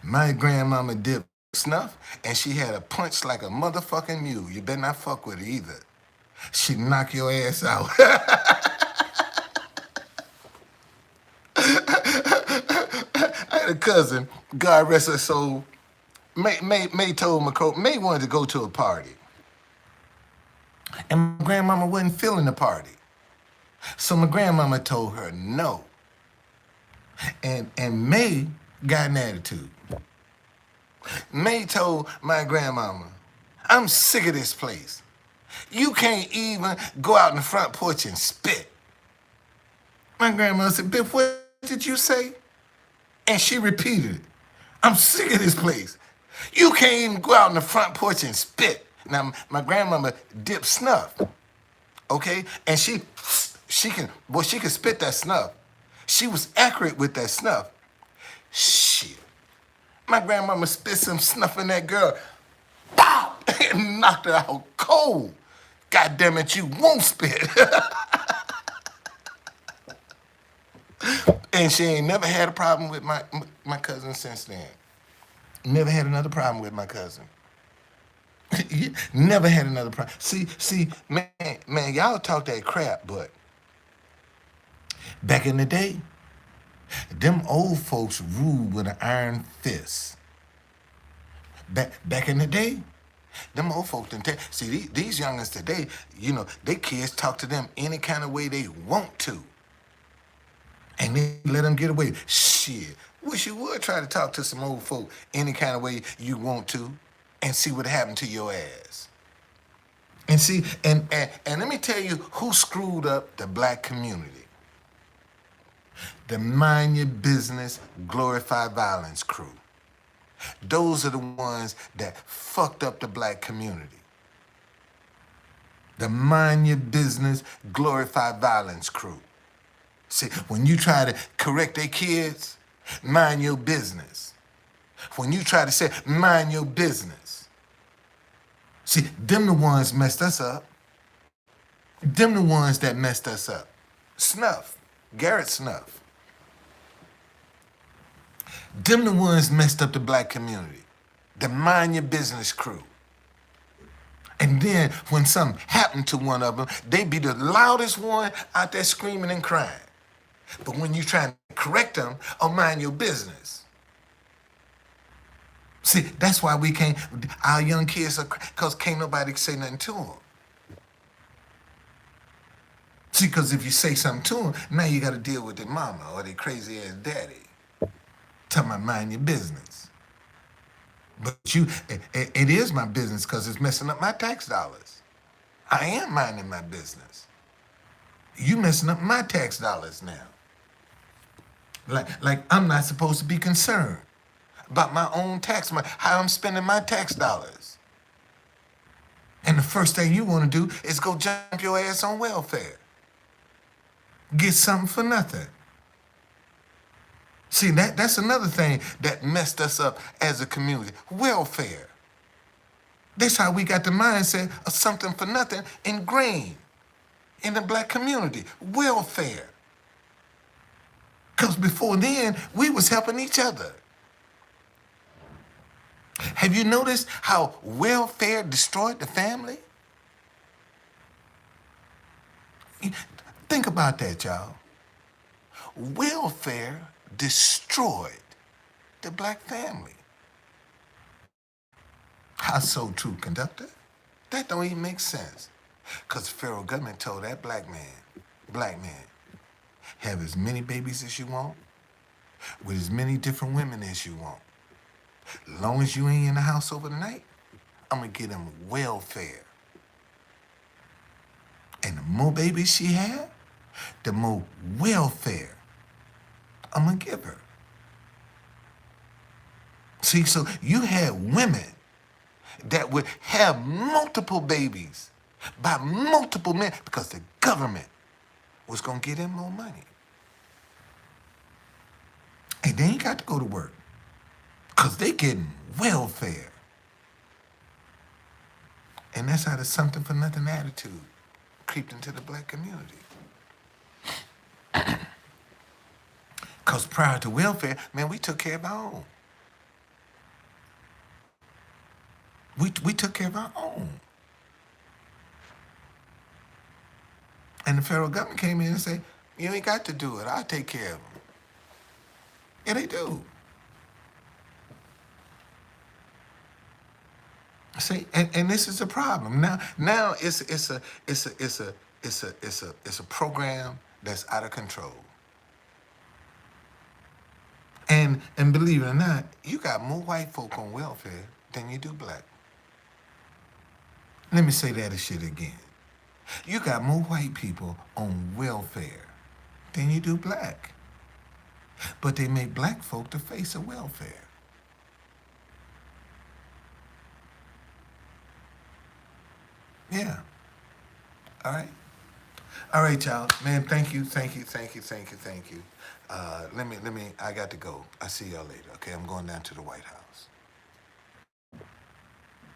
My grandmama dipped snuff, and she had a punch like a motherfucking mule. You better not fuck with her either. She'd knock your ass out. I had a cousin, God rest her soul. May told McCoy, May wanted to go to a party. And my grandmama wasn't feeling the party. So my grandmama told her no. And May got an attitude. May told my grandmama, I'm sick of this place. You can't even go out in the front porch and spit. My grandmother said, Biff, what did you say? And she repeated it. I'm sick of this place. You can't even go out in the front porch and spit. Now, my grandmama dipped snuff, okay? And she can spit that snuff. She was accurate with that snuff. Shit. My grandmama spit some snuff in that girl. Pow! And knocked her out cold. God damn it, you won't spit. And she ain't never had a problem with my cousin since then. Never had another problem with my cousin. Never had another problem. See, man, y'all talk that crap, but back in the day, them old folks ruled with an iron fist. Back in the day, them old folks didn't take. See, these youngins today, they kids talk to them any kind of way they want to. And they let them get away. Shit, wish you would try to talk to some old folk any kind of way you want to and see what happened to your ass. And see, and let me tell you who screwed up the black community. The mind your business, glorify violence crew. Those are the ones that fucked up the black community. The mind your business, glorify violence crew. See, when you try to correct their kids, mind your business. When you try to say, mind your business. See, them the ones messed us up. Them the ones that messed us up. Snuff, Garrett Snuff. Them the ones messed up the black community. The mind your business crew. And then when something happened to one of them, they be the loudest one out there screaming and crying. But when you try to correct them, or mind your business. See, that's why we can't, our young kids are, because can't nobody say nothing to them. See, because if you say something to them, now you got to deal with their mama or their crazy ass daddy. Tell them mind your business. But it is my business because it's messing up my tax dollars. I am minding my business. You messing up my tax dollars now. Like I'm not supposed to be concerned about my own tax money, how I'm spending my tax dollars. And the first thing you want to do is go jump your ass on welfare. Get something for nothing. See, that's another thing that messed us up as a community. Welfare. That's how we got the mindset of something for nothing ingrained in the black community. Welfare. Because before then, we was helping each other. Have you noticed how welfare destroyed the family? Think about that, y'all. Welfare destroyed the black family. How so, true conductor? That don't even make sense. Because the federal government told that black man, have as many babies as you want, with as many different women as you want. As long as you ain't in the house overnight, I'm gonna get them welfare. And the more babies she had, the more welfare I'm gonna give her. See, so you had women that would have multiple babies by multiple men because the government was gonna give them more money. And they ain't got to go to work because they getting welfare. And that's how the something for nothing attitude creeped into the black community. Because prior to welfare, man, we took care of our own. We took care of our own. And the federal government came in and said, you ain't got to do it. I'll take care of them. Yeah, they do. See, and this is a problem. Now it's a program that's out of control. And believe it or not, you got more white folk on welfare than you do black. Let me say that shit again. You got more white people on welfare than you do black. But they make black folk the face of welfare. Yeah. All right. All right, y'all. Man, thank you. I got to go. I see y'all later. Okay, I'm going down to the White House.